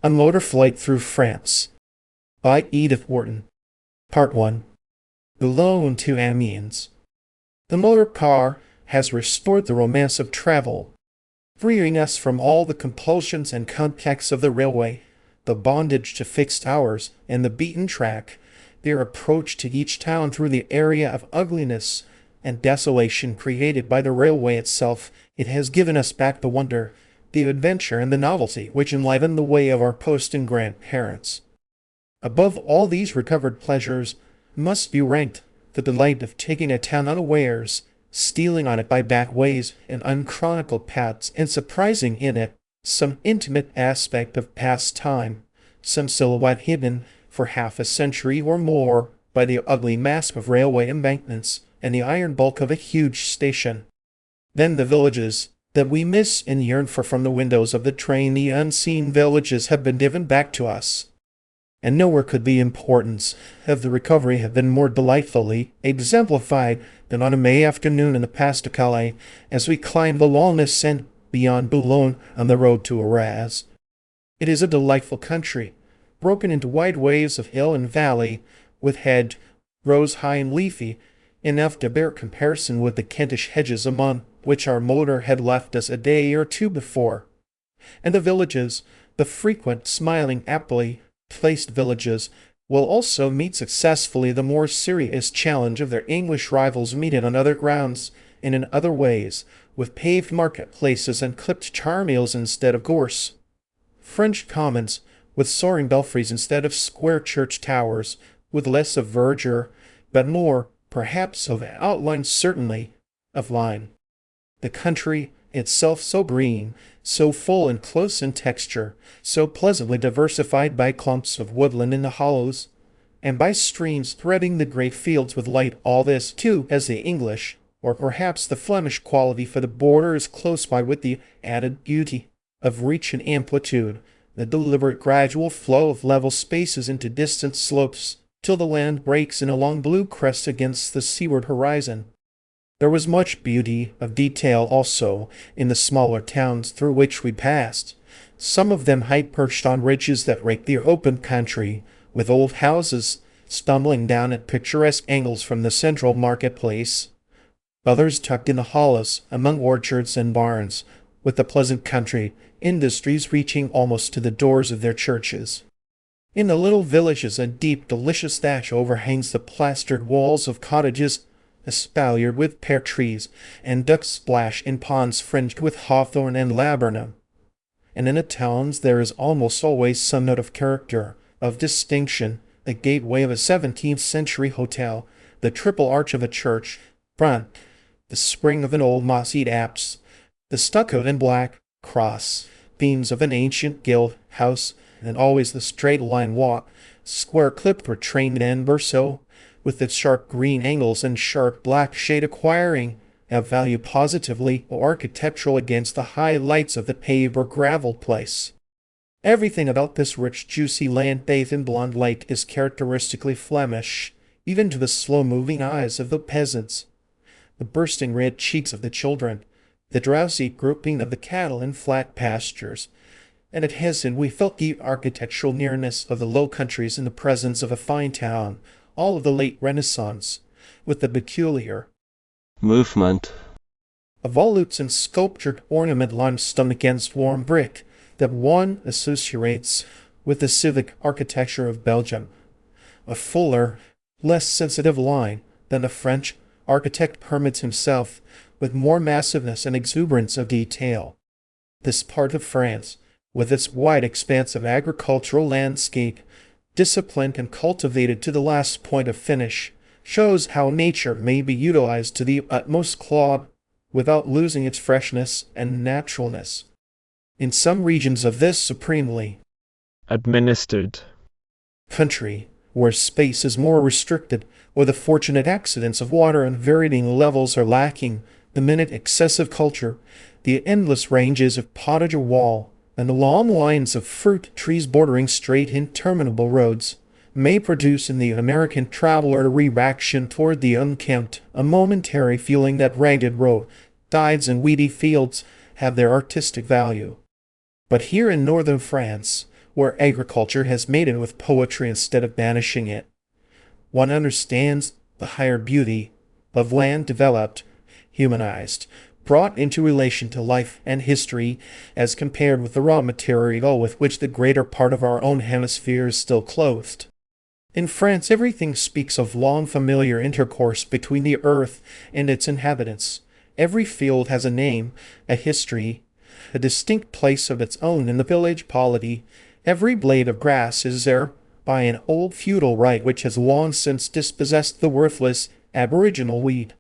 A Motor Flight Through France by Edith Wharton. Part 1. Boulogne to Amiens. The motor car has restored the romance of travel, freeing us from all the compulsions and contacts of the railway, the bondage to fixed hours and the beaten track, their approach to each town through the area of ugliness and desolation created by the railway itself. It has given us back the wonder, the adventure, and the novelty which enlivened the way of our post and grandparents. Above all these recovered pleasures must be ranked the delight of taking a town unawares, stealing on it by back ways and unchronicled paths, and surprising in it some intimate aspect of past time, some silhouette hidden for half a century or more by the ugly mask of railway embankments and the iron bulk of a huge station. Then the villages that we miss and yearn for from the windows of the train, the unseen villages, have been given back to us. And nowhere could the importance of the recovery have been more delightfully exemplified than on a May afternoon in the Pas de Calais, as we climbed the long ascent beyond Boulogne on the road to Arras. It is a delightful country, broken into wide waves of hill and valley, with hedge rows high and leafy, enough to bear comparison with the Kentish hedges among which our motor had left us a day or two before. And the villages, the frequent, smiling, aptly placed villages, will also meet successfully the more serious challenge of their English rivals meted on other grounds and in other ways, with paved market-places and clipped charmiels instead of gorse, French commons, with soaring belfries instead of square church towers, with less of verdure, but more, perhaps, of outline, certainly, of line. The country itself so green, so full and close in texture, so pleasantly diversified by clumps of woodland in the hollows, and by streams threading the grey fields with light. All this, too, has the English, or perhaps the Flemish quality, for the border is close by, with the added beauty of reach and amplitude, the deliberate gradual flow of level spaces into distant slopes, till the land breaks in a long blue crest against the seaward horizon. There was much beauty of detail also in the smaller towns through which we passed, some of them high-perched on ridges that raked the open country, with old houses stumbling down at picturesque angles from the central marketplace, others tucked in the hollows among orchards and barns, with the pleasant country industries reaching almost to the doors of their churches. In the little villages a deep, delicious thatch overhangs the plastered walls of cottages, espaliered with pear trees, and ducks splash in ponds fringed with hawthorn and laburnum. And in the towns there is almost always some note of character, of distinction, the gateway of a 17th-century hotel, the triple arch of a church front, the spring of an old moss-eat apse, the stuccoed and black cross beams of an ancient guild house, and always the straight-line walk, square-clipped or trained en berceau, with its sharp green angles and sharp black shade acquiring a value positively architectural against the high lights of the paved or gravel place. Everything about this rich, juicy land bathed in blonde light is characteristically Flemish, even to the slow-moving eyes of the peasants, the bursting red cheeks of the children, the drowsy grouping of the cattle in flat pastures. And at Hessen we felt the architectural nearness of the Low Countries in the presence of a fine town, all of the late Renaissance, with the peculiar movement of volutes and sculptured ornament limestone against warm brick that one associates with the civic architecture of Belgium, a fuller, less sensitive line than the French architect permits himself, with more massiveness and exuberance of detail. This part of France, with its wide expanse of agricultural landscape, disciplined and cultivated to the last point of finish, shows how nature may be utilized to the utmost claw without losing its freshness and naturalness. In some regions of this supremely administered country, where space is more restricted, or the fortunate accidents of water and varying levels are lacking, the minute excessive culture, the endless ranges of pottage or wall, and the long lines of fruit trees bordering straight interminable roads, may produce in the American traveler a reaction toward the unkempt, a momentary feeling that ragged road-sides and weedy fields have their artistic value. But here in northern France, where agriculture has mated with poetry instead of banishing it. One understands the higher beauty of land developed, humanized, brought into relation to life and history as compared with the raw material with which the greater part of our own hemisphere is still clothed. In France, everything speaks of long familiar intercourse between the earth and its inhabitants. Every field has a name, a history, a distinct place of its own in the village polity. Every blade of grass is there by an old feudal right which has long since dispossessed the worthless aboriginal weed.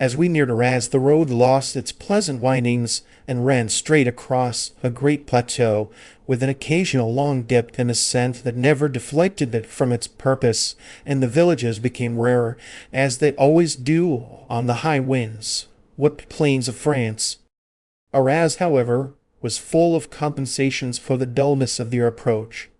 As we neared Arras, the road lost its pleasant windings and ran straight across a great plateau, with an occasional long dip and ascent that never deflected it from its purpose, and the villages became rarer, as they always do on the high winds, whipped plains of France. Arras, however, was full of compensations for the dullness of their approach.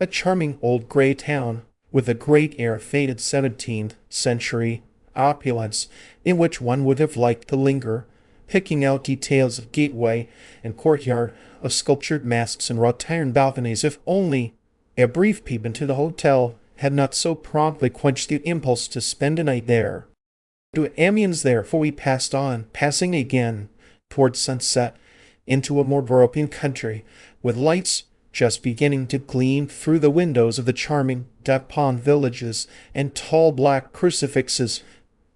A charming old grey town, with a great air of faded 17th century opulence, in which one would have liked to linger, picking out details of gateway and courtyard, of sculptured masks and wrought iron balconies, if only a brief peep into the hotel had not so promptly quenched the impulse to spend a night there. To Amiens, therefore, we passed on, passing again towards sunset, into a more European country, with lights just beginning to gleam through the windows of the charming Dapon villages, and tall black crucifixes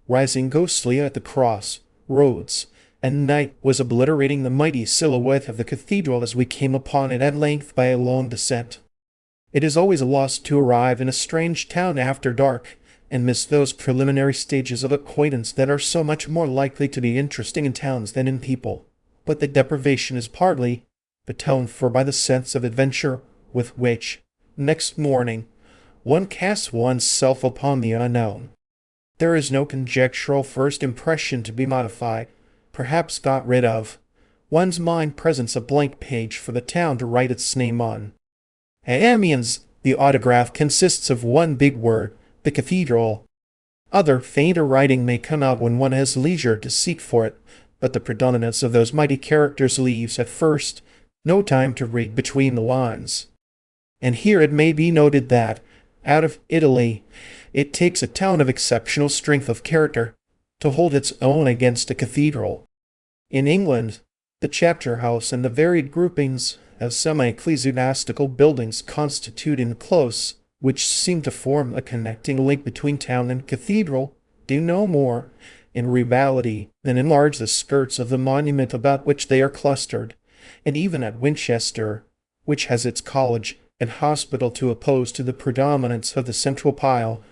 rising ghostly at the cross roads, and night was obliterating the mighty silhouette of the cathedral as we came upon it at length by a long descent. It is always a loss to arrive in a strange town after dark, and miss those preliminary stages of acquaintance that are so much more likely to be interesting in towns than in people. But the deprivation is partly atoned for by the sense of adventure with which, next morning, one casts one's self upon the unknown. There is no conjectural first impression to be modified, perhaps got rid of. One's mind presents a blank page for the town to write its name on. At Amiens, the autograph consists of one big word, the cathedral. Other, fainter writing may come out when one has leisure to seek for it, but the predominance of those mighty characters leaves, at first, no time to read between the lines. And here it may be noted that, out of Italy, it takes a town of exceptional strength of character to hold its own against a cathedral. In England, the chapter house and the varied groupings of semi-ecclesiastical buildings constitute enclose, which seem to form a connecting link between town and cathedral, do no more, in reality, than enlarge the skirts of the monument about which they are clustered. And even at Winchester, which has its college and hospital to oppose to the predominance of the central pile,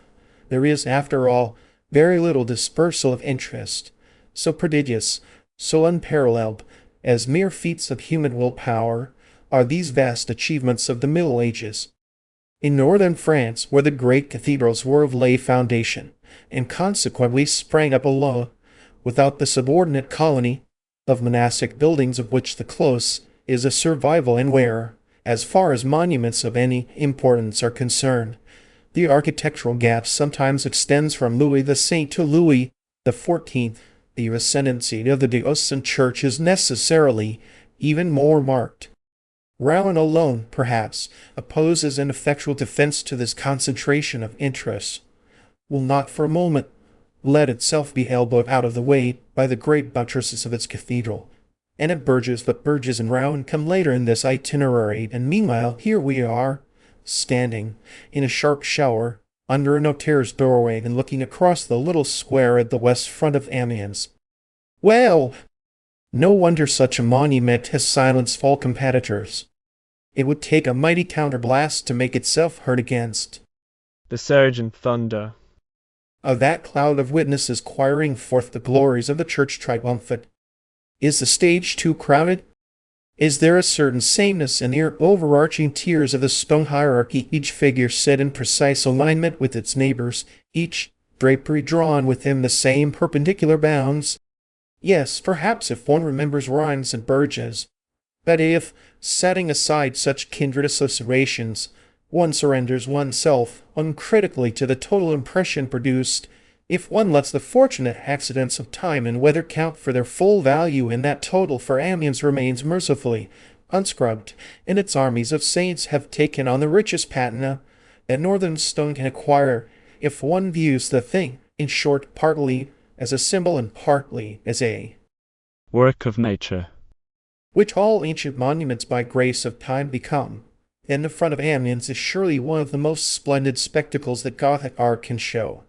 there is, after all, very little dispersal of interest, so prodigious, so unparalleled, as mere feats of human willpower, are these vast achievements of the Middle Ages. In northern France, where the great cathedrals were of lay foundation, and consequently sprang up alone, without the subordinate colony of monastic buildings of which the close is a survival, and where, as far as monuments of any importance are concerned, the architectural gap sometimes extends from Louis the Saint to Louis the XIV, the ascendancy of the diocesan church is necessarily even more marked. Rouen alone, perhaps, opposes an effectual defense to this concentration of interest, will not for a moment let itself be elbowed out of the way by the great buttresses of its cathedral. And at Bourges, but Bourges and Rouen come later in this itinerary, and meanwhile here we are, standing in a sharp shower under a notair's doorway and looking across the little square at the west front of Amiens. Well, no wonder such a monument has silenced all competitors. It would take a mighty counterblast to make itself heard against. The surge and thunder Of that cloud of witnesses choiring forth the glories of the church triumphant. Is the stage too crowded? Is there a certain sameness in the overarching tiers of the stone hierarchy, each figure set in precise alignment with its neighbors, each drapery drawn within the same perpendicular bounds? Yes, perhaps, if one remembers Rheims and Bourges. But if, setting aside such kindred associations, one surrenders oneself uncritically to the total impression produced, if one lets the fortunate accidents of time and weather count for their full value, and that total for Amiens remains mercifully unscrubbed, and its armies of saints have taken on the richest patina that northern stone can acquire, if one views the thing, in short, partly as a symbol and partly as a work of nature. which all ancient monuments by grace of time become. And the front of Amiens is surely one of the most splendid spectacles that Gothic art can show.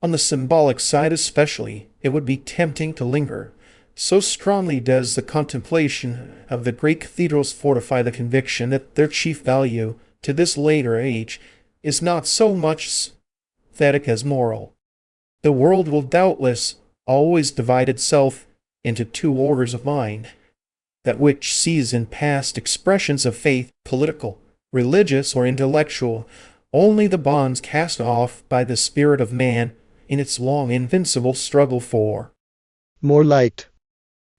On the symbolic side especially, it would be tempting to linger. So strongly does the contemplation of the great cathedrals fortify the conviction that their chief value, to this later age, is not so much aesthetic as moral. The world will doubtless always divide itself into two orders of mind, that which sees in past expressions of faith, political, religious, or intellectual, only the bonds cast off by the spirit of man in its long invincible struggle for more light.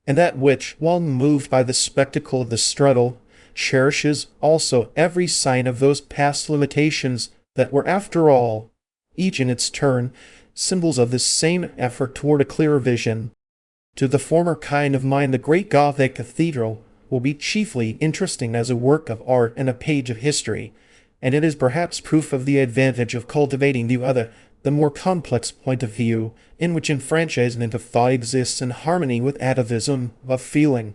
and that which, while moved by the spectacle of the struggle, cherishes also every sign of those past limitations that were, after all, each in its turn, symbols of this same effort toward a clearer vision. To the former kind of mind, the great Gothic cathedral will be chiefly interesting as a work of art and a page of history, and it is perhaps proof of the advantage of cultivating the other, the more complex point of view, in which enfranchisement of thought exists in harmony with atavism of feeling,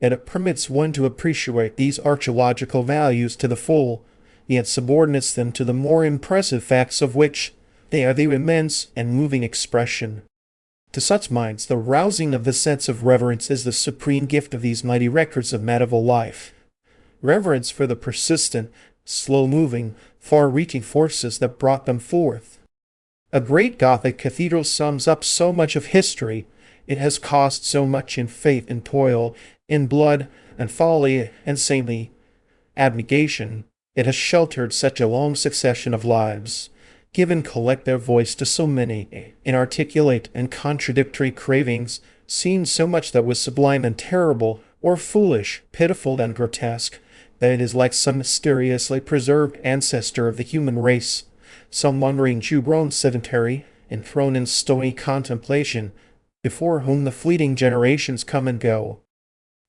that it permits one to appreciate these archaeological values to the full, yet subordinates them to the more impressive facts of which they are the immense and moving expression. To such minds, the rousing of the sense of reverence is the supreme gift of these mighty records of medieval life. Reverence for the persistent, slow-moving, far-reaching forces that brought them forth. A great Gothic cathedral sums up so much of history. It has cost so much in faith and toil, in blood and folly and saintly abnegation. It has sheltered such a long succession of lives, given collective voice to so many inarticulate and contradictory cravings, seen so much that was sublime and terrible, or foolish, pitiful and grotesque, that it is like some mysteriously preserved ancestor of the human race, some wandering Jew grown sedentary, enthroned in stoic contemplation, before whom the fleeting generations come and go.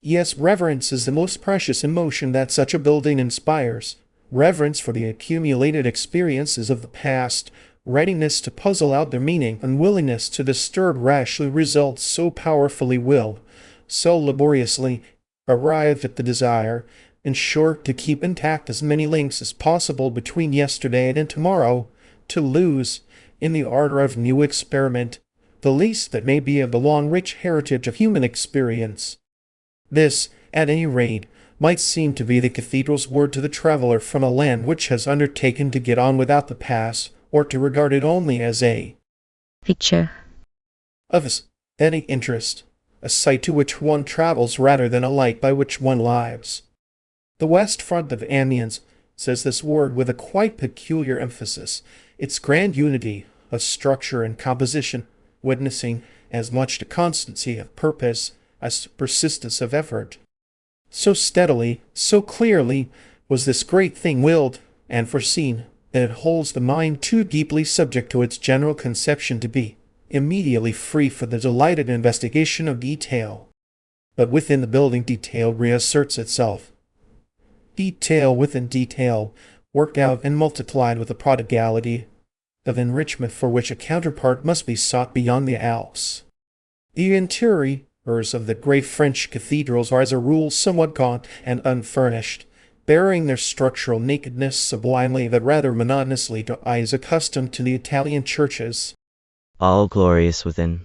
Yes, reverence is the most precious emotion that such a building inspires. Reverence for the accumulated experiences of the past, readiness to puzzle out their meaning, and willingness to disturb rashly results so powerfully willed, so laboriously arrive at the desire, in short, to keep intact as many links as possible between yesterday and tomorrow, to lose, in the ardor of new experiment, the least that may be of the long rich heritage of human experience. This, at any rate, might seem to be the cathedral's word to the traveler from a land which has undertaken to get on without the past, or to regard it only as a picture of aesthetic interest, a site to which one travels rather than a light by which one lives. The west front of Amiens says this word with a quite peculiar emphasis, its grand unity of structure and composition, witnessing as much to constancy of purpose as to persistence of effort. So steadily, so clearly, was this great thing willed and foreseen, that it holds the mind too deeply subject to its general conception to be immediately free for the delighted investigation of detail. But within the building detail reasserts itself. Detail within detail, worked out and multiplied with a prodigality of enrichment for which a counterpart must be sought beyond the Alps. The interiors of the great French cathedrals are as a rule somewhat gaunt and unfurnished, bearing their structural nakedness sublimely but rather monotonously to eyes accustomed to the Italian churches. All glorious within.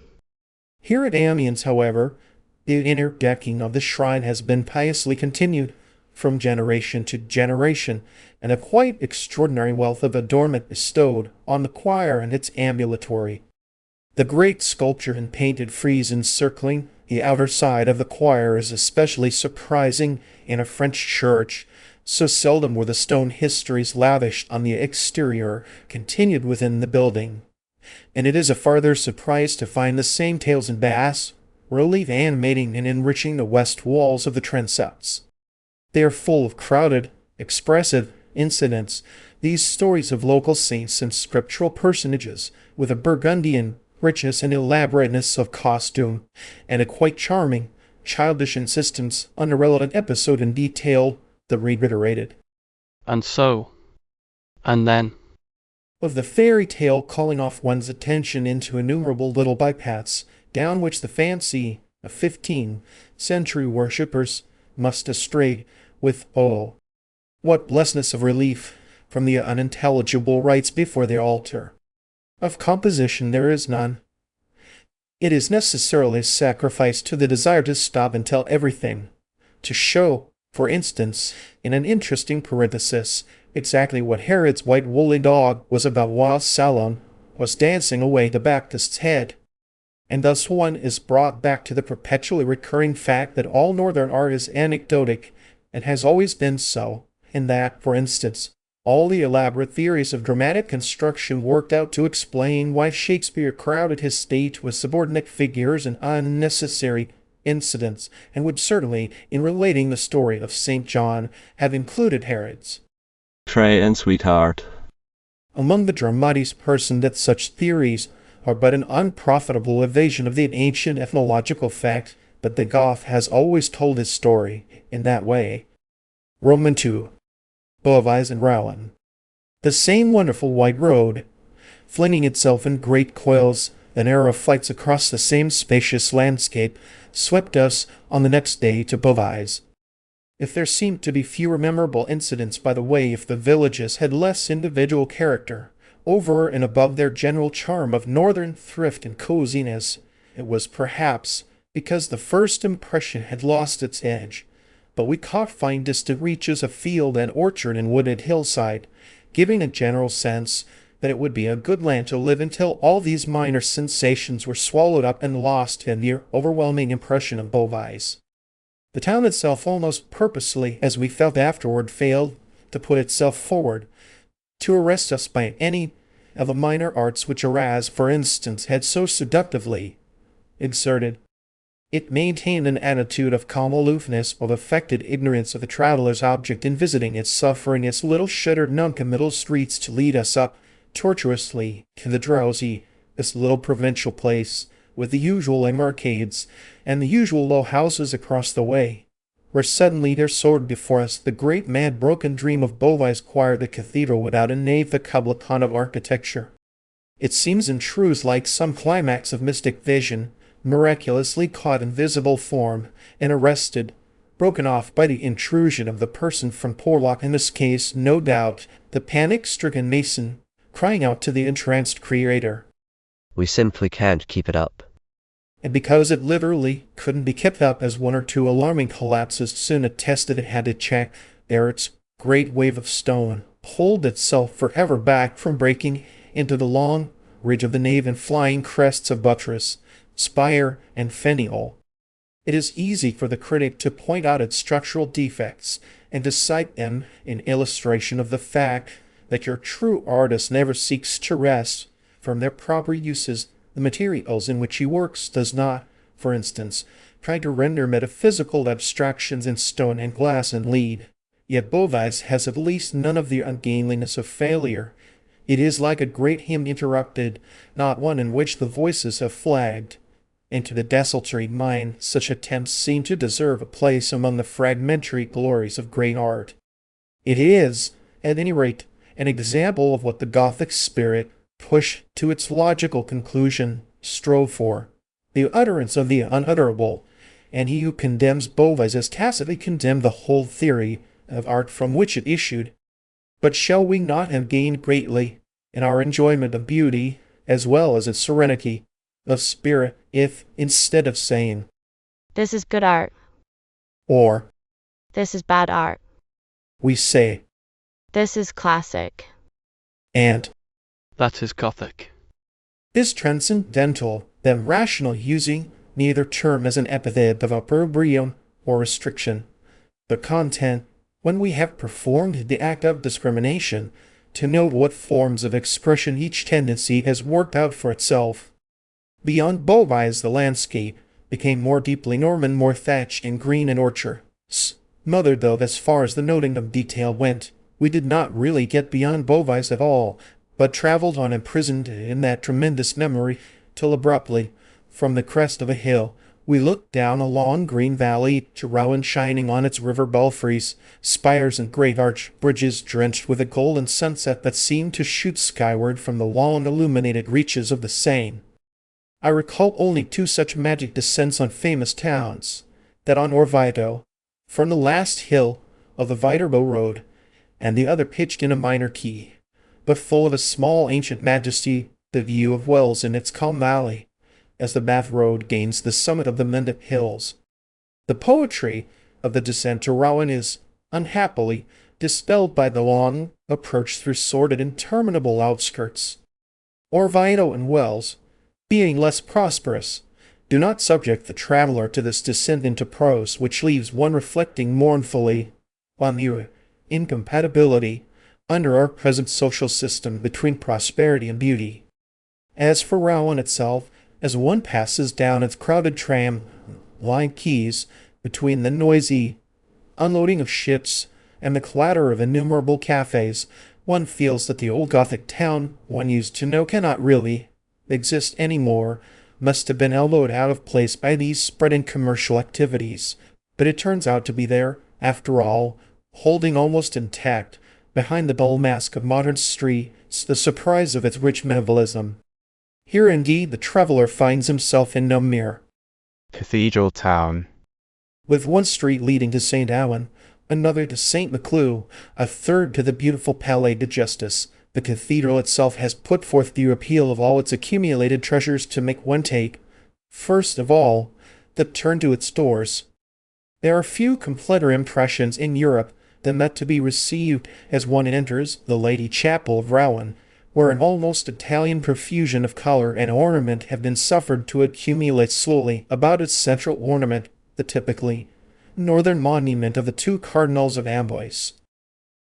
Here at Amiens, however, the inner decking of the shrine has been piously continued from generation to generation, and a quite extraordinary wealth of adornment bestowed on the choir and its ambulatory. The great sculpture and painted frieze encircling the outer side of the choir is especially surprising in a French church. So seldom were the stone histories lavished on the exterior continued within the building. And it is a farther surprise to find the same tales in bas relief animating and enriching the west walls of the transepts. They are full of crowded, expressive incidents, these stories of local saints and scriptural personages, with a Burgundian richness and elaborateness of costume, and a quite charming, childish insistence on a relevant episode in detail, the reiterated. And so, and then, Of the fairy tale calling off one's attention into innumerable little bypaths, down which the fancy of 15th century worshippers must astray with, oh, what blessedness of relief from the unintelligible rites before the altar. Of composition there is none. It is necessarily sacrificed to the desire to stop and tell everything, to show, for instance, in an interesting parenthesis, exactly what Herod's white woolly dog was about while Salon was dancing away the Baptist's head. And thus one is brought back to the perpetually recurring fact that all northern art is anecdotic, and has always been so, and that, for instance, all the elaborate theories of dramatic construction worked out to explain why Shakespeare crowded his stage with subordinate figures and unnecessary incidents, and would certainly, in relating the story of St. John, have included Herod's. Pray and sweetheart. Among the dramatis person that such theories are but an unprofitable evasion of the ancient ethnological fact, but the Goth has always told his story in that way. Roman 2. Beauvais and Rouen. The same wonderful white road, flinging itself in great coils, an era of flights across the same spacious landscape, swept us on the next day to Beauvais. If there seemed to be fewer memorable incidents by the way, if the villages had less individual character, over and above their general charm of northern thrift and coziness, it was perhaps because the first impression had lost its edge. But we caught fine distant reaches of field and orchard and wooded hillside, giving a general sense that it would be a good land to live until all these minor sensations were swallowed up and lost in the overwhelming impression of Beauvais. The town itself almost purposely, as we felt afterward, failed to put itself forward, to arrest us by any of the minor arts which Arras, for instance, had so seductively exerted. It maintained an attitude of calm aloofness, of affected ignorance of the traveller's object in visiting it, suffering its little shuttered non-committal streets to lead us up tortuously to the drowsy, this little provincial place, with the usual arcades and the usual low houses across the way, where suddenly there soared before us the great mad broken dream of Beauvais choir, the cathedral without a nave, the Kublaton of architecture. It seems in truth like some climax of mystic vision, miraculously caught in visible form, and arrested, broken off by the intrusion of the person from Porlock, in this case, no doubt, the panic-stricken mason, crying out to the entranced creator. We simply can't keep it up. And because it literally couldn't be kept up, as one or two alarming collapses soon attested, it had to check, ere its great wave of stone pulled itself forever back from breaking into the long ridge of the nave and flying crests of buttress, spire, and finial. It is easy for the critic to point out its structural defects and to cite them in illustration of the fact that your true artist never seeks to wrest from their proper uses the materials in which he works, does not, for instance, try to render metaphysical abstractions in stone and glass and lead. Yet Beauvais has at least none of the ungainliness of failure. It is like a great hymn interrupted, not one in which the voices have flagged. And to the desultory mind, such attempts seem to deserve a place among the fragmentary glories of great art. It is, at any rate, an example of what the Gothic spirit, pushed to its logical conclusion, strove for, the utterance of the unutterable, and he who condemns Beauvais has tacitly condemned the whole theory of art from which it issued. But shall we not have gained greatly in our enjoyment of beauty, as well as its serenity of spirit, if, instead of saying, "This is good art," or "This is bad art," we say, "This is classic," and that is Gothic. this transcendental, that rational, using neither term as an epithet of opprobrium or restriction, the content, when we have performed the act of discrimination, to note what forms of expression each tendency has worked out for itself. Beyond Beauvais the landscape became more deeply Norman, more thatched and green and orchard. Smothered though as far as the noting of detail went, we did not really get beyond Beauvais at all, but travelled on imprisoned in that tremendous memory, till abruptly, from the crest of a hill, We look down a long green valley to Rowan shining on its river belfries, spires and great arch bridges drenched with a golden sunset that seemed to shoot skyward from the long illuminated reaches of the Seine. I recall only two such magic descents on famous towns, that on Orvieto, from the last hill of the Viterbo road, and the other pitched in a minor key, but full of a small ancient majesty, the view of Wells in its calm valley, as the Bath road gains the summit of the Mendip hills. The poetry of the descent to Rowan is, unhappily, dispelled by the long approach through sordid interminable outskirts. Orvieto and Wells, being less prosperous, do not subject the traveller to this descent into prose which leaves one reflecting mournfully on the incompatibility under our present social system between prosperity and beauty. As for Rowan itself, as one passes down its crowded tram-line quays between the noisy unloading of ships and the clatter of innumerable cafes, one feels that the old Gothic town one used to know cannot really exist anymore, must have been elbowed out of place by these spreading commercial activities. But it turns out to be there, after all, holding almost intact, behind the dull mask of modern streets, the surprise of its rich medievalism. Here indeed the traveller finds himself in no mere Cathedral town. with one street leading to St. Owen, another to St. Maclou, a third to the beautiful Palais de Justice. The cathedral itself has put forth the appeal of all its accumulated treasures to make one take, first of all, the turn to its doors. There are few completer impressions in Europe than that to be received as one enters the Lady Chapel of Rowan, where an almost Italian profusion of color and ornament have been suffered to accumulate slowly about its central ornament, the typically northern monument of the two Cardinals of Amboise.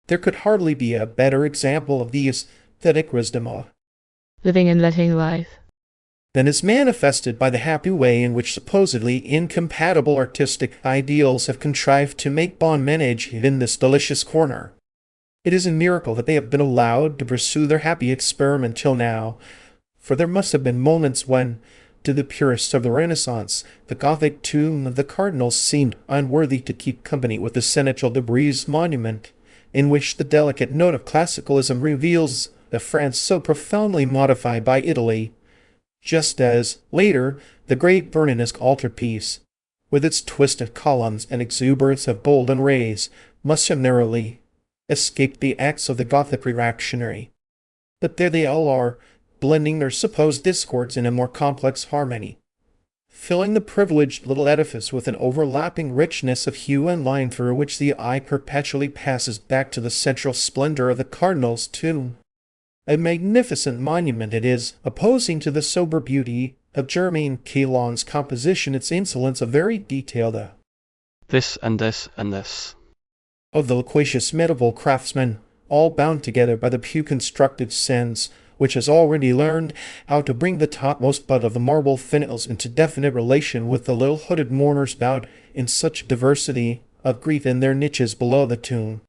There could hardly be a better example of the aesthetic wisdom of living and letting life than is manifested by the happy way in which supposedly incompatible artistic ideals have contrived to make bon ménage in this delicious corner. It is a miracle that they have been allowed to pursue their happy experiment till now, for there must have been moments when, to the purists of the Renaissance, the Gothic tomb of the Cardinals seemed unworthy to keep company with the Seneschal de Bré's monument, in which the delicate note of classicalism reveals a France so profoundly modified by Italy, just as, later, the great Bernardesque altarpiece, with its twisted columns and exuberance of golden rays, must have narrowly escaped the axe of the Gothic reactionary. But there they all are, blending their supposed discords in a more complex harmony, filling the privileged little edifice with an overlapping richness of hue and line through which the eye perpetually passes back to the central splendor of the Cardinal's tomb. A magnificent monument it is, opposing to the sober beauty of Germain Calonne's composition its insolence of very detailed This and this and this. of the loquacious medieval craftsman, all bound together by the pew-constructed sense, which has already learned how to bring the topmost bud of the marble finials into definite relation with the little hooded mourners bowed in such diversity of grief in their niches below the tomb.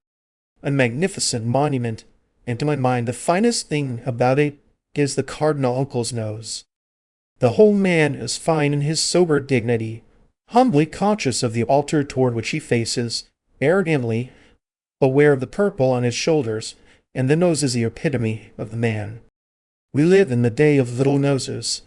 A magnificent monument, and to my mind the finest thing about it is the Cardinal Uncle's nose. The whole man is fine in his sober dignity, humbly conscious of the altar toward which he faces, arrogantly aware of the purple on his shoulders, and the nose is the epitome of the man. We live in the day of little noses.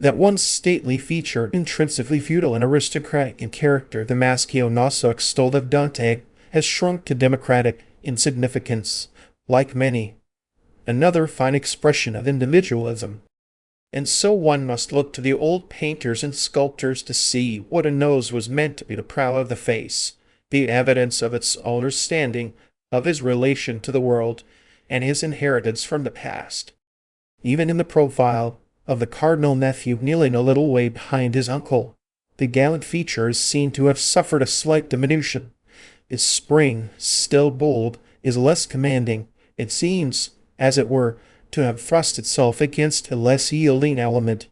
That once stately feature, intrinsically feudal and aristocratic in character, the maschio naso extolled of Dante, has shrunk to democratic insignificance, like many another fine expression of individualism. And so one must look to the old painters and sculptors to see what a nose was meant to be the prow of the face, the evidence of its understanding of his relation to the world and his inheritance from the past. Even in the profile of the cardinal nephew kneeling a little way behind his uncle, the gallant feature is seen to have suffered a slight diminution. Its spring, still bold, is less commanding. It seems, as it were, to have thrust itself against a less yielding element.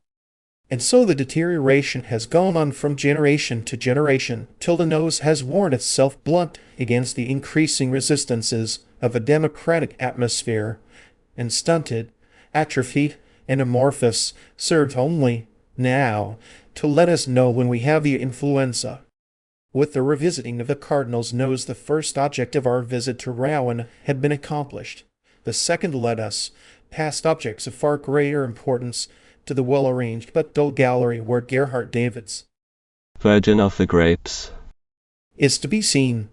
And so the deterioration has gone on from generation to generation, till the nose has worn itself blunt against the increasing resistances of a democratic atmosphere, and stunted, atrophied, and amorphous, served only, now, to let us know when we have the influenza. With the revisiting of the Cardinal's nose, the first object of our visit to Rouen had been accomplished. The second led us, past objects of far greater importance, to the well-arranged but dull gallery where Gerhard David's Virgin of the Grapes is to be seen.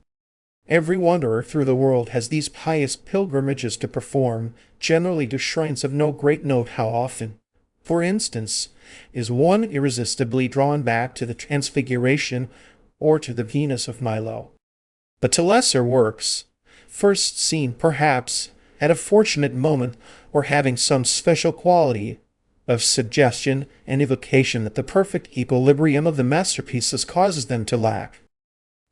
Every wanderer through the world has these pious pilgrimages to perform, generally to shrines of no great note. How often, for instance, is one irresistibly drawn back to the Transfiguration or to the Venus of Milo? But to lesser works, first seen, perhaps, at a fortunate moment, or having some special quality of suggestion and evocation that the perfect equilibrium of the masterpieces causes them to lack.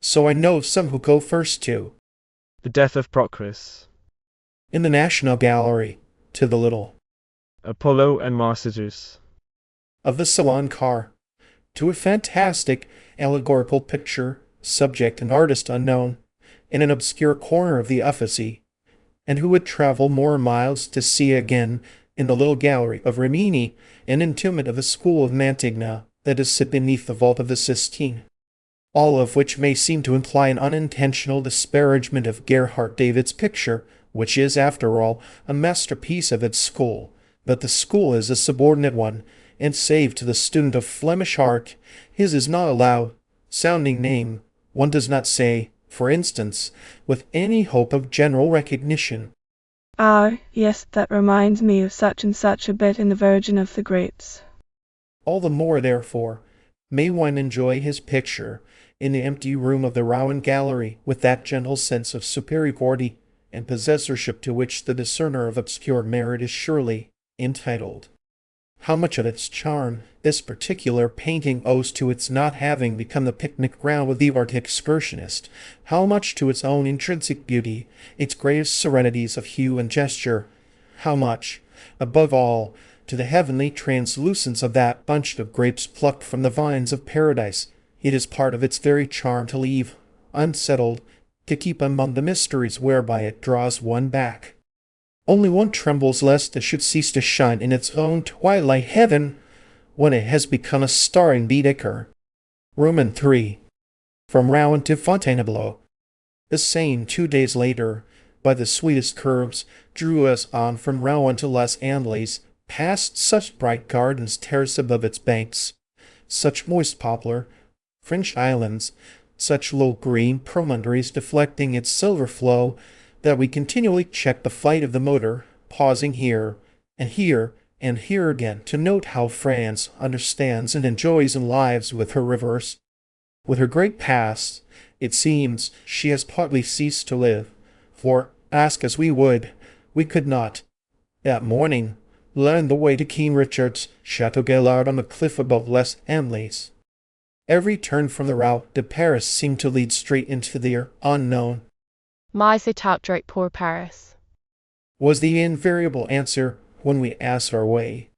So I know of some who go first to The Death of Procris, in the National Gallery, to the little Apollo and Marsyas, of the Salon Car, to a fantastic allegorical picture, subject and artist unknown, in an obscure corner of the Uffizi, and who would travel more miles to see again in the little gallery of Rimini, an entombment of the school of Mantegna that is set beneath the vault of the Sistine. All of which may seem to imply an unintentional disparagement of Gerhard David's picture, which is, after all, a masterpiece of its school. But the school is a subordinate one, and save to the student of Flemish art, his is not a loud sounding name. One does not say, for instance, with any hope of general recognition, Ah, yes, that reminds me of such and such a bit in the Virgin of the Grapes. all the more, therefore, may one enjoy his picture in the empty room of the Rouen Gallery with that gentle sense of superiority and possessorship to which the discerner of obscure merit is surely entitled. How much of its charm this particular painting owes to its not having become the picnic ground of the art excursionist, how much to its own intrinsic beauty, its grave serenities of hue and gesture, how much, above all, to the heavenly translucence of that bunch of grapes plucked from the vines of paradise. It is part of its very charm to leave unsettled, to keep among the mysteries whereby it draws one back. Only one trembles lest it should cease to shine in its own twilight heaven when it has become a star in Baedeker. Roman 3. From Rouen to Fontainebleau. The Seine, 2 days later, by the sweetest curves, drew us on from Rouen to Les Andelys, past such bright gardens terrace above its banks, such moist poplar, French islands, such low green promontories deflecting its silver flow, that we continually checked the flight of the motor, pausing here and here and here again to note how France understands and enjoys and lives with her rivers. With her great past, it seems she has partly ceased to live, for, ask as we would, we could not, that morning, learn the way to King Richard's Chateau Gaillard on the cliff above Les Andelys. Every turn from the route de Paris seemed to lead straight into the unknown, Mais c'est tout pour Paris. was the invariable answer when we asked our way.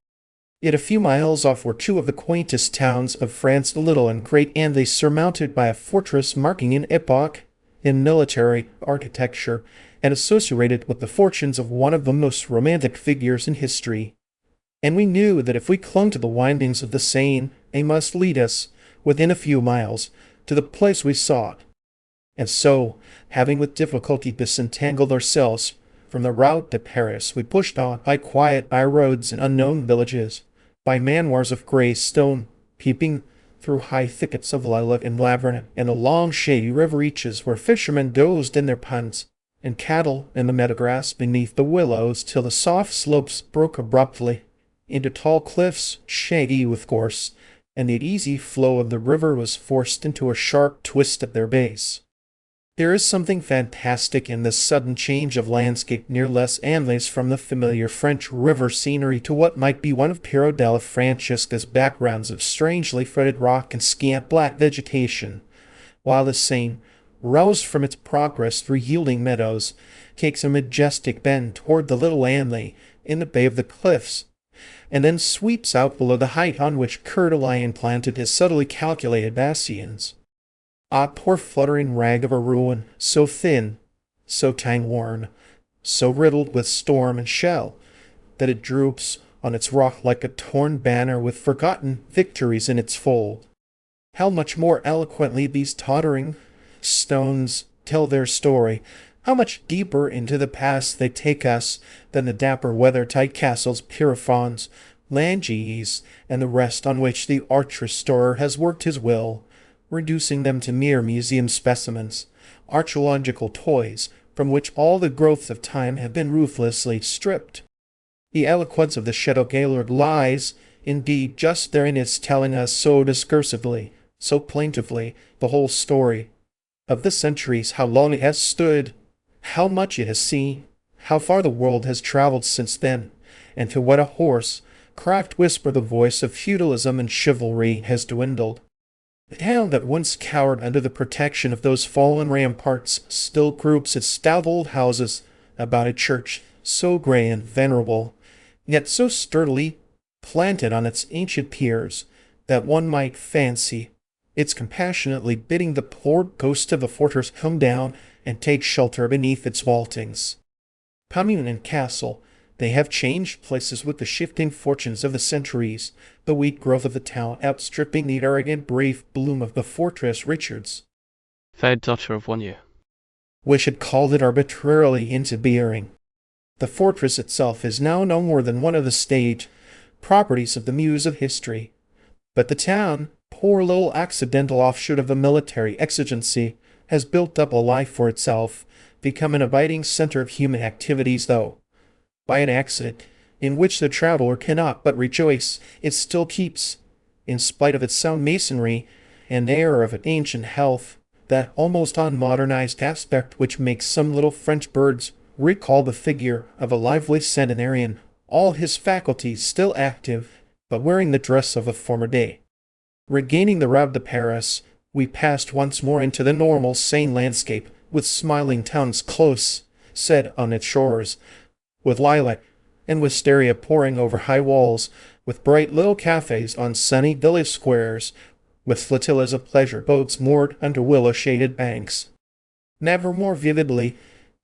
Yet a few miles off were two of the quaintest towns of France, Little and Great Andelys, surmounted by a fortress marking an epoch in military architecture and associated with the fortunes of one of the most romantic figures in history. And we knew that if we clung to the windings of the Seine, they must lead us, within a few miles, to the place we sought. And so, having with difficulty disentangled ourselves from the route to Paris, we pushed on by quiet by-roads and unknown villages, by manoirs of grey stone, peeping through high thickets of lilac and lavender, and along shady river reaches where fishermen dozed in their punts, and cattle in the meadow grass beneath the willows, till the soft slopes broke abruptly into tall cliffs, shaggy with gorse, and the easy flow of the river was forced into a sharp twist at their base. There is something fantastic in this sudden change of landscape near Les Andelys from the familiar French river scenery to what might be one of Piero della Francesca's backgrounds of strangely fretted rock and scant black vegetation, while the Seine, roused from its progress through yielding meadows, takes a majestic bend toward the little Andelys in the bay of the cliffs, and then sweeps out below the height on which Coeur de Lion planted his subtly calculated bastions. Ah, poor fluttering rag of a ruin, so thin, so time-worn, so riddled with storm and shell, that it droops on its rock like a torn banner with forgotten victories in its fold. How much more eloquently these tottering stones tell their story, how much deeper into the past they take us than the dapper weather-tight castles Pierrefonds, Langeais, and the rest on which the arch restorer has worked his will, reducing them to mere museum specimens, archaeological toys, from which all the growths of time have been ruthlessly stripped. The eloquence of the Chateau Gaillard lies, indeed, just therein, is telling us so discursively, so plaintively, the whole story of the centuries, how long it has stood, how much it has seen, how far the world has traveled since then, and to what a hoarse, cracked whisper the voice of feudalism and chivalry has dwindled. The town that once cowered under the protection of those fallen ramparts still groups its stout old houses about a church so grey and venerable, yet so sturdily planted on its ancient piers that one might fancy it's compassionately bidding the poor ghost of the fortress come down and take shelter beneath its vaultings. Commune and castle, they have changed places with the shifting fortunes of the centuries, the wheat growth of the town outstripping the arrogant brave bloom of the fortress Richards. Fair daughter of one year. Which had called it arbitrarily into being. The fortress itself is now no more than one of the stage properties of the muse of history. But the town, poor little accidental offshoot of a military exigency, has built up a life for itself, become an abiding center of human activities, though by an accident, in which the traveler cannot but rejoice, it still keeps, in spite of its sound masonry and air of ancient health, that almost unmodernized aspect which makes some little French birds recall the figure of a lively centenarian, all his faculties still active, but wearing the dress of a former day. Regaining the route to Paris, we passed once more into the normal, sane landscape, with smiling towns close set on its shores, with lilac and wisteria pouring over high walls, with bright little cafes on sunny village squares, with flotillas of pleasure boats moored under willow-shaded banks. Never more vividly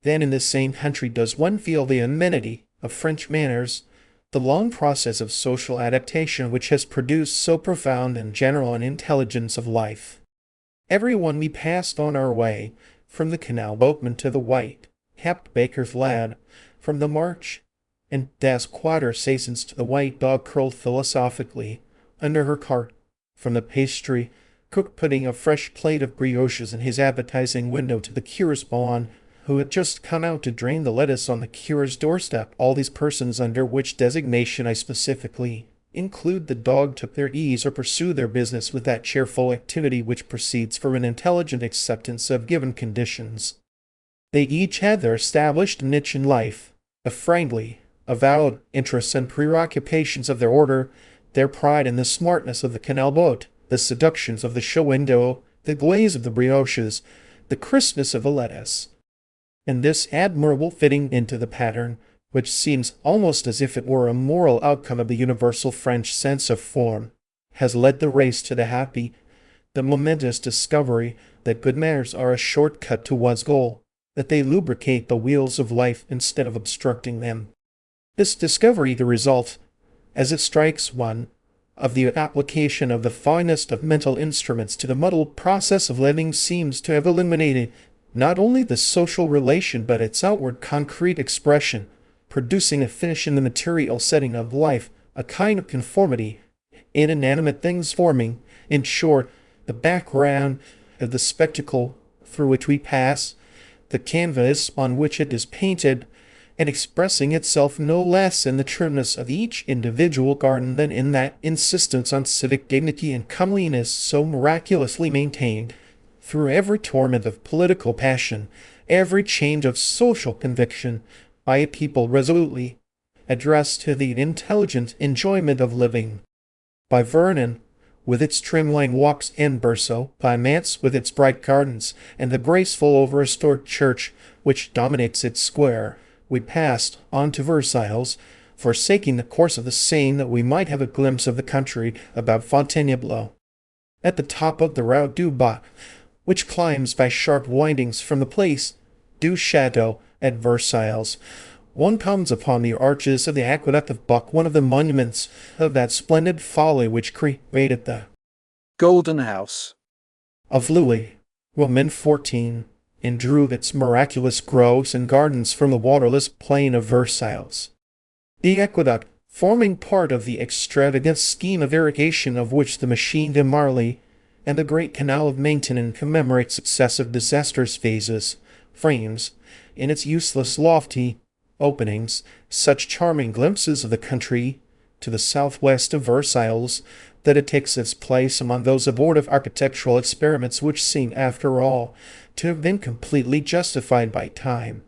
than in this same country does one feel the amenity of French manners, the long process of social adaptation which has produced so profound and general an intelligence of life. Everyone we passed on our way, from the canal boatman to the white-capped baker's lad, from the march and das quarter saisons to the white dog curled philosophically under her cart, from the pastry cook putting a fresh plate of brioches in his appetizing window to the cure's bonne, who had just come out to drain the lettuce on the cure's doorstep. All these persons, under which designation I specifically include the dog, took their ease or pursued their business with that cheerful activity which proceeds from an intelligent acceptance of given conditions. They each had their established niche in life, a friendly, avowed interests and preoccupations of their order, their pride in the smartness of the canal boat, the seductions of the show window, the glaze of the brioches, the crispness of the lettuce. And this admirable fitting into the pattern, which seems almost as if it were a moral outcome of the universal French sense of form, has led the race to the happy, the momentous discovery that good manners are a short cut to one's goal, that they lubricate the wheels of life instead of obstructing them. This discovery, the result, as it strikes one, of the application of the finest of mental instruments to the muddled process of living, seems to have eliminated not only the social relation but its outward concrete expression, producing a finish in the material setting of life, a kind of conformity in inanimate things, forming, in short, the background of the spectacle through which we pass, the canvas on which it is painted, and expressing itself no less in the trimness of each individual garden than in that insistence on civic dignity and comeliness so miraculously maintained through every torment of political passion, every change of social conviction, by a people resolutely addressed to the intelligent enjoyment of living. By Vernon, with its trim-lane walks and Berceau, by Manse with its bright gardens, and the graceful over-restored church which dominates its square, we passed on to Versailles, forsaking the course of the Seine that we might have a glimpse of the country about Fontainebleau. At the top of the Route du Bac, which climbs by sharp windings from the Place du Château at Versailles, one comes upon the arches of the aqueduct of Buck, one of the monuments of that splendid folly which created the Golden House of Louis Roman XIV, and drew its miraculous groves and gardens from the waterless plain of Versailles. The aqueduct, forming part of the extravagant scheme of irrigation of which the Machine de Marly and the great canal of Maintenon commemorate successive disastrous phases, frames, in its useless lofty openings, such charming glimpses of the country to the southwest of Versailles that it takes its place among those abortive architectural experiments which seem, after all, to have been completely justified by time.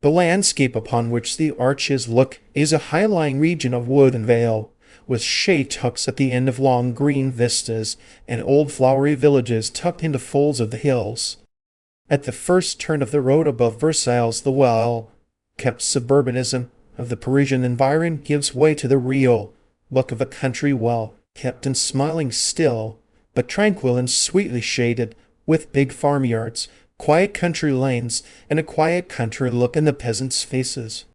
The landscape upon which the arches look is a high-lying region of wood and vale, with shade tucks at the end of long green vistas, and old flowery villages tucked into folds of the hills. At the first turn of the road above Versailles, the well-kept suburbanism of the Parisian environ gives way to the real look of a country well-kept and smiling still, but tranquil and sweetly shaded, with big farmyards, quiet country lanes, and a quiet country look in the peasants' faces.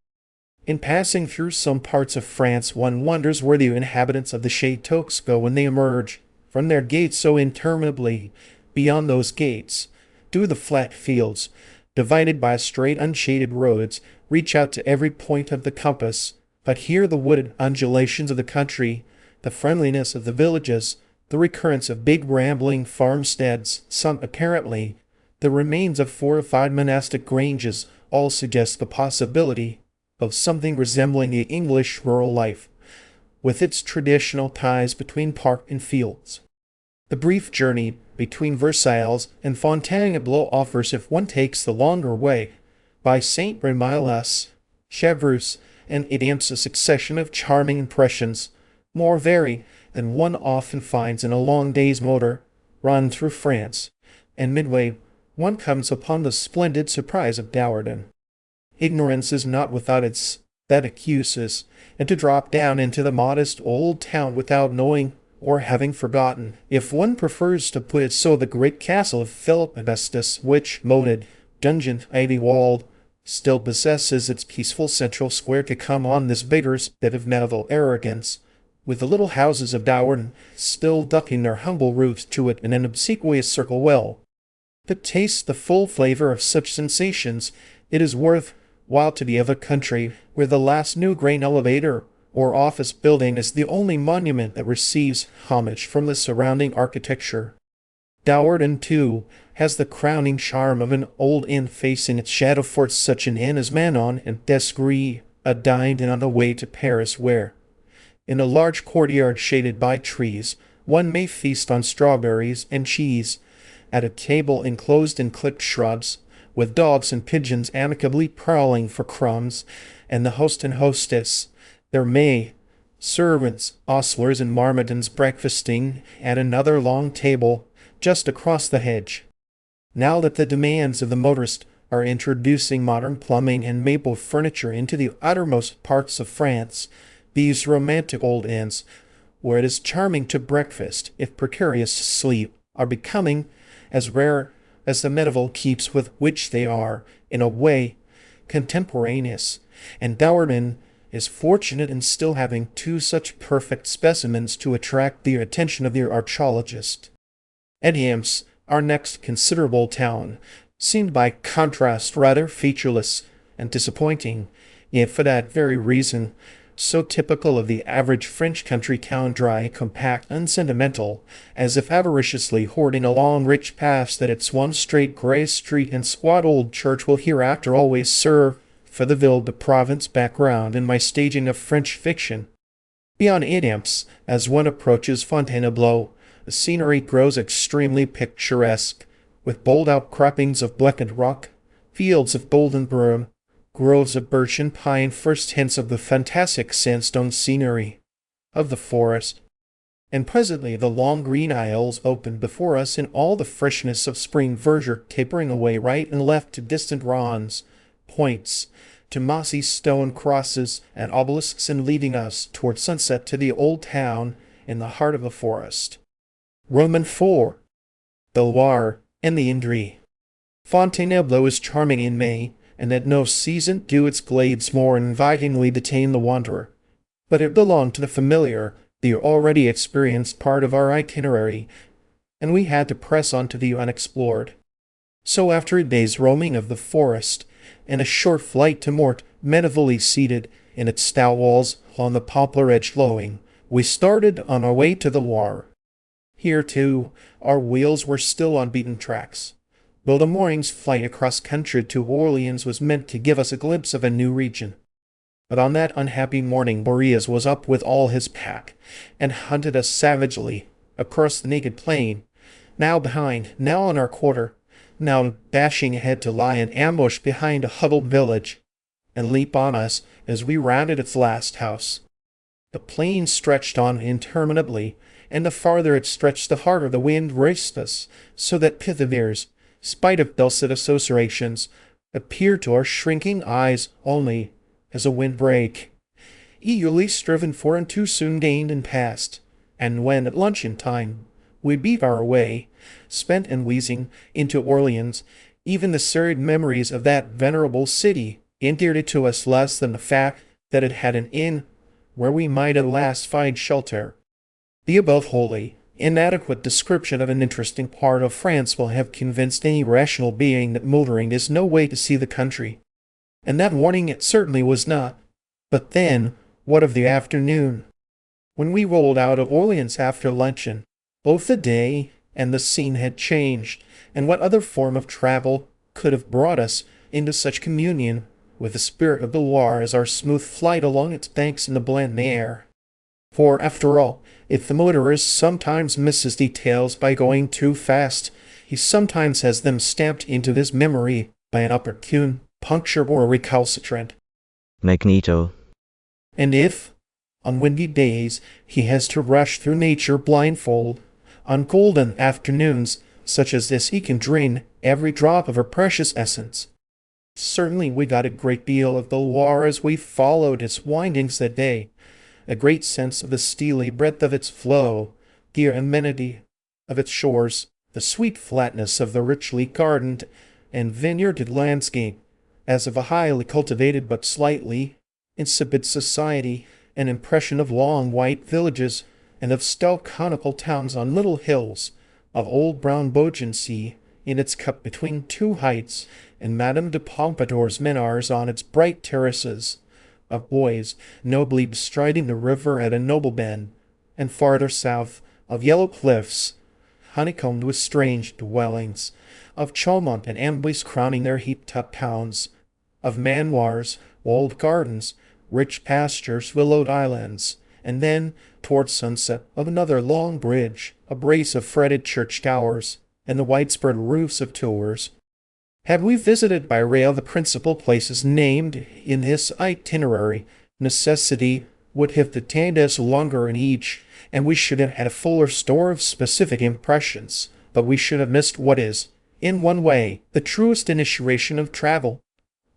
In passing through some parts of France, one wonders where the inhabitants of the chateaux go when they emerge from their gates so interminably. Beyond those gates, do the flat fields, divided by straight unshaded roads, reach out to every point of the compass, but here the wooded undulations of the country, the friendliness of the villages, the recurrence of big rambling farmsteads, some apparently the remains of fortified monastic granges, all suggest the possibility of something resembling the English rural life, with its traditional ties between park and fields. The brief journey between Versailles and Fontainebleau offers, if one takes the longer way, by Saint Remy-les, Chevreuse, and Étampes, a succession of charming impressions, more varied than one often finds in a long day's motor run through France, and midway one comes upon the splendid surprise of Douarton. Ignorance is not without its pathetic uses, and to drop down into the modest old town without knowing or having forgotten, if one prefers to put it so, the great castle of Philip Augustus, which, moated, dungeon, ivy-walled, still possesses its peaceful central square, to come on this vigorous bit of medieval arrogance, with the little houses of Douarton still ducking their humble roofs to it in an obsequious circle, well, to taste the full flavor of such sensations, it is worth while to be of a country where the last new grain elevator or office building is the only monument that receives homage from the surrounding architecture. Douarton, too, has the crowning charm of an old inn facing its shadow, for such an inn as Manon and Desgris dined in on the way to Paris, where, in a large courtyard shaded by trees, one may feast on strawberries and cheese, at a table enclosed in clipped shrubs, with dogs and pigeons amicably prowling for crumbs, and the host and hostess, their servants, ostlers, and marmitons breakfasting at another long table just across the hedge. Now that the demands of the motorist are introducing modern plumbing and maple furniture into the uttermost parts of France, these romantic old inns, where it is charming to breakfast if precarious to sleep, are becoming as rare as the medieval keeps with which they are, in a way, contemporaneous, and Douarton is fortunate in still having two such perfect specimens to attract the attention of the archaeologist. Étampes, our next considerable town, seemed by contrast rather featureless and disappointing, yet for that very reason so typical of the average French country town, dry, compact, unsentimental, as if avariciously hoarding along rich paths that its one straight grey street and squat old church will hereafter always serve for the Ville de Provence background in my staging of French fiction. Beyond Étampes, as one approaches Fontainebleau, the scenery grows extremely picturesque, with bold outcroppings of blackened rock, fields of golden broom, groves of birch and pine, first hints of the fantastic sandstone scenery of the forest, and presently the long green aisles open before us in all the freshness of spring verdure, tapering away right and left to distant ronds, points, to mossy stone crosses and obelisks, and leading us toward sunset to the old town in the heart of the forest. Roman IV, the Loire, and the Indre. Fontainebleau is charming in May, and that no season to its glades more invitingly detain the wanderer. But it belonged to the familiar, the already experienced part of our itinerary, and we had to press on to the unexplored. So after a day's roaming of the forest, and a short flight to Mort, medieevally seated in its stout walls on the poplar-edged lowing, we started on our way to the Loire. Here, too, our wheels were still on beaten tracks, though the morning's flight across country to Orleans was meant to give us a glimpse of a new region. But on that unhappy morning Boreas was up with all his pack, and hunted us savagely across the naked plain, now behind, now on our quarter, now dashing ahead to lie in ambush behind a huddled village, and leap on us as we rounded its last house. The plain stretched on interminably, and the farther it stretched the harder the wind raced us, so that Pithiviers, spite of dulcet associations, appeared to our shrinking eyes only as a windbreak, eagerly striven for and too soon gained and passed. And when at luncheon time we beat our way, spent and wheezing, into Orleans, even the serried memories of that venerable city endeared it to us less than the fact that it had an inn where we might at last find shelter. The above wholly inadequate description of an interesting part of France will have convinced any rational being that motoring is no way to see the country. And that morning it certainly was not. But then, what of the afternoon? When we rolled out of Orleans after luncheon, both the day and the scene had changed, and what other form of travel could have brought us into such communion with the spirit of the Loire as our smooth flight along its banks in the bland air? For, after all, if the motorist sometimes misses details by going too fast, he sometimes has them stamped into his memory by an opportune puncture or a recalcitrant. Magneto. And if, on windy days, he has to rush through nature blindfold, on golden afternoons such as this he can drain every drop of her precious essence. Certainly we got a great deal of the Loire as we followed its windings that day, a great sense of the steely breadth of its flow, the amenity of its shores, the sweet flatness of the richly gardened and vineyarded landscape, as of a highly cultivated but slightly insipid society, an impression of long white villages, and of stout conical towns on little hills, of old brown Beaugency in its cup between two heights, and Madame de Pompadour's menars on its bright terraces, of boys nobly bestriding the river at a noble bend, and farther south, of yellow cliffs, honeycombed with strange dwellings, of Chaumont and Amboise crowning their heaped-up towns, of manoirs, walled gardens, rich pastures, willowed islands, and then, towards sunset, of another long bridge, a brace of fretted church towers, and the widespread roofs of Tours. Had we visited by rail the principal places named in this itinerary, necessity would have detained us longer in each, and we should have had a fuller store of specific impressions, but we should have missed what is, in one way, the truest initiation of travel,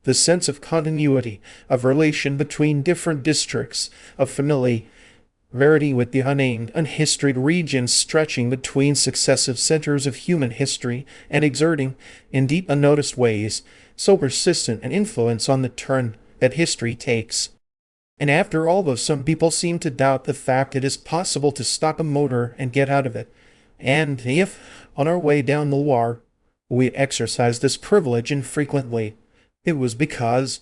the sense of continuity, of relation between different districts, of familiarity with the unnamed, unhistoried regions stretching between successive centers of human history, and exerting, in deep unnoticed ways, so persistent an influence on the turn that history takes. And after all, though some people seem to doubt the fact, it is possible to stop a motor and get out of it, and if, on our way down the Loire, we exercised this privilege infrequently, it was because,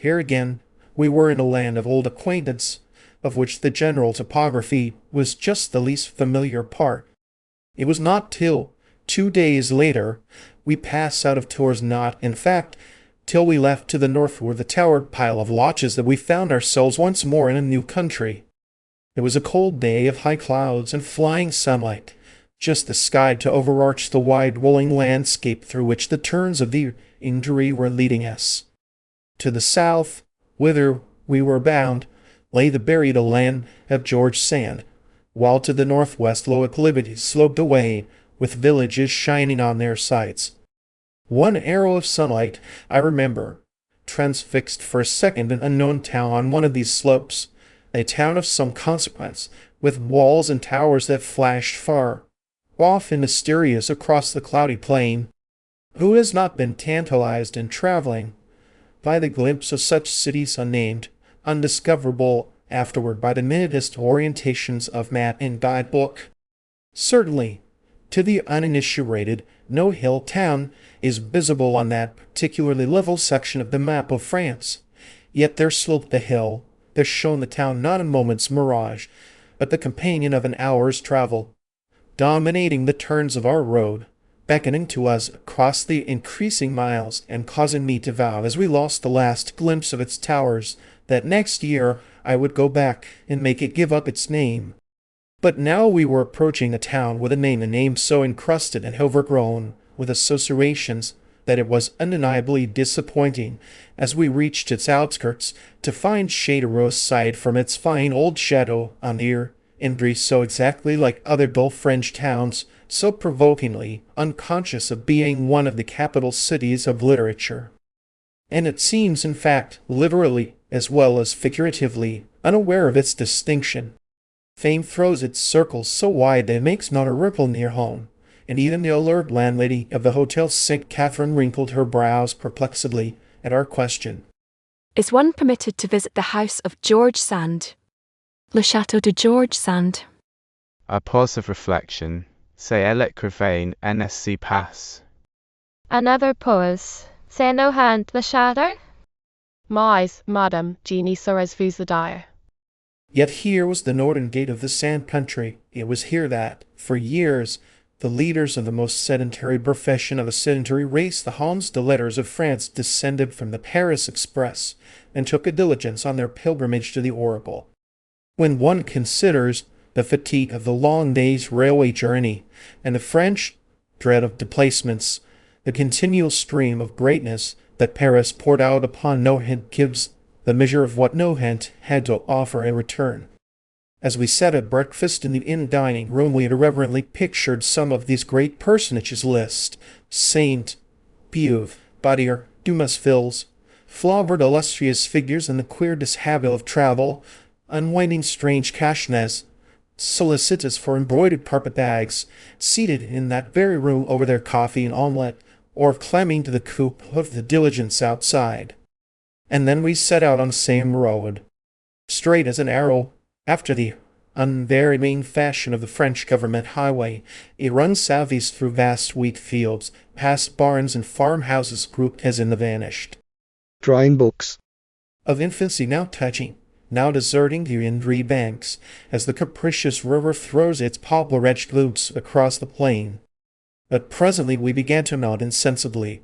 here again, we were in a land of old acquaintance, of which the general topography was just the least familiar part. It was not till 2 days later we passed out of Tours, not, in fact, till we left to the northward the towered pile of lodges, that we found ourselves once more in a new country. It was a cold day of high clouds and flying sunlight, just the sky to overarch the wide rolling landscape through which the turns of the Indre were leading us. To the south, whither we were bound, lay the buried land of George Sand, while to the northwest low acclivities sloped away, with villages shining on their sides. One arrow of sunlight, I remember, transfixed for a second an unknown town on one of these slopes, a town of some consequence, with walls and towers that flashed far off and mysterious across the cloudy plain. Who has not been tantalized in traveling by the glimpse of such cities unnamed, undiscoverable afterward by the minutest orientations of map and guidebook. Certainly, to the uninitiated, no hill town is visible on that particularly level section of the map of France. Yet there sloped the hill, there shone the town not a moment's mirage, but the companion of an hour's travel, dominating the turns of our road, beckoning to us across the increasing miles and causing me to vow as we lost the last glimpse of its towers that next year I would go back and make it give up its name. But now we were approaching a town with a name so encrusted and overgrown with associations that it was undeniably disappointing as we reached its outskirts to find shade arose aside from its fine old chateau on the Indre so exactly like other dull French towns, so provokingly unconscious of being one of the capital cities of literature. And it seems, in fact, literally as well as figuratively, unaware of its distinction. Fame throws its circles so wide that it makes not a ripple near home, and even the alert landlady of the Hotel St. Catherine wrinkled her brows perplexedly at our question. Is one permitted to visit the house of George Sand? Le Château de George Sand. A pause of reflection. C'est elle Cravain NSC pass. Another pause. C'est no hand the shadow? Mais, madame, Jeannie serait vous the dire. Yet here was the northern gate of the sand country. It was here that, for years, the leaders of the most sedentary profession of a sedentary race, the Hans de Letters of France, descended from the Paris Express and took a diligence on their pilgrimage to the Oracle. When one considers the fatigue of the long day's railway journey and the French dread of displacements, the continual stream of greatness that Paris poured out upon Nohant gives the measure of what Nohant had to offer in return. As we sat at breakfast in the inn dining room, we had irreverently pictured some of these great personages list: Saint, Beuve, Badier, Dumas Fils, flowered illustrious figures in the queer dishabille of travel, unwinding strange cachenets, solicitous for embroidered carpet-bags, seated in that very room over their coffee and omelette, or climbing to the coupe of the diligence outside. And then we set out on the same road, straight as an arrow, after the unvarying fashion of the French government highway. It runs southeast through vast wheat fields, past barns and farmhouses grouped as in the vanished. Drawing books Of infancy now touching, now deserting the Indre banks, as the capricious river throws its poplar-edged loops across the plain. But presently we began to mount insensibly,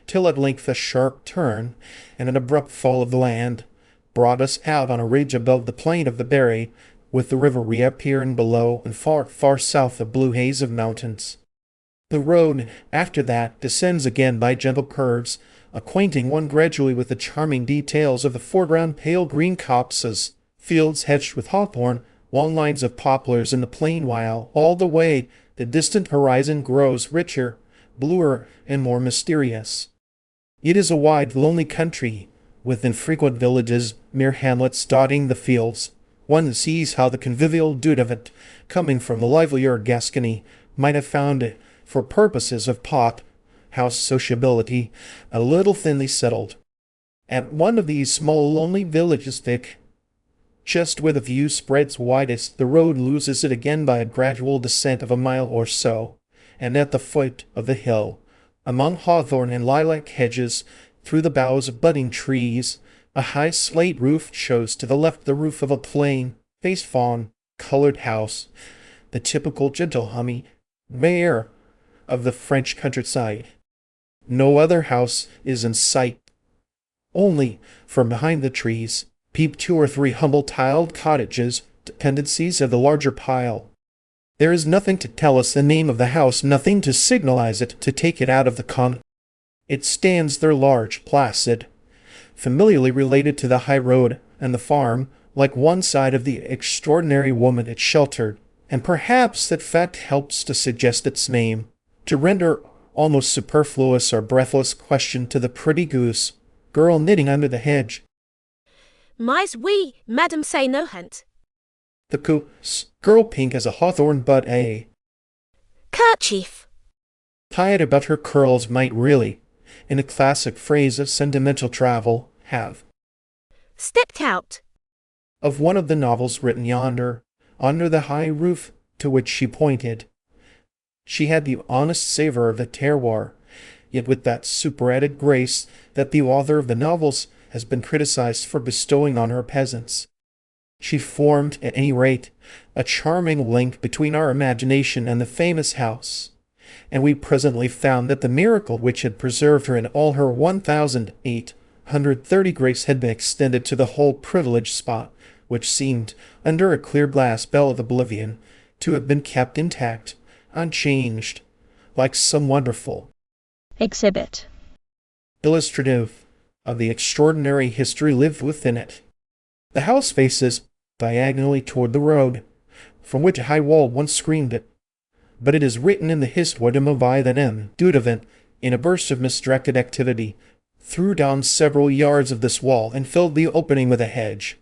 till at length a sharp turn and an abrupt fall of the land brought us out on a ridge above the plain of the Berry, with the river reappearing below and far, far south a blue haze of mountains. The road, after that, descends again by gentle curves, acquainting one gradually with the charming details of the foreground pale green copses, fields hedged with hawthorn, long lines of poplars in the plain, while all the way the distant horizon grows richer, bluer, and more mysterious. It is a wide, lonely country, with infrequent villages, mere hamlets dotting the fields. One sees how the convivial dude of it, coming from the livelier Gascony, might have found it, for purposes of pot house sociability, a little thinly settled. At one of these small lonely villages thick, just where the view spreads widest, the road loses it again by a gradual descent of a mile or so, and at the foot of the hill, among hawthorn and lilac hedges, through the boughs of budding trees, a high slate roof shows to the left the roof of a plain-faced fawn-colored house, the typical gentle hummy mayor of the French countryside. No other house is in sight. Only, from behind the trees, peep 2 or 3 humble tiled cottages, dependencies of the larger pile. There is nothing to tell us the name of the house, nothing to signalize it, to take it out of the con. It stands there large, placid, familiarly related to the high road and the farm, like one side of the extraordinary woman it sheltered, and perhaps that fact helps to suggest its name, to render almost superfluous our breathless question to the pretty goose girl knitting under the hedge. Mais oui, madame say no hunt. The goose girl, pink as a hawthorn bud, kerchief tied about her curls, might really, in a classic phrase of sentimental travel, have stepped out of one of the novels written yonder, under the high roof to which she pointed. She had the honest savor of the terroir, yet with that superadded grace that the author of the novels has been criticized for bestowing on her peasants. She formed, at any rate, a charming link between our imagination and the famous house, and we presently found that the miracle which had preserved her in all her 1,830 grace had been extended to the whole privileged spot, which seemed, under a clear glass bell of oblivion, to have been kept intact, unchanged, like some wonderful exhibit illustrative of the extraordinary history lived within it. The house faces diagonally toward the road, from which a high wall once screened it, but it is written in the Histoire de Mauvais that M. Dudevant, in a burst of misdirected activity, threw down several yards of this wall and filled the opening with a hedge.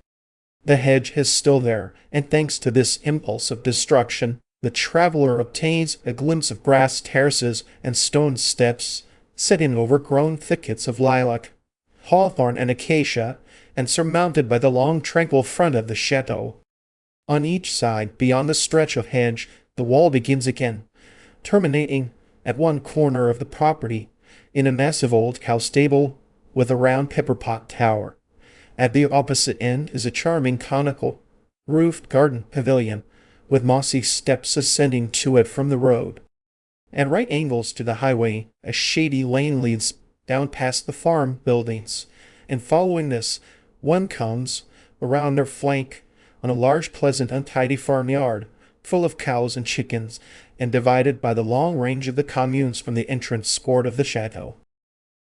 The hedge is still there, and thanks to this impulse of destruction, the traveler obtains a glimpse of grass terraces and stone steps set in overgrown thickets of lilac, hawthorn, and acacia, and surmounted by the long tranquil front of the chateau. On each side, beyond the stretch of hedge, the wall begins again, terminating, at one corner of the property, in a massive old cow stable with a round pepper-pot tower. At the opposite end is a charming conical, roofed garden pavilion, with mossy steps ascending to it from the road. At right angles to the highway, a shady lane leads down past the farm buildings, and following this, one comes around their flank on a large, pleasant, untidy farmyard, full of cows and chickens, and divided by the long range of the communes from the entrance court of the chateau.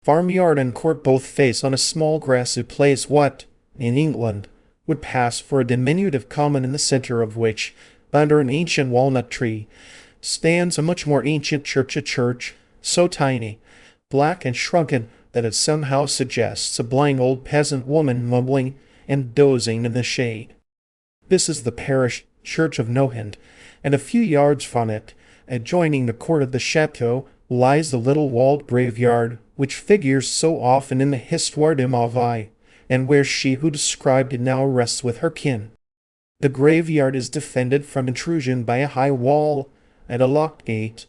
Farmyard and court both face on a small grassy place what, in England, would pass for a diminutive common, in the center of which, under an ancient walnut tree, stands a much more ancient church, a church so tiny, black, and shrunken that it somehow suggests a blind old peasant woman mumbling and dozing in the shade. This is the parish church of Nohant, and a few yards from it, adjoining the court of the chateau, lies the little walled graveyard which figures so often in the Histoire de Mauvais, and where she who described it now rests with her kin. The graveyard is defended from intrusion by a high wall and a locked gate,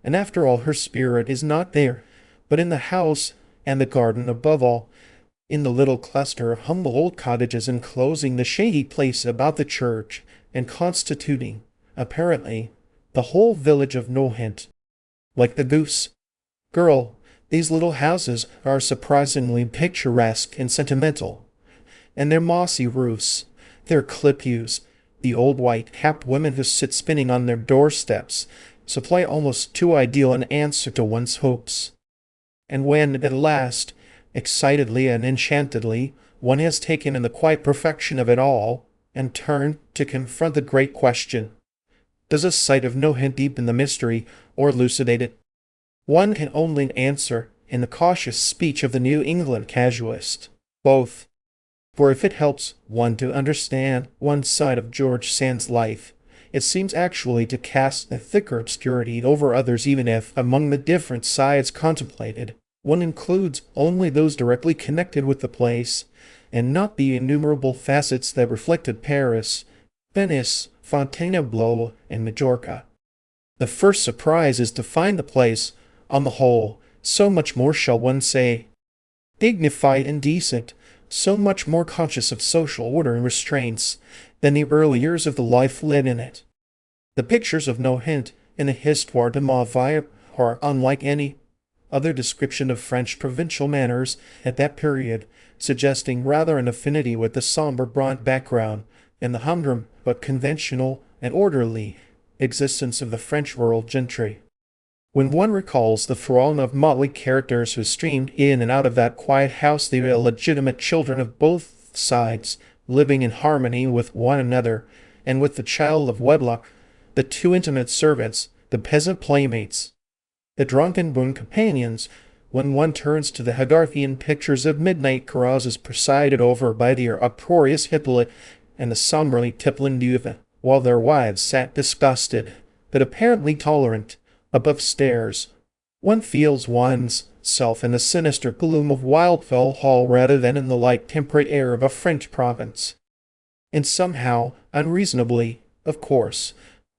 and after all her spirit is not there, but in the house and the garden, above all, in the little cluster of humble old cottages enclosing the shady place about the church, and constituting, apparently, the whole village of Nohant. Like the goose girl, these little houses are surprisingly picturesque and sentimental, and their mossy roofs, their clipped yews, the old white-capped women who sit spinning on their doorsteps, supply almost too ideal an answer to one's hopes. And when, at last, excitedly and enchantedly, one has taken in the quiet perfection of it all, and turned to confront the great question, does a sight of Nohant deepen the mystery or elucidate it? One can only answer, in the cautious speech of the New England casuist, both. For if it helps one to understand one side of George Sand's life, it seems actually to cast a thicker obscurity over others, even if, among the different sides contemplated, one includes only those directly connected with the place, and not the innumerable facets that reflected Paris, Venice, Fontainebleau, and Majorca. The first surprise is to find the place, on the whole, so much more, shall one say, dignified and decent, so much more conscious of social order and restraints, than the early years of the life led in it. The pictures of Nohant in the Histoire de Mauvais are unlike any other description of French provincial manners at that period, suggesting rather an affinity with the sombre broad background and the humdrum but conventional and orderly existence of the French rural gentry. When one recalls the throng of motley characters who streamed in and out of that quiet house, the illegitimate children of both sides, living in harmony with one another, and with the child of wedlock, the too intimate servants, the peasant playmates, the drunken boon companions, when one turns to the Hogarthian pictures of midnight carouses presided over by the uproarious Hippolyte and the somberly Tiplinduva, while their wives sat disgusted, but apparently tolerant, above stairs, one feels one's itself in the sinister gloom of Wildfell Hall rather than in the light temperate air of a French province. And somehow, unreasonably, of course,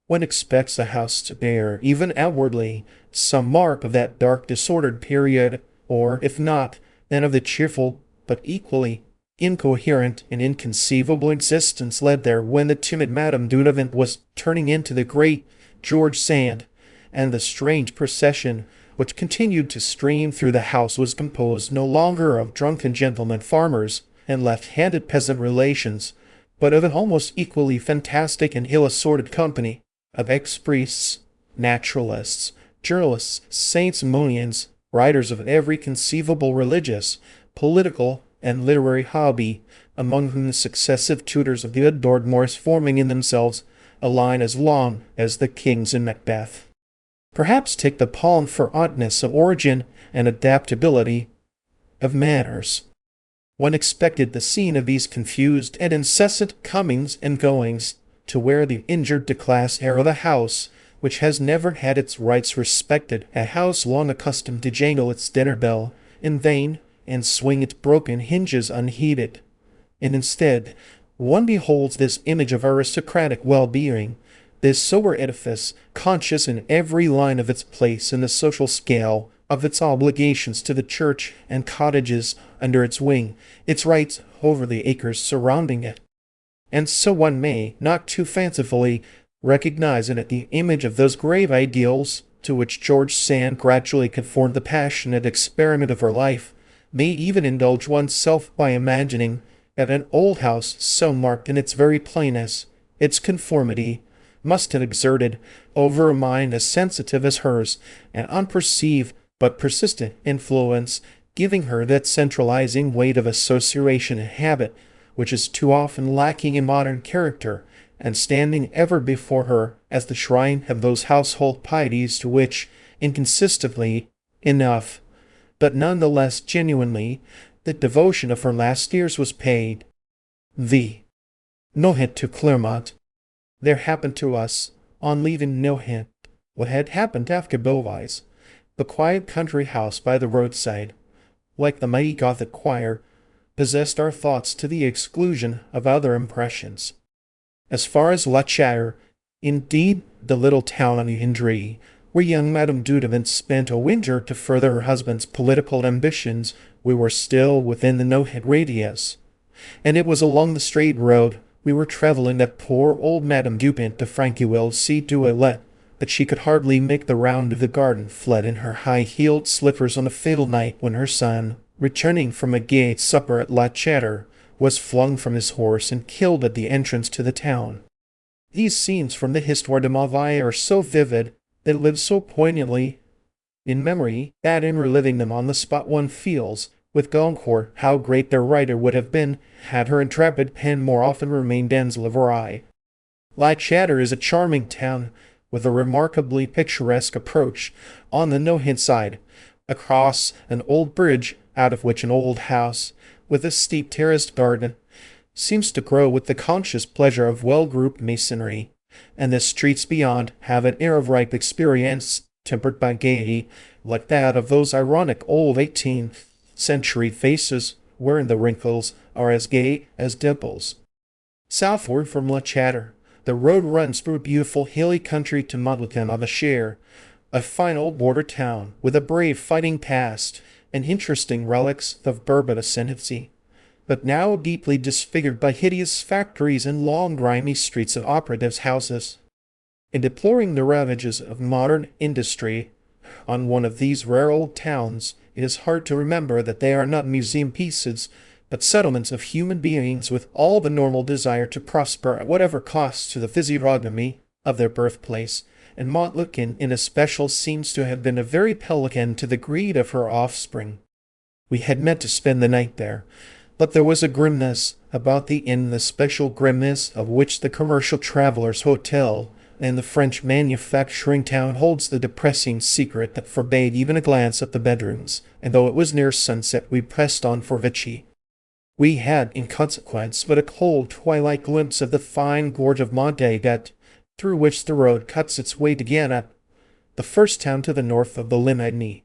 one expects the house to bear, even outwardly, some mark of that dark disordered period, or, if not, then of the cheerful, but equally incoherent and inconceivable existence led there when the timid Madame Dudevant was turning into the great George Sand, and the strange procession which continued to stream through the house was composed no longer of drunken gentlemen farmers and left-handed peasant relations, but of an almost equally fantastic and ill-assorted company of ex-priests, naturalists, journalists, saints-monians, writers of every conceivable religious, political, and literary hobby, among whom the successive tutors of the adored Morris forming in themselves a line as long as the king's in Macbeth. Perhaps take the palm for oddness of origin and adaptability of manners. One expected the scene of these confused and incessant comings and goings to wear the injured to class air of a house which has never had its rights respected, a house long accustomed to jangle its dinner bell in vain and swing its broken hinges unheeded. And instead, one beholds this image of aristocratic well-being, this sober edifice, conscious in every line of its place in the social scale, of its obligations to the church and cottages under its wing, its rights over the acres surrounding it. And so one may, not too fancifully, recognize in it the image of those grave ideals to which George Sand gradually conformed the passionate experiment of her life, may even indulge oneself by imagining that an old house so marked in its very plainness, its conformity, must have exerted over a mind as sensitive as hers, an unperceived but persistent influence, giving her that centralizing weight of association and habit which is too often lacking in modern character, and standing ever before her as the shrine of those household pieties to which, inconsistently enough, but none the less genuinely, the devotion of her last years was paid. Nohant to Clermont. There happened to us, on leaving Nohant, what had happened after Beauvais. The quiet country house by the roadside, like the mighty Gothic choir, possessed our thoughts to the exclusion of other impressions. As far as La Chatter, indeed, the little town on the Indre, where young Madame Dudevant spent a winter to further her husband's political ambitions, we were still within the Nohant radius, and it was along the straight road we were travelling that poor old Madame Dupin de Franqueville see Duelet, that she could hardly make the round of the garden, fled in her high-heeled slippers on a fatal night when her son, returning from a gay supper at La Chatter, was flung from his horse and killed at the entrance to the town. These scenes from the Histoire de Mauvais are so vivid, they live so poignantly in memory, that in reliving them on the spot one feels, with Goncourt, how great their writer would have been had her intrepid pen more often remained dans la vraie. La Chatter is a charming town, with a remarkably picturesque approach on the Nohant side, across an old bridge out of which an old house, with a steep terraced garden, seems to grow with the conscious pleasure of well-grouped masonry, and the streets beyond have an air of ripe experience, tempered by gaiety, like that of those ironic old 18th century faces wherein the wrinkles are as gay as dimples. Southward from La Chatter, the road runs through a beautiful hilly country to Montlucan-on-the-Cher, a fine old border town with a brave fighting past and interesting relics of Bourbon ascendancy, but now deeply disfigured by hideous factories and long grimy streets of operatives' houses. In deploring the ravages of modern industry on one of these rare old towns, it is hard to remember that they are not museum pieces, but settlements of human beings with all the normal desire to prosper at whatever cost to the physiognomy of their birthplace, and Montlucan in especial seems to have been a very pelican to the greed of her offspring. We had meant to spend the night there, but there was a grimness about the inn, the special grimness of which the commercial traveller's hotel and the French manufacturing town holds the depressing secret that forbade even a glance at the bedrooms, and though it was near sunset we pressed on for Vichy. We had, in consequence, but a cold twilight glimpse of the fine gorge of Montaudet, through which the road cuts its way to Gannat, the first town to the north of the Limadny,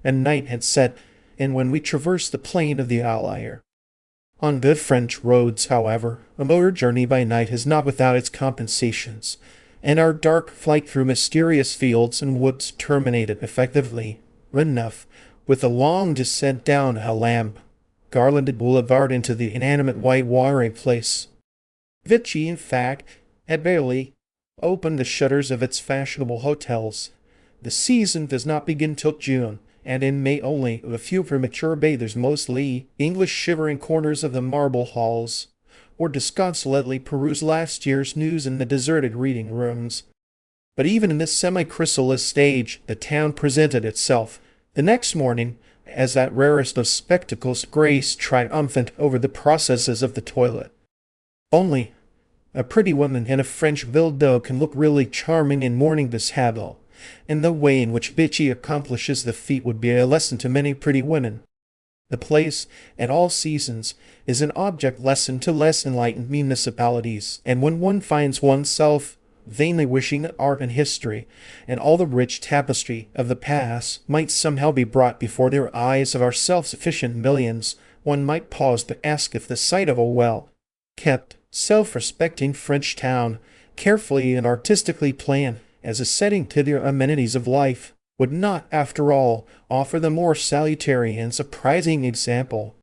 and night had set in when we traversed the plain of the Allier. On good French roads, however, a motor journey by night is not without its compensations, and our dark flight through mysterious fields and woods terminated effectively enough with a long descent down a lamp-garlanded boulevard into the inanimate white watering place. Vichy, in fact, had barely opened the shutters of its fashionable hotels. The season does not begin till June, and in May only a few premature bathers, mostly English, shiver in corners of the marble halls, or disconsolately peruse last year's news in the deserted reading rooms. But even in this semi-chrysalis stage, the town presented itself the next morning as that rarest of spectacles, grace triumphant over the processes of the toilet. Only a pretty woman in a French bildeau can look really charming in morning dishabille, and the way in which Vichy accomplishes the feat would be a lesson to many pretty women. The place, at all seasons, is an object lesson to less enlightened municipalities, and when one finds oneself vainly wishing that art and history, and all the rich tapestry of the past might somehow be brought before the eyes of our self-sufficient millions, one might pause to ask if the sight of a well-kept, self-respecting French town, carefully and artistically planned as a setting to the amenities of life, would not, after all, offer the more salutary and surprising example.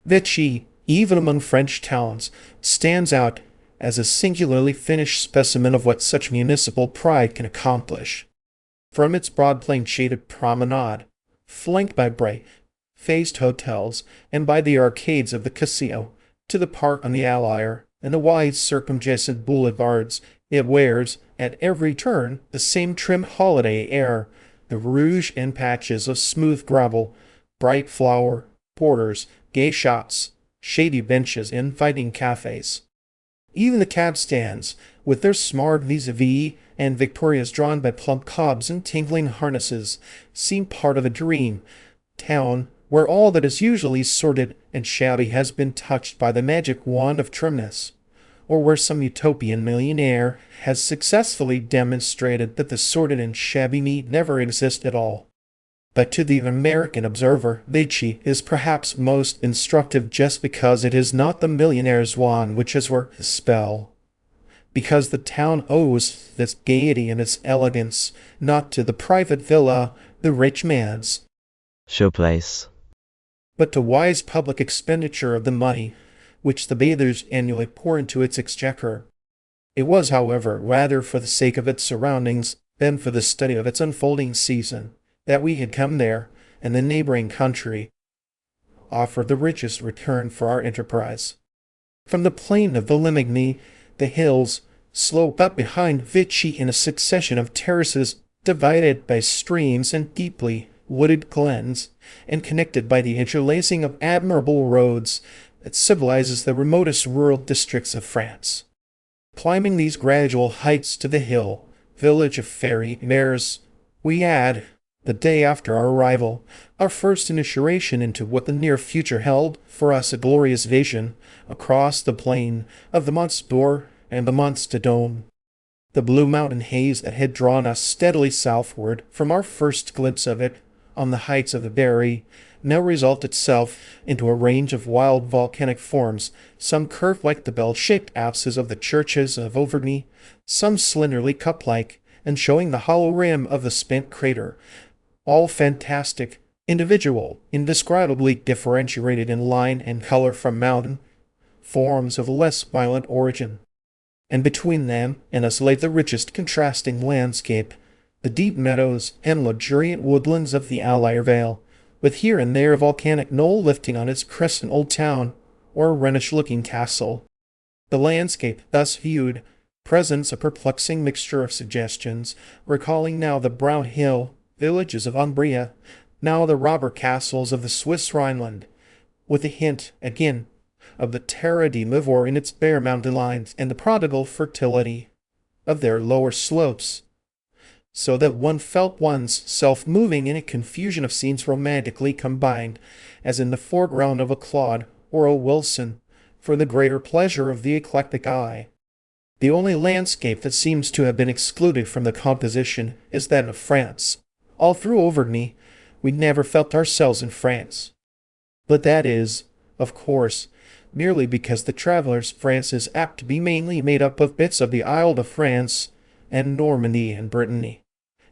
Vichy, even among French towns, stands out as a singularly finished specimen of what such municipal pride can accomplish. From its broad plain-shaded promenade, flanked by bright-faced hotels, and by the arcades of the Casino, to the park on the Allier, and the wide circumjacent boulevards, it wears, at every turn, the same trim holiday air, the rouge and patches of smooth gravel, bright flower borders, gay shops, shady benches, inviting cafes. Even the cab stands, with their smart vis-a-vis and victorias drawn by plump cobs and tinkling harnesses, seem part of a dream town where all that is usually sordid and shabby has been touched by the magic wand of trimness, or where some utopian millionaire has successfully demonstrated that the sordid and shabby need never exist at all. But to the American observer, Vichy is perhaps most instructive just because it is not the millionaire's wand which has worked his spell. Because the town owes this gaiety and its elegance not to the private villa, the rich man's showplace, but to wise public expenditure of the money which the bathers annually pour into its exchequer. It was, however, rather for the sake of its surroundings than for the study of its unfolding season that we had come there, and the neighboring country offered the richest return for our enterprise. From the plain of the Limigny, the hills slope up behind Vichy in a succession of terraces divided by streams and deeply wooded glens, and connected by the interlacing of admirable roads that civilizes the remotest rural districts of France. Climbing these gradual heights to the hill village of Fairy Mares, we had, the day after our arrival, our first initiation into what the near future held for us, a glorious vision across the plain of the Mont Dore and the Mont Dôme. The blue mountain haze that had drawn us steadily southward from our first glimpse of it on the heights of the Berry now resolved itself into a range of wild volcanic forms, some curved like the bell-shaped apses of the churches of Auvergne, some slenderly cup-like, and showing the hollow rim of the spent crater, all fantastic, individual, indescribably differentiated in line and color from mountain forms of less violent origin. And between them and us lay the richest contrasting landscape, the deep meadows and luxuriant woodlands of the Allier Vale, with here and there a volcanic knoll lifting on its crest an old town or a Rhenish-looking castle. The landscape, thus viewed, presents a perplexing mixture of suggestions, recalling now the brown hill villages of Umbria, now the robber castles of the Swiss Rhineland, with a hint, again, of the Terra di Mivor in its bare mountain lines and the prodigal fertility of their lower slopes, so that one felt one's self moving in a confusion of scenes romantically combined, as in the foreground of a Claude or a Wilson, for the greater pleasure of the eclectic eye. The only landscape that seems to have been excluded from the composition is that of France. All through Auvergne, we never felt ourselves in France. But that is, of course, merely because the traveler's France is apt to be mainly made up of bits of the Isle de France and Normandy and Brittany,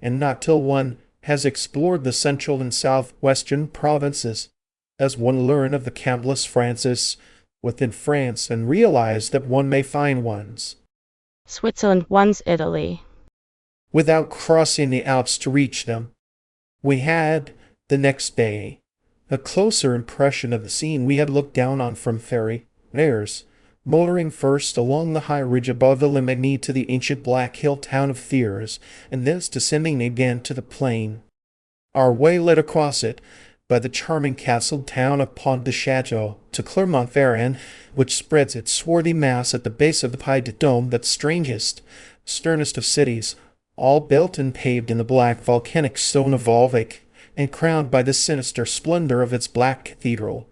and not till one has explored the central and southwestern provinces, as one learn of the countless Frances within France and realize that one may find ones Switzerland, one's Italy. without crossing the Alps to reach them. We had, the next day, a closer impression of the scene we had looked down on from ferry airs, motoring first along the high ridge above the Limagny to the ancient black hill town of Thiers, and thence descending again to the plain. Our way led across it, by the charming castled town of Pont de Château, to Clermont-Ferrand, which spreads its swarthy mass at the base of the Pied de Dôme, that strangest, sternest of cities, all built and paved in the black volcanic stone of Volvic, and crowned by the sinister splendor of its black cathedral.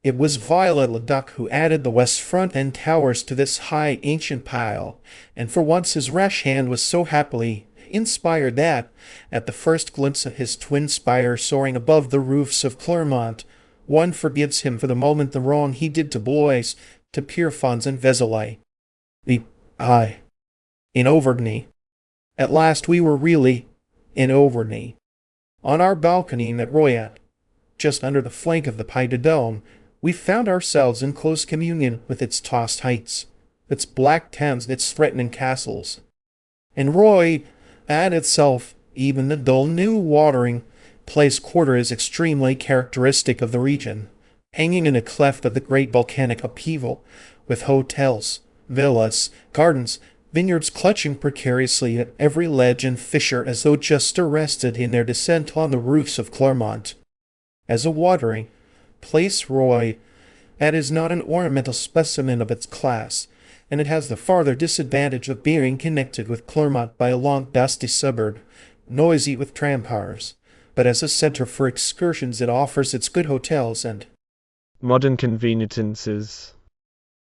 It was Viollet-le-Duc who added the west front and towers to this high ancient pile, and for once his rash hand was so happily inspired that, at the first glimpse of his twin spire soaring above the roofs of Clermont, one forgives him for the moment the wrong he did to Blois, to Pierrefonds and Vézelay. In Auvergne. At last we were really in Auvergne. On our balcony at Royat, just under the flank of the Pied de Dôme, we found ourselves in close communion with its tossed heights, its black towns, its threatening castles. And Roy, at itself, even the dull new watering place quarter is extremely characteristic of the region, hanging in a cleft of the great volcanic upheaval, with hotels, villas, gardens, vineyards clutching precariously at every ledge and fissure as though just arrested in their descent on the roofs of Clermont. As a watering place, Roy, that is not an ornamental specimen of its class, and it has the farther disadvantage of being connected with Clermont by a long dusty suburb, noisy with tramcars, but as a centre for excursions it offers its good hotels and modern conveniences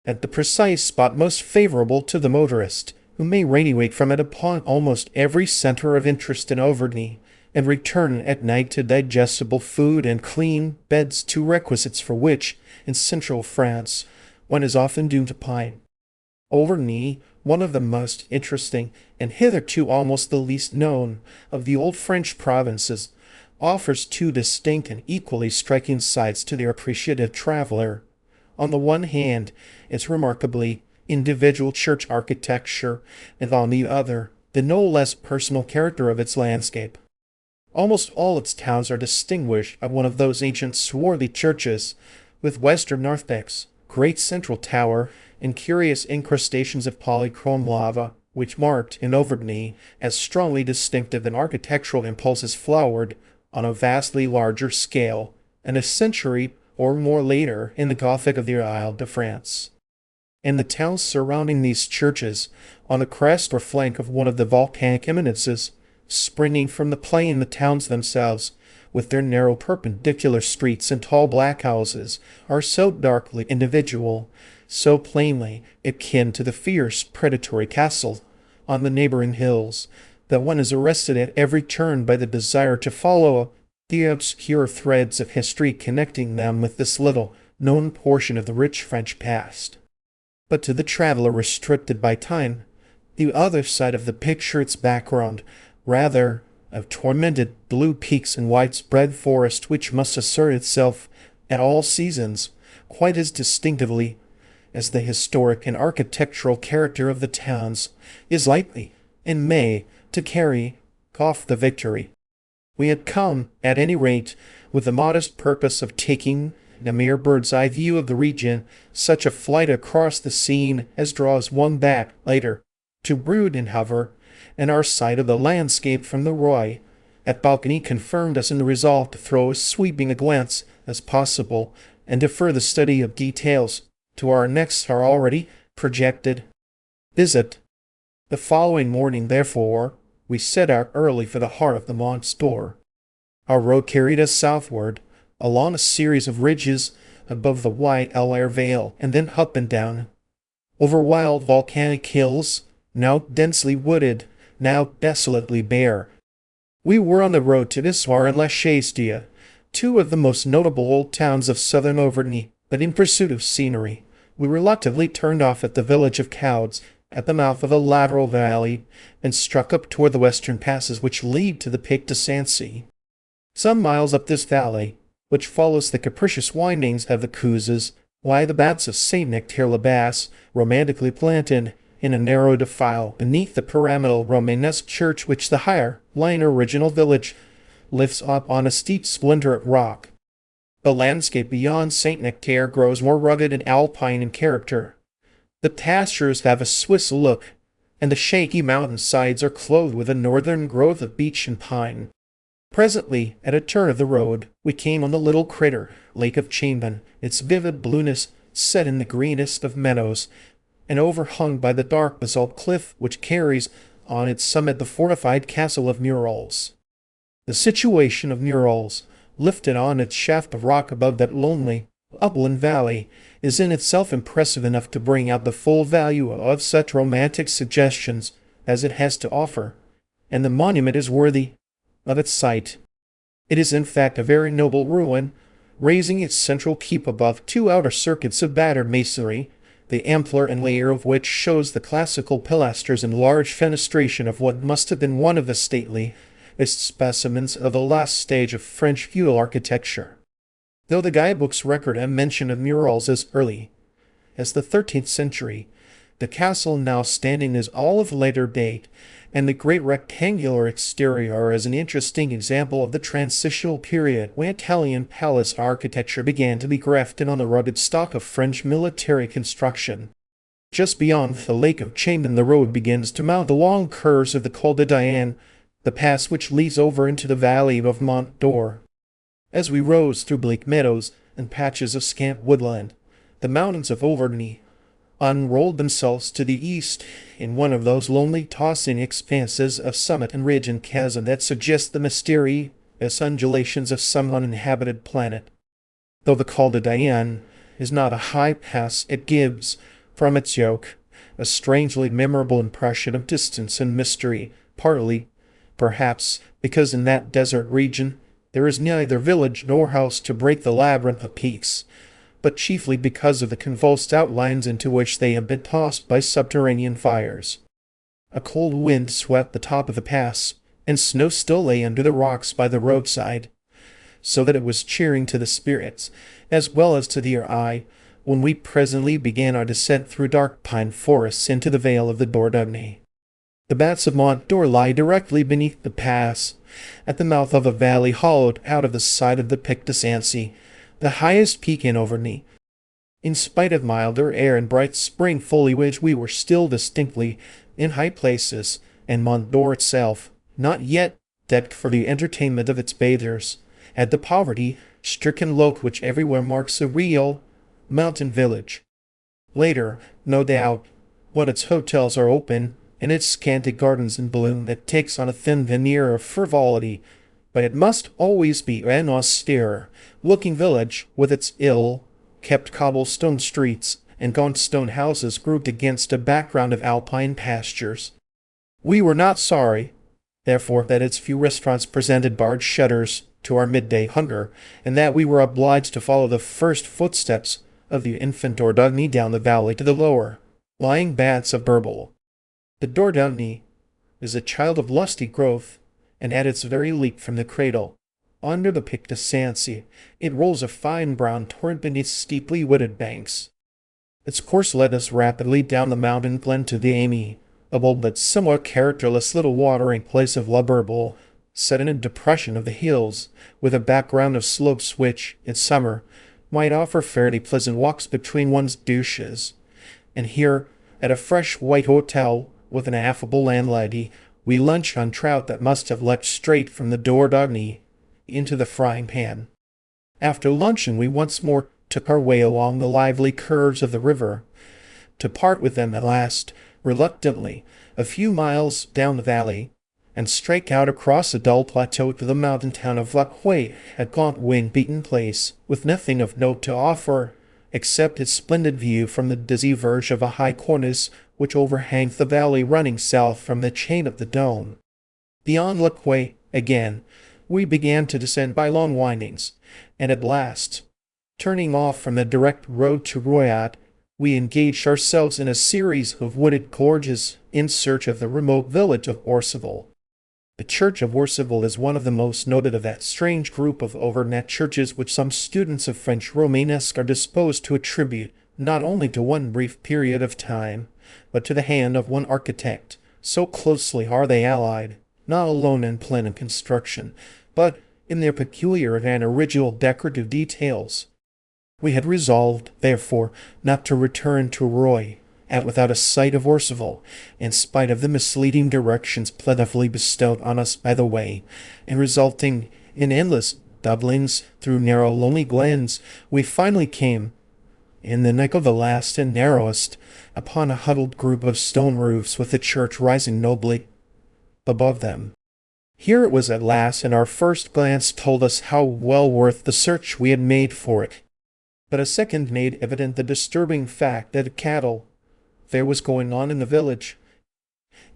at the precise spot most favourable to the motorist, who may radiate from it upon almost every centre of interest in Auvergne, and return at night to digestible food and clean beds, two requisites for which, in central France, one is often doomed to pine. Auvergne, one of the most interesting, and hitherto almost the least known, of the old French provinces, offers two distinct and equally striking sides to the appreciative traveller. On the one hand, its remarkably individual church architecture, and on the other, the no less personal character of its landscape. Almost all its towns are distinguished by one of those ancient swarthy churches, with western narthex, great central tower, and curious incrustations of polychrome lava, which marked, in Auvergne, as strongly distinctive than architectural impulses flowered, on a vastly larger scale, and a century or more later in the Gothic of the Isle de France. In the towns surrounding these churches, on the crest or flank of one of the volcanic eminences, springing from the plain, the towns themselves, with their narrow perpendicular streets and tall black houses, are so darkly individual, so plainly akin to the fierce predatory castle on the neighboring hills, that one is arrested at every turn by the desire to follow the obscure threads of history connecting them with this little known portion of the rich French past. But to the traveller restricted by time, the other side of the picture, its background, rather, of tormented blue peaks and widespread forest, which must assert itself at all seasons quite as distinctively as the historic and architectural character of the towns, is likely, in May, to carry off the victory. We had come, at any rate, with the modest purpose of taking a mere bird's-eye view of the region, such a flight across the scene as draws one back, later, to brood and hover, and our sight of the landscape from the Roy at balcony confirmed us in the resolve to throw as sweeping a glance as possible, and defer the study of details to our next, our already projected visit. The following morning, therefore, we set out early for the heart of the Mont Store. Our road carried us southward, along a series of ridges above the white Alaire Vale, and then up and down, over wild volcanic hills, now densely wooded, now desolately bare. We were on the road to Issoire and La Chastia, two of the most notable old towns of southern Auvergne, but in pursuit of scenery, we reluctantly turned off at the village of Caudes, at the mouth of a lateral valley, and struck up toward the western passes which lead to the Pic de Sancy. Some miles up this valley, which follows the capricious windings of the Couzes, lie the baths of Saint Nectaire-le-Bas, romantically planted in a narrow defile beneath the pyramidal Romanesque church which the higher-lying original village lifts up on a steep splinter of rock. The landscape beyond Saint Nectaire grows more rugged and alpine in character. The pastures have a Swiss look, and the shaky mountain sides are clothed with a northern growth of beech and pine. Presently, at a turn of the road, we came on the little crater, Lake of Chambon, its vivid blueness set in the greenest of meadows, and overhung by the dark basalt cliff which carries on its summit the fortified castle of Murals. The situation of Murals, lifted on its shaft of rock above that lonely, upland valley, is in itself impressive enough to bring out the full value of such romantic suggestions as it has to offer, and the monument is worthy of its site. It is in fact a very noble ruin, raising its central keep above two outer circuits of battered masonry, the ampler and layer of which shows the classical pilasters and large fenestration of what must have been one of the stateliest specimens of the last stage of French feudal architecture. Though the guidebooks record a mention of murals as early as the 13th century, the castle now standing is all of later date, and the great rectangular exterior is an interesting example of the transitional period when Italian palace architecture began to be grafted on the rugged stock of French military construction. Just beyond the Lake of Chambon the road begins to mount the long curves of the Col de Diane, the pass which leads over into the valley of Mont d'Or. As we rose through bleak meadows and patches of scant woodland, the mountains of Auvergne unrolled themselves to the east in one of those lonely tossing expanses of summit and ridge and chasm that suggest the mysterious undulations of some uninhabited planet. Though the Col de Diane is not a high pass, it gives, from its yoke, a strangely memorable impression of distance and mystery, partly, perhaps, because in that desert region there is neither village nor house to break the labyrinth of peaks, but chiefly because of the convulsed outlines into which they have been tossed by subterranean fires. A cold wind swept the top of the pass, and snow still lay under the rocks by the roadside, so that it was cheering to the spirits, as well as to the eye, when we presently began our descent through dark pine forests into the vale of the Dordogne. The baths of Mont d'Or lie directly beneath the pass, at the mouth of a valley hollowed out of the side of the Pic de Sancy, the highest peak in Auvergne. In spite of milder air and bright spring foliage, we were still distinctly in high places, and Mont d'Or itself, not yet decked for the entertainment of its bathers, had the poverty-stricken look which everywhere marks a real mountain village. Later, no doubt, when its hotels are open, and its scanty gardens in bloom, it takes on a thin veneer of frivolity, but it must always be an austere-looking village, with its ill-kept cobblestone streets and gaunt stone houses grouped against a background of alpine pastures. We were not sorry, therefore, that its few restaurants presented barred shutters to our midday hunger, and that we were obliged to follow the first footsteps of the infant Dordogne down the valley to the lower-lying baths of Burble. The Dordogne is a child of lusty growth, and at its very leap from the cradle, under the Pic de Sancy, it rolls a fine brown torrent beneath steeply wooded banks. Its course led us rapidly down the mountain glen to the amiable but somewhat characterless little watering place of La Burble, set in a depression of the hills, with a background of slopes which, in summer, might offer fairly pleasant walks between one's douches. And here, at a fresh white hotel, with an affable landlady, we lunch on trout that must have leapt straight from the Dordogne into the frying pan. After luncheon we once more took our way along the lively curves of the river, to part with them at last, reluctantly, a few miles down the valley, and strike out across a dull plateau to the mountain town of La Quay, a gaunt wind-beaten place, with nothing of note to offer, except its splendid view from the dizzy verge of a high cornice which overhangs the valley running south from the chain of the Dome. Beyond La Quay, Again, we began to descend by long windings, and at last, turning off from the direct road to Royat, we engaged ourselves in a series of wooded gorges in search of the remote village of Orcival. The Church of Orcival is one of the most noted of that strange group of overnet churches which some students of French Romanesque are disposed to attribute not only to one brief period of time, but to the hand of one architect. So closely are they allied, not alone in plan and construction, but in their peculiar and original decorative details. We had resolved, therefore, not to return to Roy without a sight of Orcival, in spite of the misleading directions plentifully bestowed on us by the way, and resulting in endless doublings through narrow lonely glens. We finally came, in the neck of the last and narrowest, upon a huddled group of stone roofs with the church rising nobly above them. Here it was at last, and our first glance told us how well worth the search we had made for it. But a second made evident the disturbing fact that a cattle fair was going on in the village.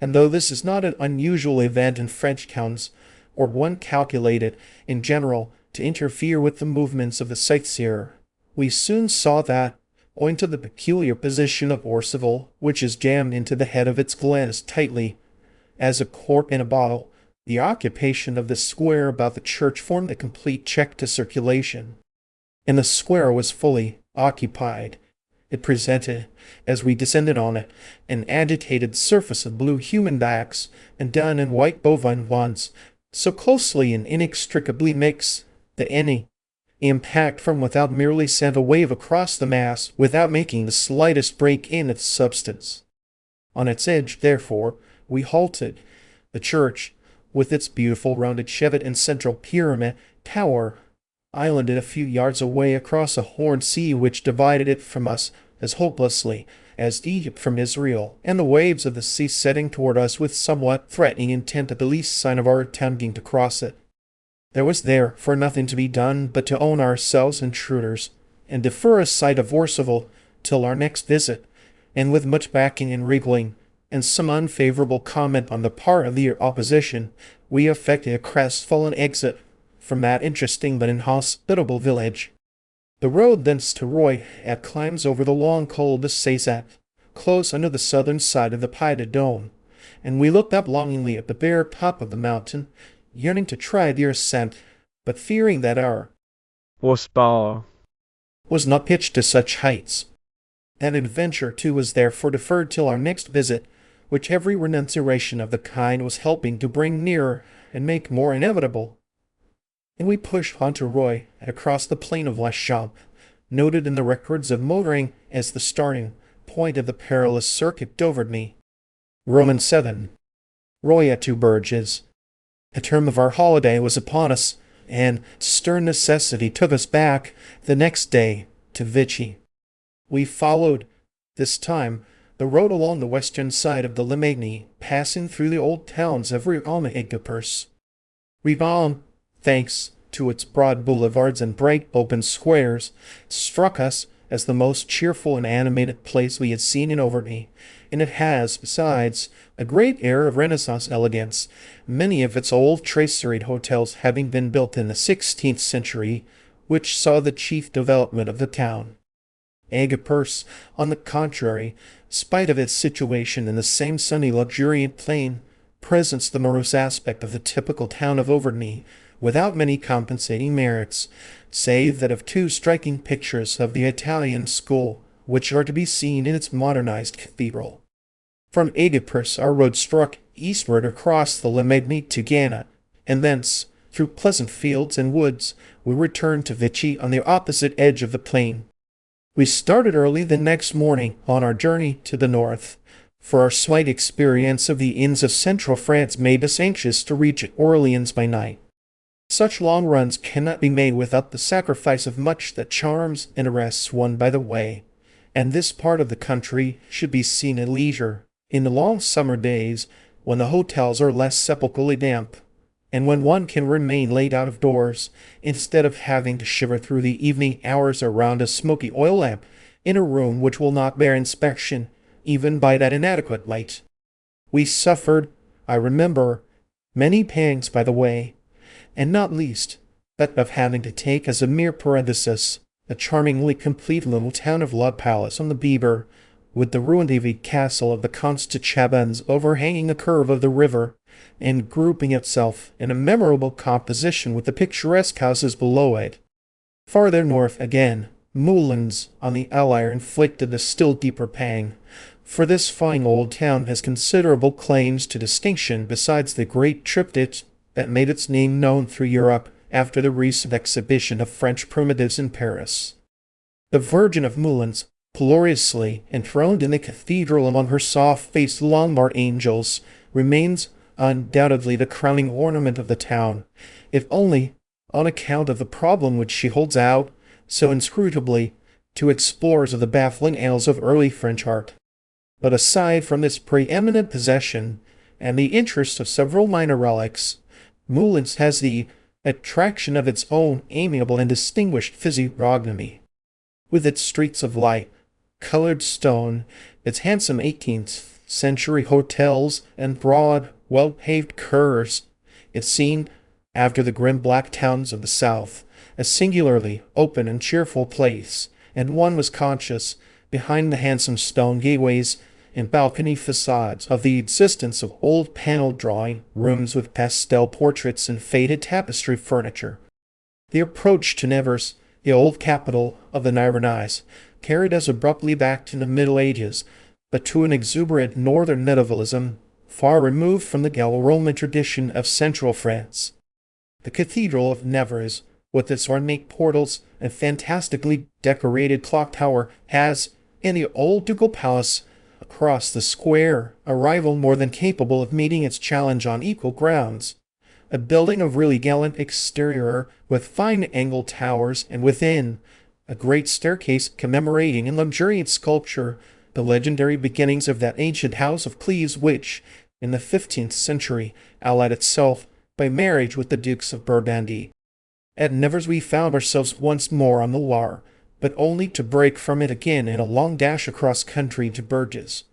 And though this is not an unusual event in French towns, or one calculated, in general, to interfere with the movements of the sightseer, we soon saw that, owing to the peculiar position of Orcival, which is jammed into the head of its glen as tightly as a cork in a bottle, the occupation of the square about the church formed a complete check to circulation. And the square was fully occupied. It presented, as we descended on it, an agitated surface of blue human backs and dun and white bovine ones, so closely and inextricably mixed that any impact from without merely sent a wave across the mass without making the slightest break in its substance. On its edge, therefore, we halted. The church, with its beautiful rounded chevet and central pyramid tower, islanded a few yards away across a horned sea which divided it from us as hopelessly as Egypt from Israel, and the waves of the sea setting toward us with somewhat threatening intent at the least sign of our attempting to cross it. There was therefore nothing to be done but to own ourselves intruders, and defer a sight of Orcival till our next visit, and with much backing and wriggling, and some unfavorable comment on the part of the opposition, we effected a crestfallen exit from that interesting but inhospitable village. The road thence to Roy climbs over the long col de Cézanne, close under the southern side of the Pied de Dôme, and we looked up longingly at the bare top of the mountain, yearning to try the ascent, but fearing that our horse bar was not pitched to such heights. That adventure, too, was therefore deferred till our next visit, which every renunciation of the kind was helping to bring nearer and make more inevitable. And we pushed on to Roy across the plain of La Chambre, noted in the records of motoring as the starting point of the perilous circuit d'Auvergne. Roman 7. Roy at 2 Burges. The term of our holiday was upon us, and stern necessity took us back the next day to Vichy. We followed, this time, the road along the western side of the Limagne, passing through the old towns of Riom and Gapers. Riom, thanks to its broad boulevards and bright open squares, struck us as the most cheerful and animated place we had seen in Auvergne, and it has, besides, a great air of Renaissance elegance, many of its old traceried hotels having been built in the 16th century, which saw the chief development of the town. Aiguepers, on the contrary, spite of its situation in the same sunny luxuriant plain, presents the morose aspect of the typical town of Auvergne, without many compensating merits, save that of 2 striking pictures of the Italian school, which are to be seen in its modernized cathedral. From Aiguepers our road struck eastward across the Limagne to Ghana, and thence, through pleasant fields and woods, we returned to Vichy on the opposite edge of the plain. We started early the next morning on our journey to the north, for our slight experience of the inns of central France made us anxious to reach Orleans by night. Such long runs cannot be made without the sacrifice of much that charms and arrests one by the way, and this part of the country should be seen at leisure, in the long summer days, when the hotels are less sepulchrally damp, and when one can remain late out of doors, instead of having to shiver through the evening hours around a smoky oil lamp, in a room which will not bear inspection, even by that inadequate light. We suffered, I remember, Many pangs by the way, and not least, that of having to take as a mere parenthesis the charmingly complete little town of La Palace on the Biber, with the ruined David castle of the Constantinople overhanging a curve of the river, and grouping itself in a memorable composition with the picturesque houses below it. Farther north again, Moulins on the Allier inflicted a still deeper pang, for this fine old town has considerable claims to distinction besides the great triptych that made its name known through Europe after the recent exhibition of French primitives in Paris. The Virgin of Moulins, gloriously enthroned in the cathedral among her soft-faced Lombard angels, remains undoubtedly the crowning ornament of the town, if only on account of the problem which she holds out so inscrutably to explorers of the baffling annals of early French art. But aside from this preeminent possession and the interest of several minor relics, Moulins has the attraction of its own amiable and distinguished physiognomy. With its streets of light, colored stone, its handsome 18th century hotels, and broad, well-paved curves, it seemed, after the grim black towns of the south, a singularly open and cheerful place, and one was conscious, behind the handsome stone gateways and balcony facades, of the existence of old paneled drawing rooms with pastel portraits and faded tapestry furniture. The approach to Nevers, the old capital of the Narbonnese, carried us abruptly back to the Middle Ages, but to an exuberant northern medievalism, far removed from the Gallo-Roman tradition of central France. The Cathedral of Nevers, with its ornate portals and fantastically decorated clock tower, has, in the old ducal palace across the square, a rival more than capable of meeting its challenge on equal grounds. A building of really gallant exterior, with fine angled towers, and within, a great staircase commemorating in luxuriant sculpture the legendary beginnings of that ancient house of Cleves which, in the 15th century, allied itself by marriage with the Dukes of Burgundy. At Nevers we found ourselves once more on the Loire, but only to break from it again in a long dash across country to Bourges.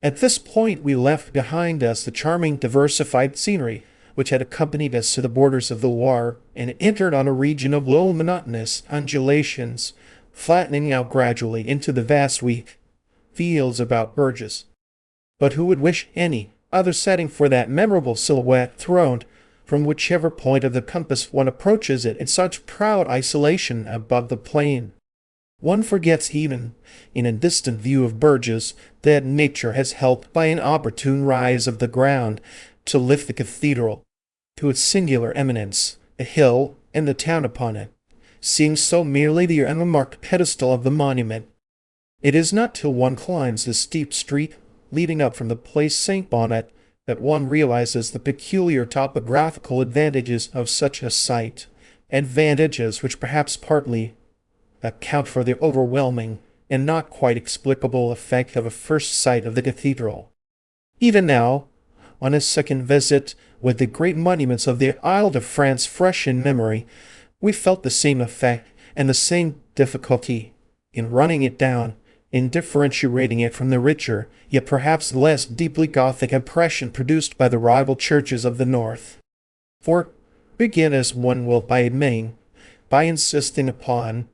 At this point we left behind us the charming diversified scenery which had accompanied us to the borders of the Loire, and entered on a region of low monotonous undulations, flattening out gradually into the vast wheat fields about Bourges. But who would wish any other setting for that memorable silhouette throned, from whichever point of the compass one approaches it, in such proud isolation above the plain? One forgets even, in a distant view of Bourges, that nature has helped by an opportune rise of the ground to lift the cathedral to its singular eminence, the hill and the town upon it, seeing so merely the unmarked pedestal of the monument. It is not till one climbs the steep street leading up from the Place Saint-Bonnet that one realizes the peculiar topographical advantages of such a site, advantages which perhaps partly account for the overwhelming and not quite explicable effect of a first sight of the cathedral. Even now, on a second visit, with the great monuments of the Isle de France fresh in memory, we felt the same effect and the same difficulty in running it down, in differentiating it from the richer, yet perhaps less deeply Gothic impression produced by the rival churches of the north. For, begin as one will by insisting upon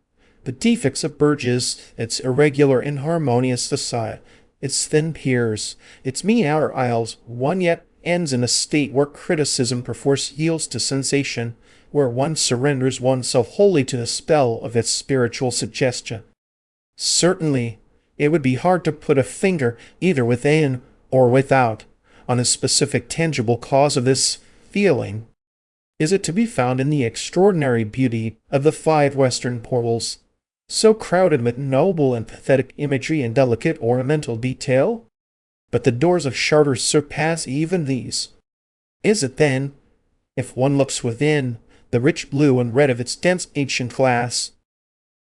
the defects of Bourges, its irregular, inharmonious facade, its thin piers, its mean outer aisles, one yet ends in a state where criticism perforce yields to sensation, where one surrenders oneself wholly to the spell of its spiritual suggestion. Certainly, it would be hard to put a finger, either within or without, on a specific tangible cause of this feeling. Is it to be found in the extraordinary beauty of the 5 western portals, so crowded with noble and pathetic imagery and delicate ornamental detail? But the doors of Chartres surpass even these. Is it then, if one looks within, the rich blue and red of its dense ancient glass,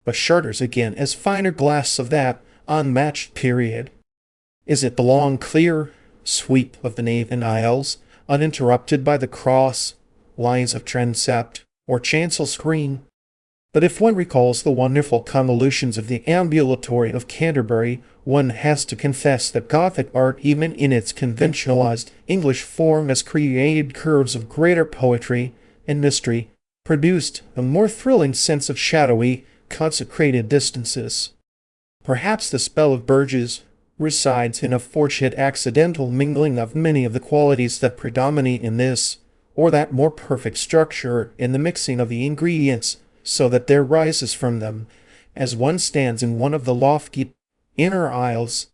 but Chartres again as finer glass of that unmatched period? Is it the long clear sweep of the nave and aisles, uninterrupted by the cross lines of transept or chancel screen? But if one recalls the wonderful convolutions of the ambulatory of Canterbury, one has to confess that Gothic art, even in its conventionalized English form, has created curves of greater poetry and mystery, produced a more thrilling sense of shadowy, consecrated distances. Perhaps the spell of Burgess resides in a fortunate accidental mingling of many of the qualities that predominate in this, or that more perfect structure in the mixing of the ingredients, so that there rises from them, as one stands in one of the lofty inner aisles,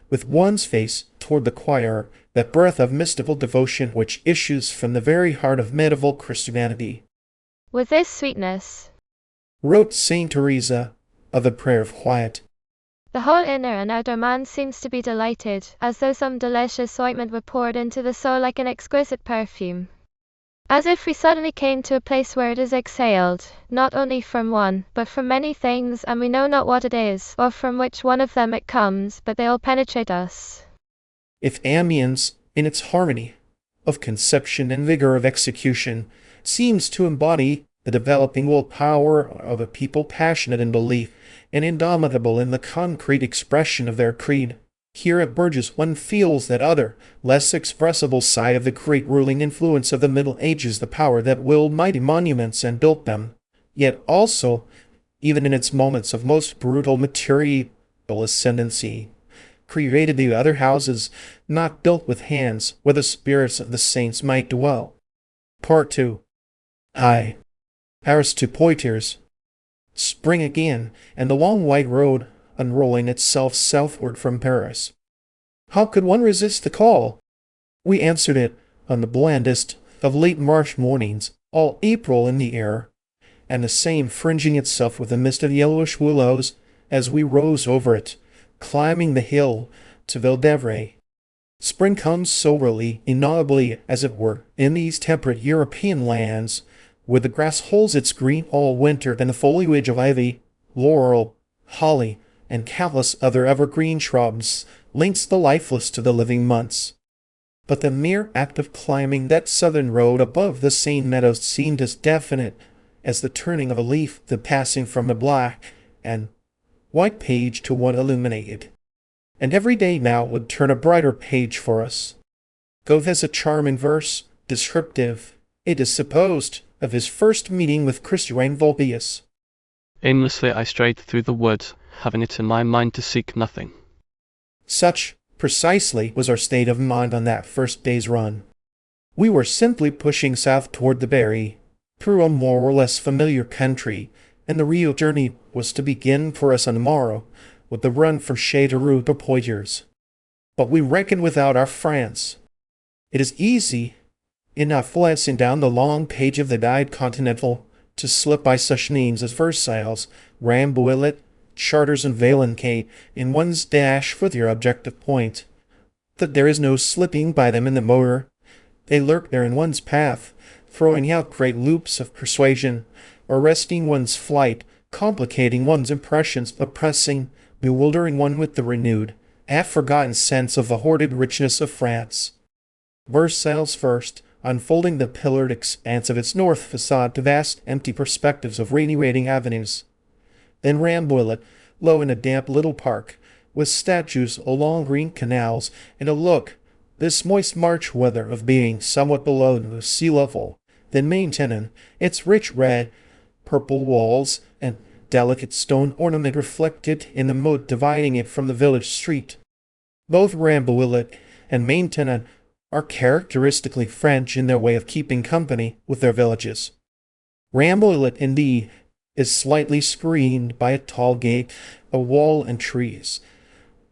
with one's face toward the choir, that breath of mystical devotion which issues from the very heart of medieval Christianity. With this sweetness, Wrote Saint Teresa of the Prayer of Quiet, the whole inner and outer man seems to be delighted, as though some delicious ointment were poured into the soul like an exquisite perfume. As if we suddenly came to a place where it is exhaled, not only from one, but from many things, and we know not what it is, or from which one of them it comes, but they all penetrate us. If Amiens, in its harmony of conception and vigor of execution, seems to embody the developing will power of a people passionate in belief and indomitable in the concrete expression of their creed, here at Burgess one feels that other, less expressible side of the great ruling influence of the Middle Ages, the power that willed mighty monuments and built them, yet also, even in its moments of most brutal material ascendancy, created the other houses not built with hands, where the spirits of the saints might dwell. Part 2. Paris to Poitiers. Spring again, and the long white road unrolling itself southward from Paris. How could one resist the call? We answered it on the blandest of late March mornings, all April in the air, and the same fringing itself with a mist of yellowish willows as we rose over it, climbing the hill to Valdevre. Spring comes soberly, inaudibly, as it were, in these temperate European lands, where the grass holds its green all winter, and the foliage of ivy, laurel, holly, and countless other evergreen shrubs links the lifeless to the living months. But the mere act of climbing that southern road above the Seine meadows seemed as definite as the turning of a leaf, the passing from a black and white page to one illuminated. And every day now would turn a brighter page for us. Goethe has a charm in verse, descriptive, it is supposed, of his first meeting with Christian Volpius. Aimlessly I strayed through the woods, having it in my mind to seek nothing. Such, precisely, was our state of mind on that first day's run. We were simply pushing south toward the Berry, through a more or less familiar country, and the real journey was to begin for us on the morrow, with the run from Châteauroux to Poitiers. But we reckoned without our France. It is easy enough glancing down the long page of the Guide Continental to slip by such names as Versailles, Rambouillet, Charters, and Valenquet in one's dash for their objective point. That there is no slipping by them in the motor. They lurk there in one's path, throwing out great loops of persuasion, arresting one's flight, complicating one's impressions, oppressing, bewildering one with the renewed, half-forgotten sense of the hoarded richness of France. Versailles first, unfolding the pillared expanse of its north facade to vast empty perspectives of radiating avenues. Then Rambouillet, low in a damp little park, with statues along green canals, and a look, this moist March weather, of being somewhat below the sea level. Then Maintenon, its rich red, purple walls, and delicate stone ornament reflected in the moat dividing it from the village street. Both Rambouillet and Maintenon are characteristically French in their way of keeping company with their villages. Rambouillet, indeed, is slightly screened by a tall gate, a wall, and trees,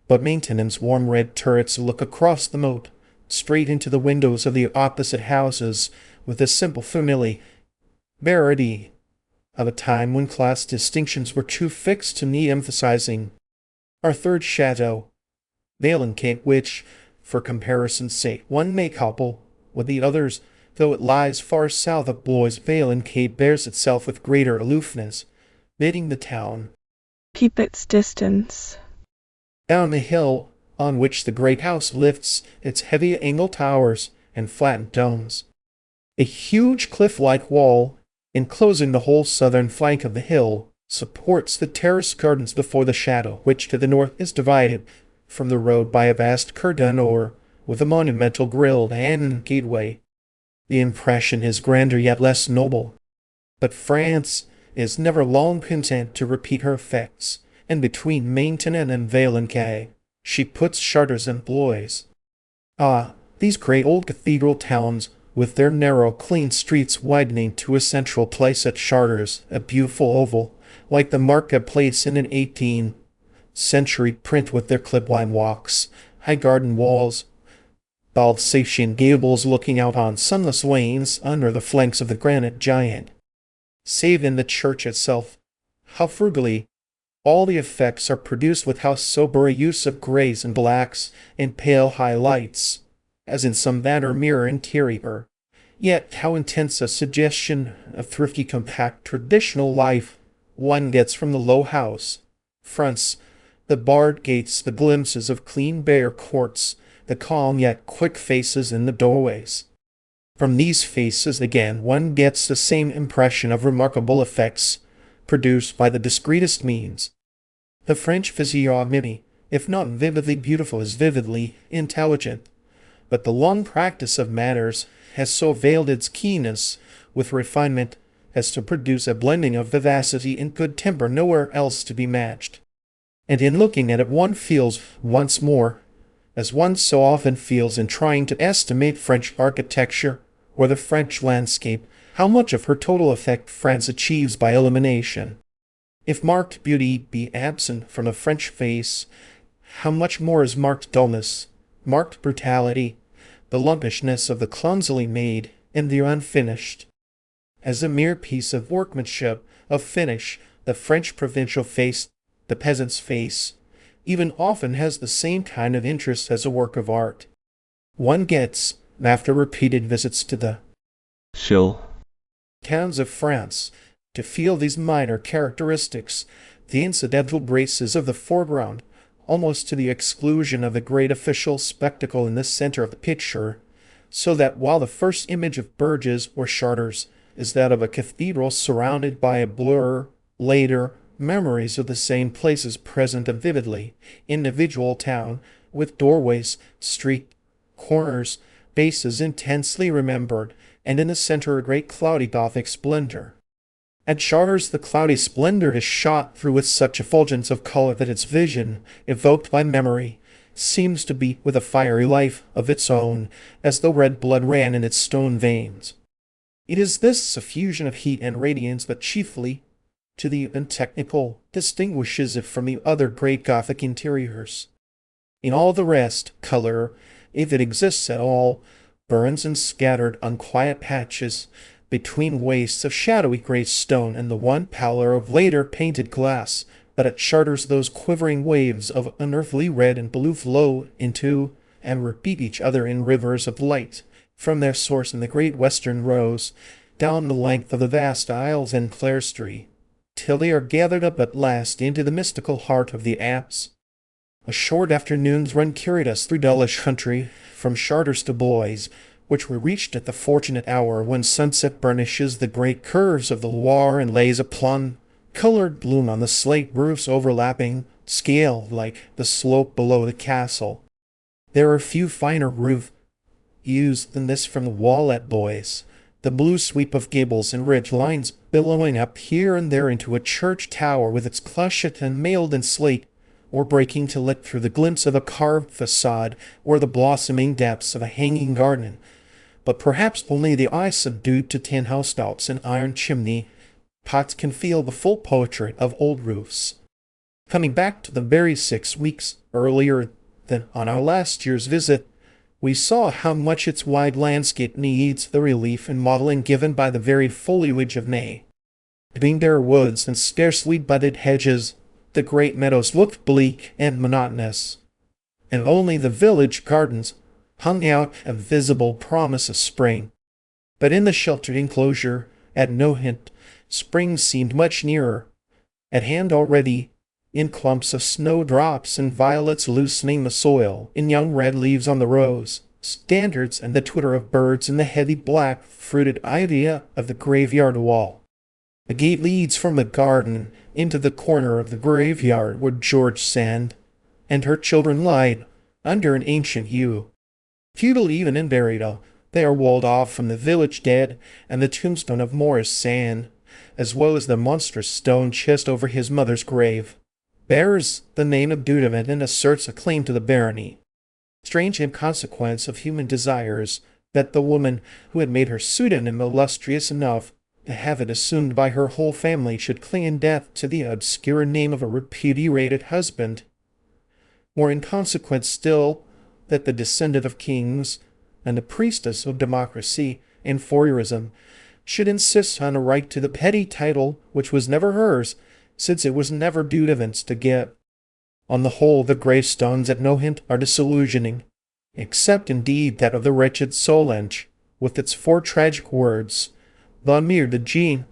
but Maintenon's warm red turrets look across the moat, straight into the windows of the opposite houses, with the simple familiarity of a time when class distinctions were too fixed to need emphasizing. Our third chateau, Valenquet, which, for comparison's sake, one may couple with the others, though it lies far south of Blois, Valenquet bears itself with greater aloofness, bidding the town keep its distance. Down the hill on which the great house lifts its heavy angled towers and flattened domes, a huge cliff-like wall enclosing the whole southern flank of the hill, supports the terrace gardens before the chateau, which to the north is divided from the road by a vast cordon or with a monumental grilled and gateway. The impression is grander yet less noble. But France is never long content to repeat her effects, and between Maintenon and Valençay, she puts Chartres and Blois. Ah, these great old cathedral towns, with their narrow, clean streets widening to a central place at Chartres, a beautiful oval, like the market-place in an 18th century print, with their clip-line walks, high garden walls, Alsatian gables looking out on sunless lanes under the flanks of the granite giant. Save in the church itself, how frugally all the effects are produced, with how sober a use of greys and blacks and pale highlights, as in some vanner mirror interior. Yet how intense a suggestion of thrifty, compact, traditional life one gets from the low house fronts, the barred gates, the glimpses of clean bare courts, the calm yet quick faces in the doorways. From these faces again one gets the same impression of remarkable effects produced by the discreetest means. The French physiognomy, if not vividly beautiful, is vividly intelligent, but the long practice of manners has so veiled its keenness with refinement as to produce a blending of vivacity and good temper nowhere else to be matched. And in looking at it one feels once more, as one so often feels in trying to estimate French architecture or the French landscape, how much of her total effect France achieves by elimination. If marked beauty be absent from the French face, how much more is marked dullness, marked brutality, the lumpishness of the clumsily made and the unfinished. As a mere piece of workmanship, of finish, the French provincial face, the peasant's face, even often has the same kind of interest as a work of art. One gets, after repeated visits to the towns of France, to feel these minor characteristics, the incidental graces of the foreground, almost to the exclusion of the great official spectacle in the center of the picture, so that while the first image of Bourges or Chartres is that of a cathedral surrounded by a blur, later memories of the same places present a vividly individual town, with doorways, street corners, bases intensely remembered, and in the center a great cloudy Gothic splendor. At Chartres the cloudy splendor is shot through with such effulgence of color that its vision, evoked by memory, seems to beat with a fiery life of its own, as though red blood ran in its stone veins. It is this suffusion of heat and radiance that chiefly, to the untechnical, distinguishes it from the other great Gothic interiors. In all the rest, color, if it exists at all, burns in scattered, unquiet patches, between wastes of shadowy grey stone and the one pallor of later painted glass, but at Chartres those quivering waves of unearthly red and blue flow into and repeat each other in rivers of light, from their source in the great western rose, down the length of the vast aisles and clerestory, till they are gathered up at last into the mystical heart of the apse. A short afternoon's run carried us through dullish country, from Chartres to Blois, which were reached at the fortunate hour when sunset burnishes the great curves of the Loire and lays a plum-colored bloom on the slate roofs overlapping, scale like the slope below the castle. There are few finer roof views than this from the wall at Blois, the blue sweep of gables and ridge lines billowing up here and there into a church tower with its clochette and mailed in slate, or breaking to let through the glimpse of a carved facade or the blossoming depths of a hanging garden. But perhaps only the eye subdued to tin housetops and iron chimney pots can feel the full portrait of old roofs. Coming back to the very 6 weeks earlier than on our last year's visit, we saw how much its wide landscape needs the relief and modeling given by the varied foliage of May. Between bare woods and scarcely budded hedges, the great meadows looked bleak and monotonous, and only the village gardens hung out a visible promise of spring. But in the sheltered enclosure, at no hint, spring seemed much nearer, at hand already, in clumps of snowdrops and violets loosening the soil, in young red leaves on the rose, standards and the twitter of birds in the heavy black fruited ivy of the graveyard wall. A gate leads from the garden into the corner of the graveyard where George Sand and her children lied under an ancient yew. Feudal even and buried, they are walled off from the village dead and the tombstone of Morris Sand, as well as the monstrous stone chest over his mother's grave, bears the name of Dudevant and asserts a claim to the barony. Strange inconsequence of human desires that the woman who had made her pseudonym illustrious enough to have it assumed by her whole family should cling in death to the obscure name of a repudiated husband. More inconsequent still, that the descendant of kings and the priestess of democracy and Fourierism should insist on a right to the petty title which was never hers, since it was never Dudevant's to get. On the whole, the gravestones at no hint are disillusioning, except indeed that of the wretched Solange, with its 4 tragic words, "Va mir de Jean."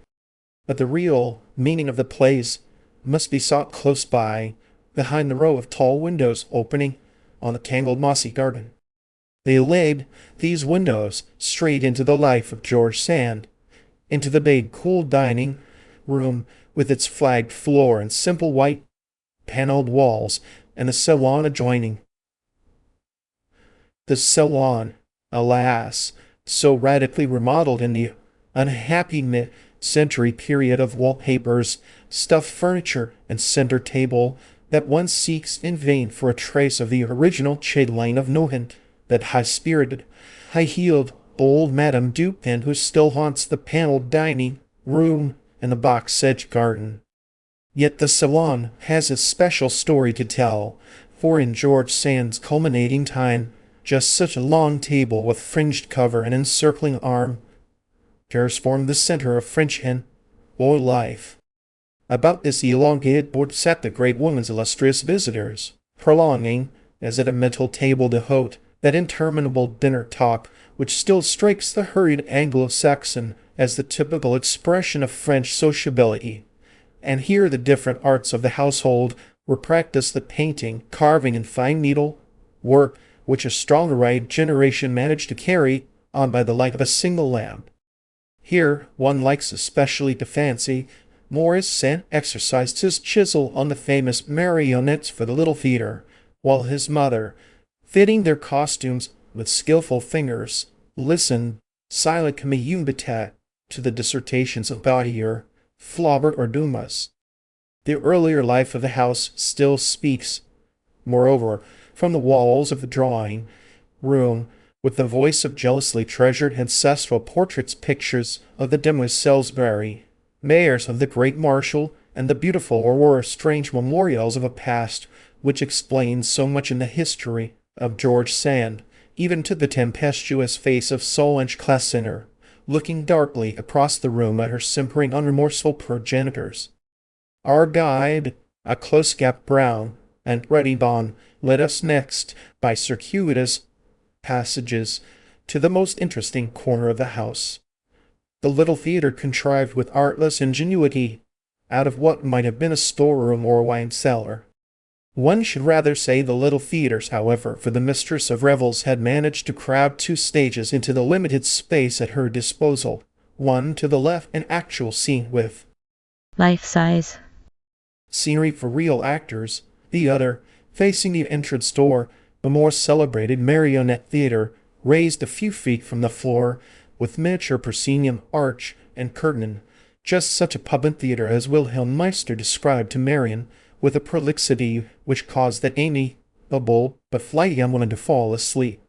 But the real meaning of the place must be sought close by, behind the row of tall windows opening on the tangled mossy garden. They led these windows straight into the life of George Sand, into the big, cool dining room with its flagged floor and simple white paneled walls, and the salon adjoining. The salon, alas, so radically remodeled in the unhappy mid-century period of wallpapers, stuffed furniture, and center table, that one seeks in vain for a trace of the original chatelaine of Nohant, that high-spirited, high-heeled old Madame Dupin who still haunts the paneled dining room and the box-edged garden. Yet the salon has a special story to tell, for in George Sand's culminating time, just such a long table with fringed cover and encircling arm chairs formed the center of French and world life. About this elongated board sat the great woman's illustrious visitors, prolonging, as at a mental table d'hote, that interminable dinner talk which still strikes the hurried Anglo-Saxon as the typical expression of French sociability. And here the different arts of the household were practiced, the painting, carving, and fine needle work which a stronger right generation managed to carry on by the light of a single lamp. Here one likes especially to fancy Morris Sand exercised his chisel on the famous marionettes for the little theatre, while his mother, fitting their costumes with skilful fingers, listened, silent comme une bête, to the dissertations of Baudelaire, Flaubert, or Dumas. The earlier life of the house still speaks, moreover, from the walls of the drawing room, with the voice of jealously treasured ancestral portraits, pictures of the demoiselles Barry, mayors of the great Marshal, and the beautiful or strange memorials of a past which explains so much in the history of George Sand, even to the tempestuous face of Solange Classener, looking darkly across the room at her simpering, unremorseful progenitors. Our guide, a close-capped Brown, and Reddy-Bon, led us next, by circuitous passages, to the most interesting corner of the house. The little theatre contrived with artless ingenuity, out of what might have been a storeroom or a wine cellar. One should rather say the little theatres, however, for the mistress of revels had managed to crowd 2 stages into the limited space at her disposal, one to the left an actual scene with life-size scenery for real actors, the other, facing the entrance door, the more celebrated marionette theatre, raised a few feet from the floor, with miniature proscenium arch and curtain, just such a public theatre as Wilhelm Meister described to Marion, with a prolixity which caused that amiable but flighty young woman to fall asleep.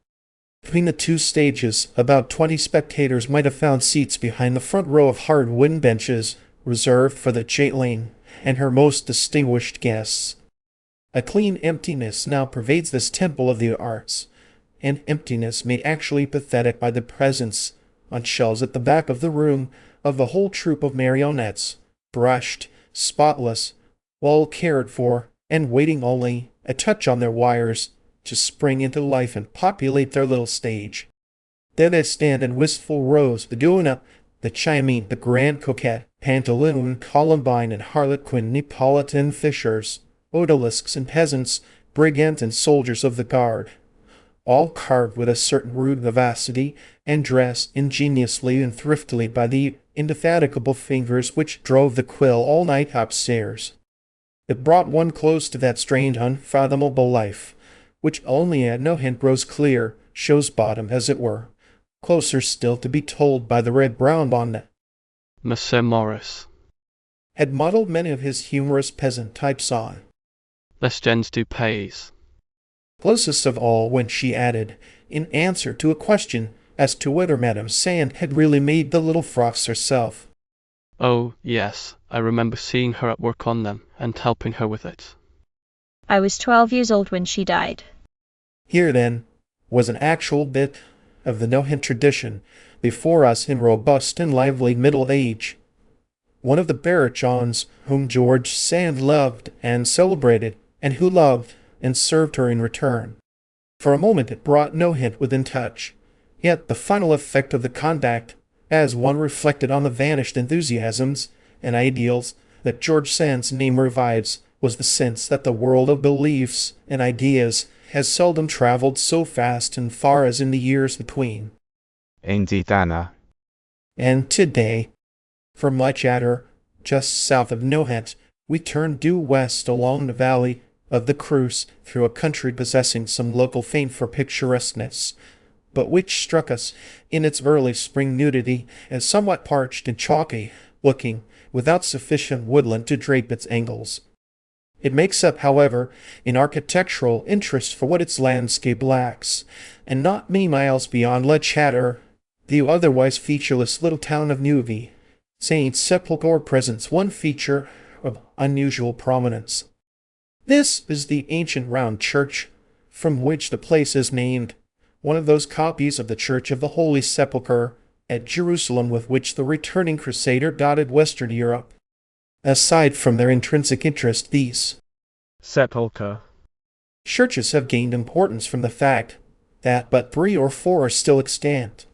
Between the 2 stages, about 20 spectators might have found seats behind the front row of hard wooden benches, reserved for the chatelaine and her most distinguished guests. A clean emptiness now pervades this temple of the arts, an emptiness made actually pathetic by the presence, on shelves at the back of the room, of the whole troop of marionettes, brushed, spotless, well cared for, and waiting only a touch on their wires to spring into life and populate their little stage. There they stand in wistful rows, the Duenna, the Chimene, the Grand Coquette, Pantaloon, Columbine, and Harlequin, Neapolitan fishers, odalisques and peasants, brigands and soldiers of the guard, all carved with a certain rude vivacity, and dressed ingeniously and thriftily by the indefatigable fingers which drove the quill all night upstairs. It brought one close to that strange, unfathomable life, which only at no hint grows clear, shows bottom, as it were, closer still to be told by the red-brown bonnet. Monsieur Morris Had modelled many of his humorous peasant types on. Les gens du pays. Closest of all when she added, in answer to a question as to whether Madame Sand had really made the little frocks herself. Oh, yes, I remember seeing her at work on them, and helping her with it. I was 12 years old when she died. Here, then, was an actual bit of the no-hint tradition before us in robust and lively middle age. One of the Barachons whom George Sand loved and celebrated, and who loved and served her in return. For a moment it brought no hint within touch, yet the final effect of the contact, as one reflected on the vanished enthusiasms and ideals that George Sand's name revives, was the sense that the world of beliefs and ideas has seldom traveled so fast and far as in the years between. Indeed, Anna. And today, from Leicester, just south of Nohant, we turned due west along the valley of the Creuse through a country possessing some local fame for picturesqueness, but which struck us in its early spring nudity as somewhat parched and chalky looking, without sufficient woodland to drape its angles. It makes up, however, in architectural interest for what its landscape lacks, and not many miles beyond Leicester, the otherwise featureless little town of Neuvy, Saint Sepulchre presents one feature of unusual prominence. This is the ancient round church from which the place is named, one of those copies of the Church of the Holy Sepulchre at Jerusalem with which the returning Crusader dotted Western Europe. Aside from their intrinsic interest, these sepulchre churches have gained importance from the fact that but 3 or 4 are still extant.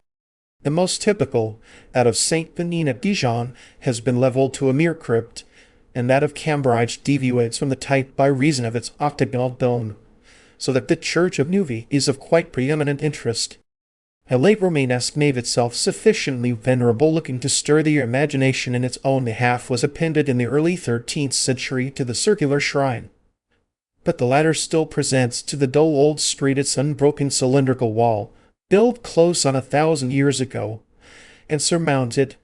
The most typical, that of Saint Benin at Dijon, has been leveled to a mere crypt, and that of Cambridge deviates from the type by reason of its octagonal dome, so that the church of Neuvy is of quite preeminent interest. A late Romanesque nave itself sufficiently venerable-looking to stir the imagination in its own behalf was appended in the early 13th century to the circular shrine. But the latter still presents to the dull old street its unbroken cylindrical wall, built close on 1,000 years ago, and surmounted,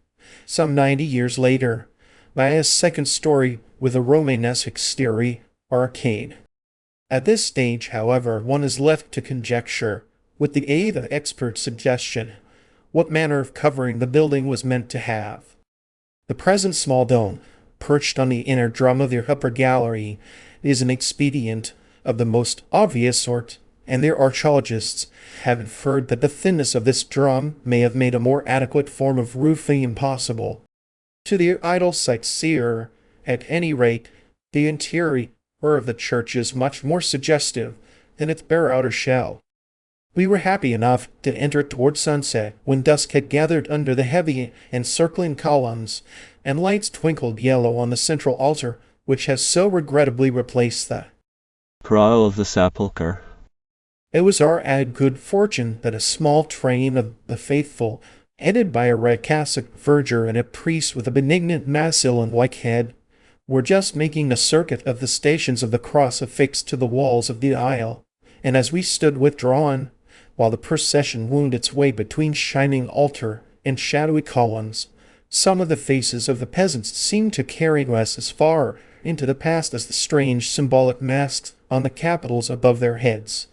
some 90 years later, by a second story with a Romanesque exterior or arcade. At this stage, however, one is left to conjecture, with the aid of expert suggestion, what manner of covering the building was meant to have. The present small dome, perched on the inner drum of the upper gallery, is an expedient of the most obvious sort, and their archaeologists have inferred that the thinness of this drum may have made a more adequate form of roofing impossible. To the idle sightseer, at any rate, the interior of the church is much more suggestive than its bare outer shell. We were happy enough to enter toward sunset, when dusk had gathered under the heavy encircling columns, and lights twinkled yellow on the central altar, which has so regrettably replaced the prow of the sepulchre. It was our added good fortune that a small train of the faithful, headed by a red-cassocked verger and a priest with a benignant massile and white head, were just making a circuit of the stations of the cross affixed to the walls of the aisle, and as we stood withdrawn, while the procession wound its way between shining altar and shadowy columns, some of the faces of the peasants seemed to carry us as far into the past as the strange symbolic masks on the capitals above their heads.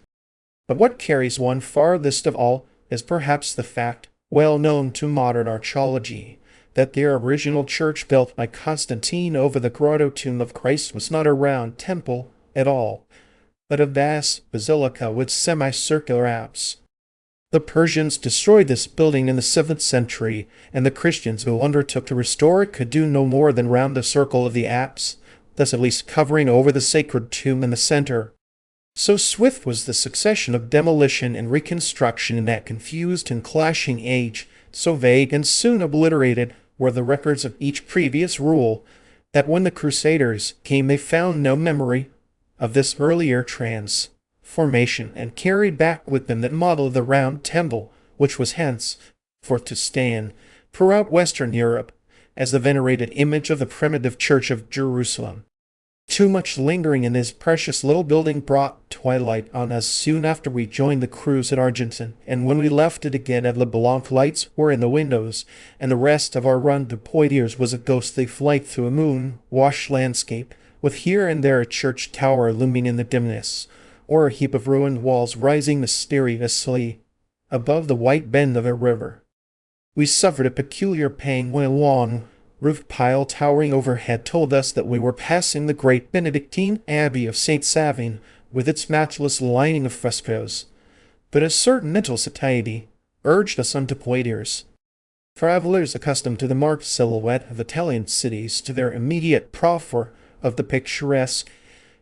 But what carries one farthest of all is perhaps the fact, well known to modern archaeology, that their original church built by Constantine over the grotto tomb of Christ was not a round temple at all, but a vast basilica with semicircular apse. The Persians destroyed this building in the 7th century, and the Christians who undertook to restore it could do no more than round the circle of the apse, thus at least covering over the sacred tomb in the center. So swift was the succession of demolition and reconstruction in that confused and clashing age, so vague and soon obliterated were the records of each previous rule, that when the Crusaders came they found no memory of this earlier formation and carried back with them that model of the round temple, which was henceforth to stand throughout Western Europe as the venerated image of the primitive Church of Jerusalem. Too much lingering in this precious little building brought twilight on us soon after we joined the cruise at Argenton, and when we left it again at Le Blanc, lights were in the windows, and the rest of our run to Poitiers was a ghostly flight through a moon-washed landscape, with here and there a church tower looming in the dimness, or a heap of ruined walls rising mysteriously above the white bend of a river. We suffered a peculiar pang when a long roofed pile towering overhead told us that we were passing the great Benedictine Abbey of St. Savin, with its matchless lining of frescoes. But a certain mental satiety urged us on to Poitiers. Travelers accustomed to the marked silhouette of Italian cities to their immediate proffer of the picturesque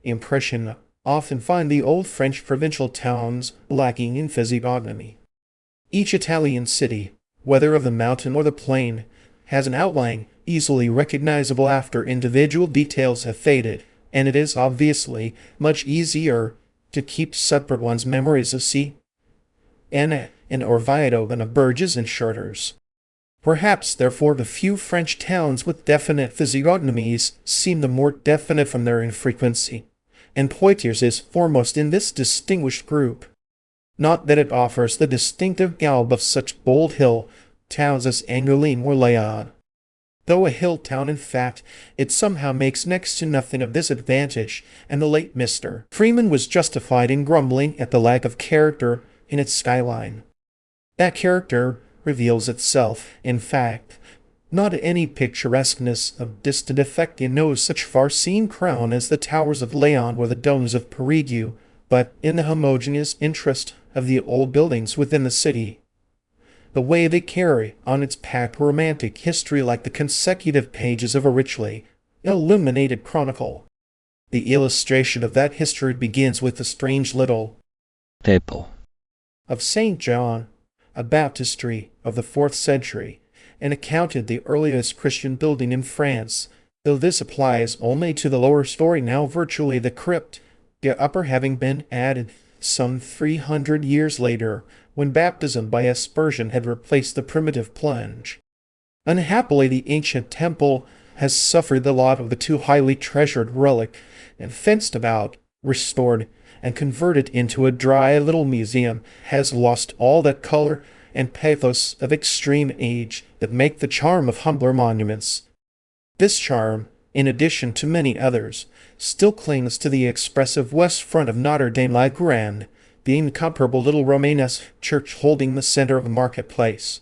impression often find the old French provincial towns lacking in physiognomy. Each Italian city, whether of the mountain or the plain, has an outline easily recognizable after individual details have faded, and it is obviously much easier to keep separate one's memories of Siena and Orvieto than of Bruges and Chartres. Perhaps, therefore, the few French towns with definite physiognomies seem the more definite from their infrequency, and Poitiers is foremost in this distinguished group. Not that it offers the distinctive garb of such bold hill towns as Angoulême or Laon. Though a hill town, in fact, it somehow makes next to nothing of this advantage, and the late Mr. Freeman was justified in grumbling at the lack of character in its skyline. That character reveals itself, in fact, not in any picturesqueness of distant effect in no such far-seen crown as the towers of Laon or the domes of Périgueux, but in the homogeneous interest of the old buildings within the city. The way they carry on its packed romantic history like the consecutive pages of a richly illuminated chronicle. The illustration of that history begins with the strange little Chapel of St. John, a baptistry of the 4th century, and accounted the earliest Christian building in France, though this applies only to the lower story, now virtually the crypt, the upper having been added some 300 years later, when baptism by aspersion had replaced the primitive plunge. Unhappily, the ancient temple has suffered the lot of the too highly treasured relic, and fenced about, restored, and converted into a dry little museum, has lost all that color and pathos of extreme age that make the charm of humbler monuments. This charm, in addition to many others, still clings to the expressive west front of Notre Dame la Grande, being the comparable little Romanesque church holding the center of the marketplace.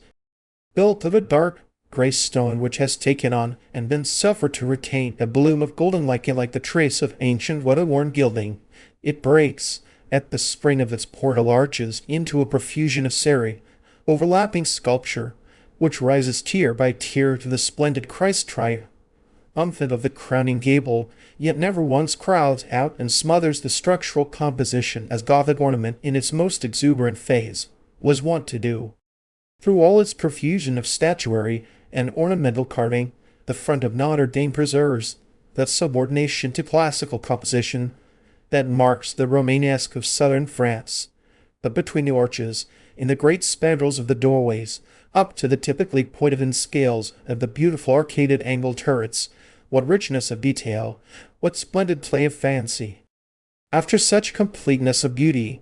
Built of a dark gray stone which has taken on and been suffered to retain a bloom of golden lichen like the trace of ancient weather-worn gilding, it breaks, at the spring of its portal arches, into a profusion of serried, overlapping sculpture, which rises tier by tier to the splendid Christ triumphant of the crowning gable, yet never once crowds out and smothers the structural composition as Gothic ornament in its most exuberant phase was wont to do. Through all its profusion of statuary and ornamental carving, the front of Notre Dame preserves that subordination to classical composition that marks the Romanesque of southern France. But between the arches, in the great spandrels of the doorways, up to the typically pointed scales of the beautiful arcaded angled turrets, what richness of detail, what splendid play of fancy. After such completeness of beauty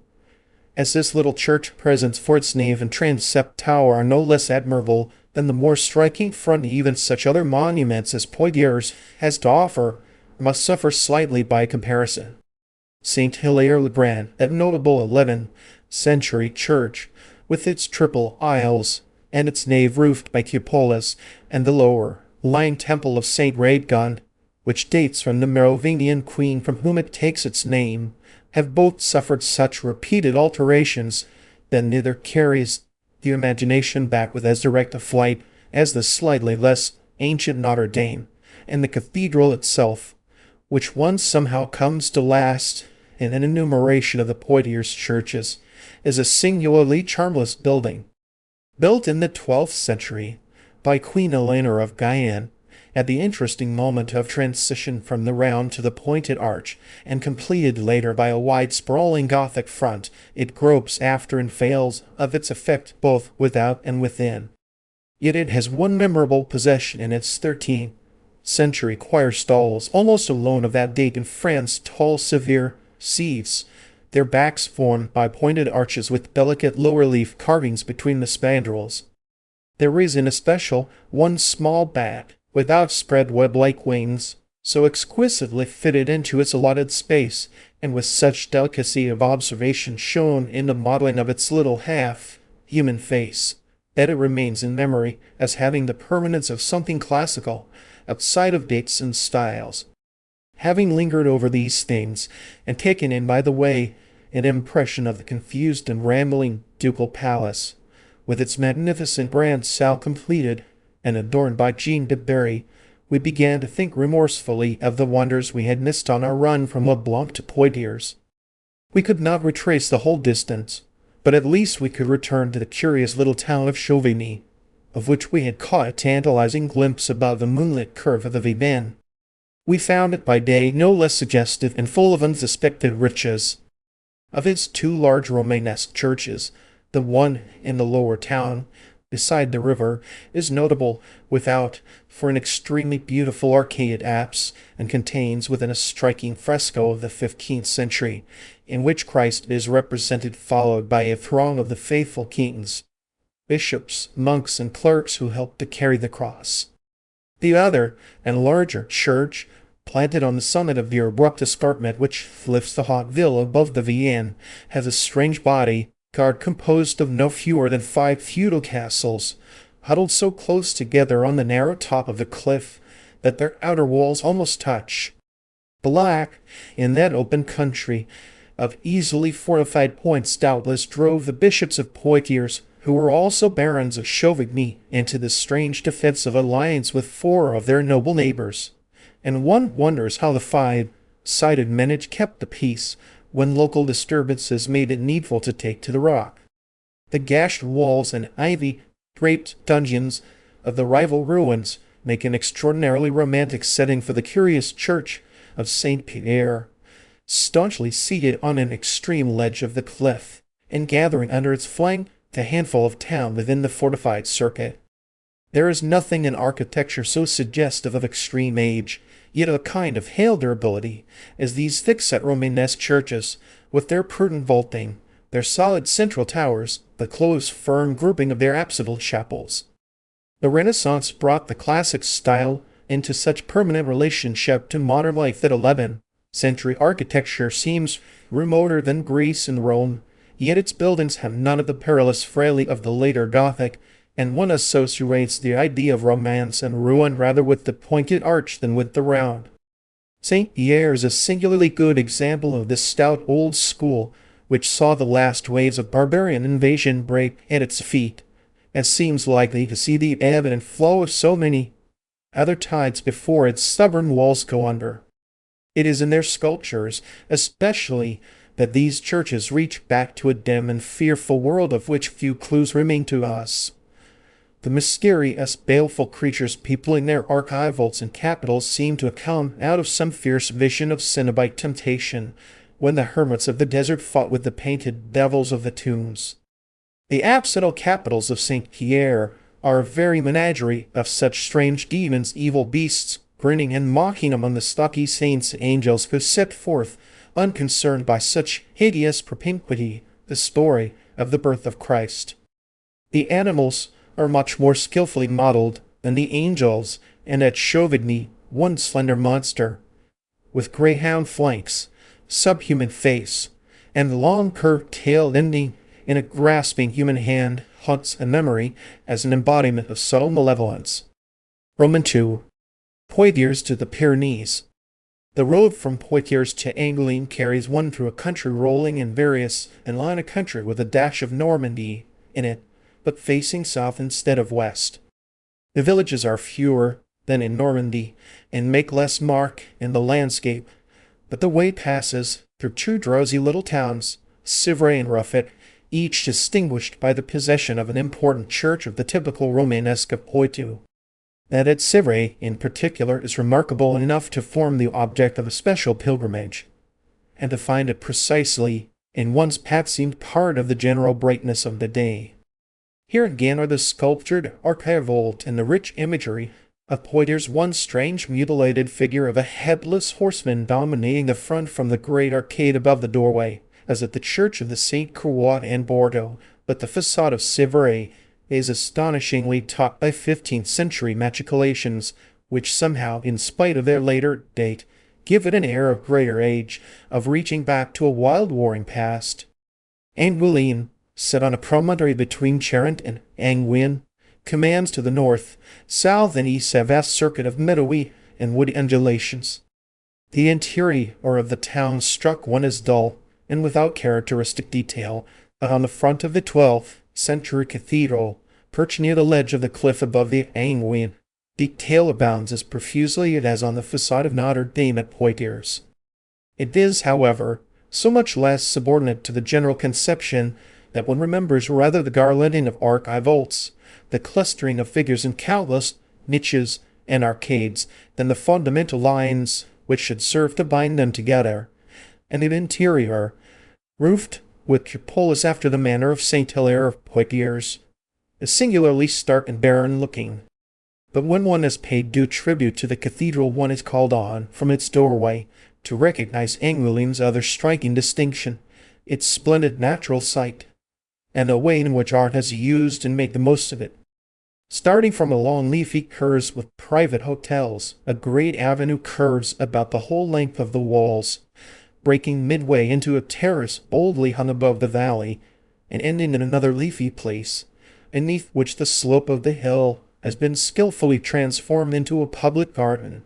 as this little church presents for its nave and transept tower are no less admirable than the more striking front, even such other monuments as Poitiers has to offer must suffer slightly by comparison. St. Hilaire-le-Grand, that notable 11th century church, with its triple aisles, and its nave roofed by cupolas, and the lower lying temple of St. Radegond, which dates from the Merovingian queen from whom it takes its name, have both suffered such repeated alterations that neither carries the imagination back with as direct a flight as the slightly less ancient Notre Dame, and the cathedral itself, which one somehow comes to last in an enumeration of the Poitiers churches, is a singularly charmless building. Built in the 12th century by Queen Eleanor of Guyenne, at the interesting moment of transition from the round to the pointed arch, and completed later by a wide sprawling Gothic front, it gropes after and fails of its effect both without and within. Yet it has one memorable possession in its 13th century choir stalls, almost alone of that date in France, tall, severe sheaths, their backs formed by pointed arches with delicate lower-leaf carvings between the spandrels. There is in especial one small bat, with outspread web-like wings, so exquisitely fitted into its allotted space, and with such delicacy of observation shown in the modeling of its little half-human face, that it remains in memory as having the permanence of something classical, outside of dates and styles. Having lingered over these things, and taken in by the way an impression of the confused and rambling ducal palace, with its magnificent grand salle completed and adorned by Jean de Berry, we began to think remorsefully of the wonders we had missed on our run from Leblanc to Poitiers. We could not retrace the whole distance, but at least we could return to the curious little town of Chauvigny, of which we had caught a tantalizing glimpse above the moonlit curve of the Vivien. We found it by day no less suggestive and full of unsuspected riches. Of its two large Romanesque churches, the one in the lower town, beside the river, is notable without for an extremely beautiful arcaded apse, and contains within a striking fresco of the 15th century, in which Christ is represented followed by a throng of the faithful kings, bishops, monks, and clerks who helped to carry the cross. The other and larger church, planted on the summit of the abrupt escarpment which lifts the hot ville above the Vienne, has a strange body guard composed of no fewer than 5 feudal castles, huddled so close together on the narrow top of the cliff that their outer walls almost touch. Black, in that open country of easily fortified points, doubtless drove the bishops of Poitiers, who were also barons of Chauvigny, into this strange defensive alliance with 4 of their noble neighbors, and one wonders how the 5-sided menage kept the peace when local disturbances made it needful to take to the rock. The gashed walls and ivy-draped dungeons of the rival ruins make an extraordinarily romantic setting for the curious church of Saint Pierre, staunchly seated on an extreme ledge of the cliff, and gathering under its flank the handful of town within the fortified circuit. There is nothing in architecture so suggestive of extreme age, yet of a kind of hale durability, as these thick-set Romanesque churches, with their prudent vaulting, their solid central towers, the close, firm grouping of their apsidal chapels. The Renaissance brought the classic style into such permanent relationship to modern life that 11th century architecture seems remoter than Greece and Rome, yet its buildings have none of the perilous frailty of the later Gothic, and one associates the idea of romance and ruin rather with the pointed arch than with the round. Saint Pierre is a singularly good example of this stout old school, which saw the last waves of barbarian invasion break at its feet, and seems likely to see the ebb and flow of so many other tides before its stubborn walls go under. It is in their sculptures, especially, that these churches reach back to a dim and fearful world of which few clues remain to us. The mysterious, baleful creatures peopling their archivolts and capitals seem to have come out of some fierce vision of Cenobite temptation, when the hermits of the desert fought with the painted devils of the tombs. The apsidal capitals of Saint Pierre are a very menagerie of such strange demons, evil beasts, grinning and mocking among the stocky saints and angels who set forth, unconcerned by such hideous propinquity, the story of the birth of Christ. The animals are much more skillfully modeled than the angels, and at Chauvigny, one slender monster, with greyhound flanks, subhuman face, and long curved tail ending in a grasping human hand, haunts a memory as an embodiment of subtle malevolence. Roman 2. Poitiers to the Pyrenees. The road from Poitiers to Angoulême carries one through a country rolling in various and line of country with a dash of Normandy in it, but facing south instead of west. The villages are fewer than in Normandy, and make less mark in the landscape, but the way passes through 2 drowsy little towns, Civray and Ruffet, each distinguished by the possession of an important church of the typical Romanesque of Poitou. That at Sivray, in particular, is remarkable enough to form the object of a special pilgrimage, and to find it precisely in one's path seemed part of the general brightness of the day. Here again are the sculptured archivolt and the rich imagery of Poitier's one strange mutilated figure of a headless horseman dominating the front from the great arcade above the doorway, as at the church of the Saint Croix in Bordeaux, but the facade of Sivray is astonishingly taught by 15th century machicolations, which somehow, in spite of their later date, give it an air of greater age, of reaching back to a wild warring past. Angoulême, set on a promontory between Charente and Anguin, commands to the north, south, and east a vast circuit of meadowy and woody undulations. The interior of the town struck one as dull and without characteristic detail, but on the front of the 12th century cathedral, perched near the ledge of the cliff above the Anguin, detail abounds as profusely as on the facade of Notre Dame at Poitiers. It is, however, so much less subordinate to the general conception that one remembers rather the garlanding of archivolts, the clustering of figures in countless niches and arcades, than the fundamental lines which should serve to bind them together, and an interior, roofed with cupolas after the manner of Saint Hilaire of Poitiers, is singularly stark and barren looking. But when one has paid due tribute to the cathedral, one is called on, from its doorway, to recognize Angoulême's other striking distinction, its splendid natural site, and the way in which art has used and made the most of it. Starting from a long leafy curve with private hotels, a great avenue curves about the whole length of the walls, breaking midway into a terrace boldly hung above the valley, and ending in another leafy place, beneath which the slope of the hill has been skilfully transformed into a public garden.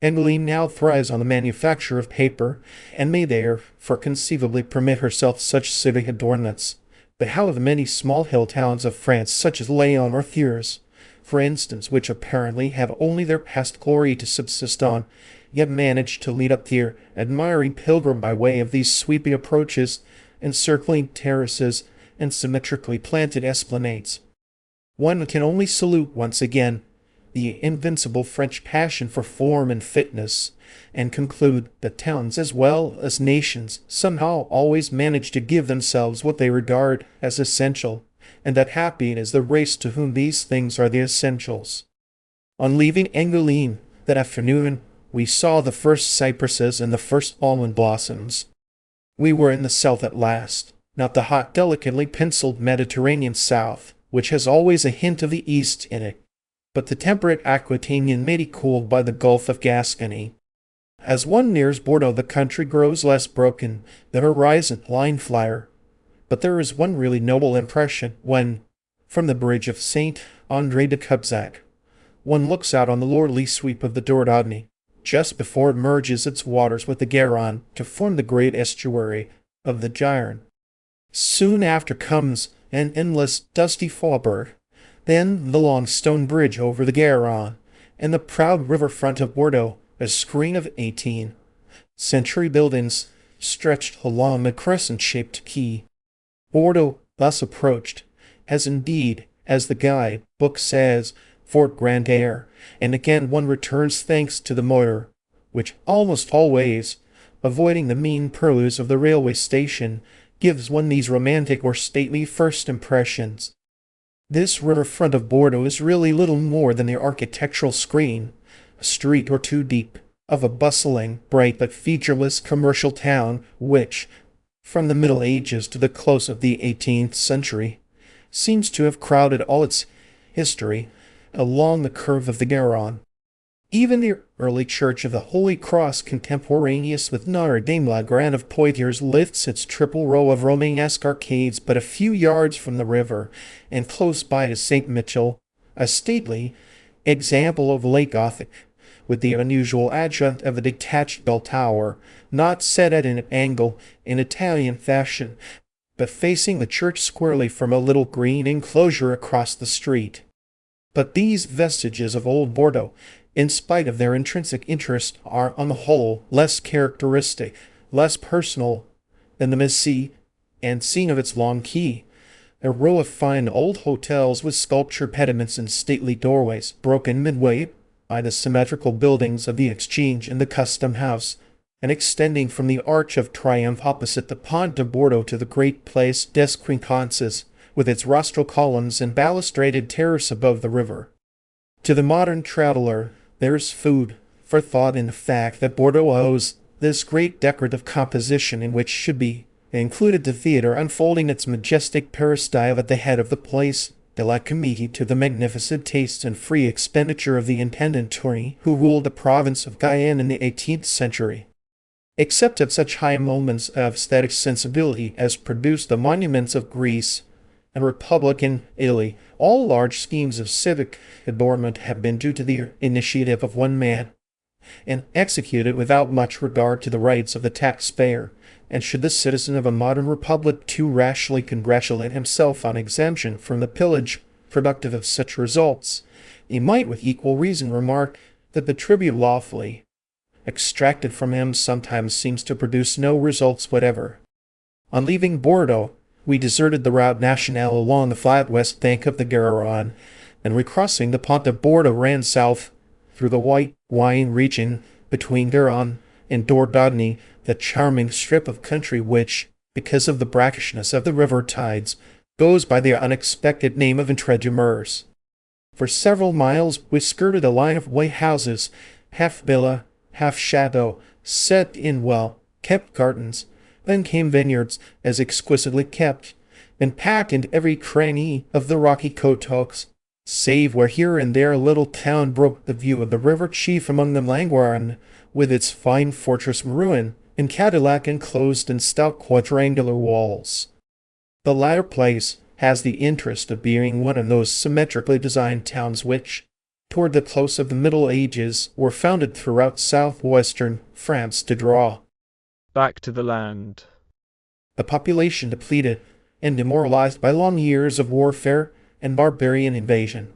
Angoulême now thrives on the manufacture of paper, and may therefore conceivably permit herself such city adornments. But how have many small hill towns of France, such as Lyon or Thiers, for instance, which apparently have only their past glory to subsist on, yet managed to lead up the admiring pilgrim by way of these sweeping approaches, encircling terraces, and symmetrically planted esplanades? One can only salute once again the invincible French passion for form and fitness, and conclude that towns as well as nations somehow always manage to give themselves what they regard as essential, and that happy is the race to whom these things are the essentials. On leaving Angoulême that afternoon, we saw the first cypresses and the first almond blossoms. We were in the south at last, not the hot, delicately penciled Mediterranean south, which has always a hint of the east in it, but the temperate Aquitanian made cooled by the Gulf of Gascony. As one nears Bordeaux, the country grows less broken, the horizon line flyer. But there is one really noble impression when, from the bridge of Saint André de Cubzac, one looks out on the lordly sweep of the Dordogne, just before it merges its waters with the Garonne to form the great estuary of the Giron. Soon after comes an endless dusty faubourg, then the long stone bridge over the Garonne, and the proud river-front of Bordeaux, a screen of 18th century buildings stretched along the crescent-shaped quay. Bordeaux, thus approached, has indeed, as the guide book says, Fort Grand Air, and again one returns thanks to the motor, which almost always, avoiding the mean purlieus of the railway station, gives one these romantic or stately first impressions. This river-front of Bordeaux is really little more than the architectural screen, a street or two deep, of a bustling, bright but featureless commercial town which, from the Middle Ages to the close of the 18th century, seems to have crowded all its history along the curve of the Garonne. Even the early Church of the Holy Cross, contemporaneous with Notre Dame la Grande of Poitiers, lifts its triple row of Romanesque arcades but a few yards from the river, and close by is St. Michel, a stately example of late Gothic, with the unusual adjunct of a detached bell tower, not set at an angle in Italian fashion, but facing the church squarely from a little green enclosure across the street. But these vestiges of old Bordeaux, in spite of their intrinsic interest, are on the whole less characteristic, less personal than the Missy and scene of its long quay, a row of fine old hotels with sculptured pediments and stately doorways, broken midway by the symmetrical buildings of the Exchange and the Custom House, and extending from the Arch of Triumph opposite the Pont de Bordeaux to the great Place des Quinconces, with its rostral columns and balustraded terrace above the river. To the modern traveler, there's food for thought in the fact that Bordeaux owes this great decorative composition in which should be included the theatre unfolding its majestic peristyle at the head of the Place de la Comédie to the magnificent taste and free expenditure of the intendantry who ruled the province of Guyenne in the 18th century. Except at such high moments of aesthetic sensibility as produced the monuments of Greece and Republic in Italy, all large schemes of civic adornment have been due to the initiative of one man, and executed without much regard to the rights of the taxpayer. And should the citizen of a modern republic too rashly congratulate himself on exemption from the pillage productive of such results, he might with equal reason remark that the tribute lawfully extracted from him sometimes seems to produce no results whatever. On leaving Bordeaux, we deserted the route nationale along the flat west bank of the Garonne, and recrossing the Pont de Bordeaux ran south through the white wine region between Garonne and Dordogne, the charming strip of country which, because of the brackishness of the river tides, goes by the unexpected name of Entre-deux-Mers. For several miles we skirted a line of white houses, half villa, half chateau, set in well-kept gardens. Then came vineyards, as exquisitely kept, and packed into every cranny of the rocky coteaux, save where here and there a little town broke the view of the river, chief among them Langoiran, with its fine fortress ruin, and Cadillac enclosed in stout quadrangular walls. The latter place has the interest of being one of those symmetrically designed towns which, toward the close of the Middle Ages, were founded throughout southwestern France to draw back to the land a population depleted and demoralized by long years of warfare and barbarian invasion.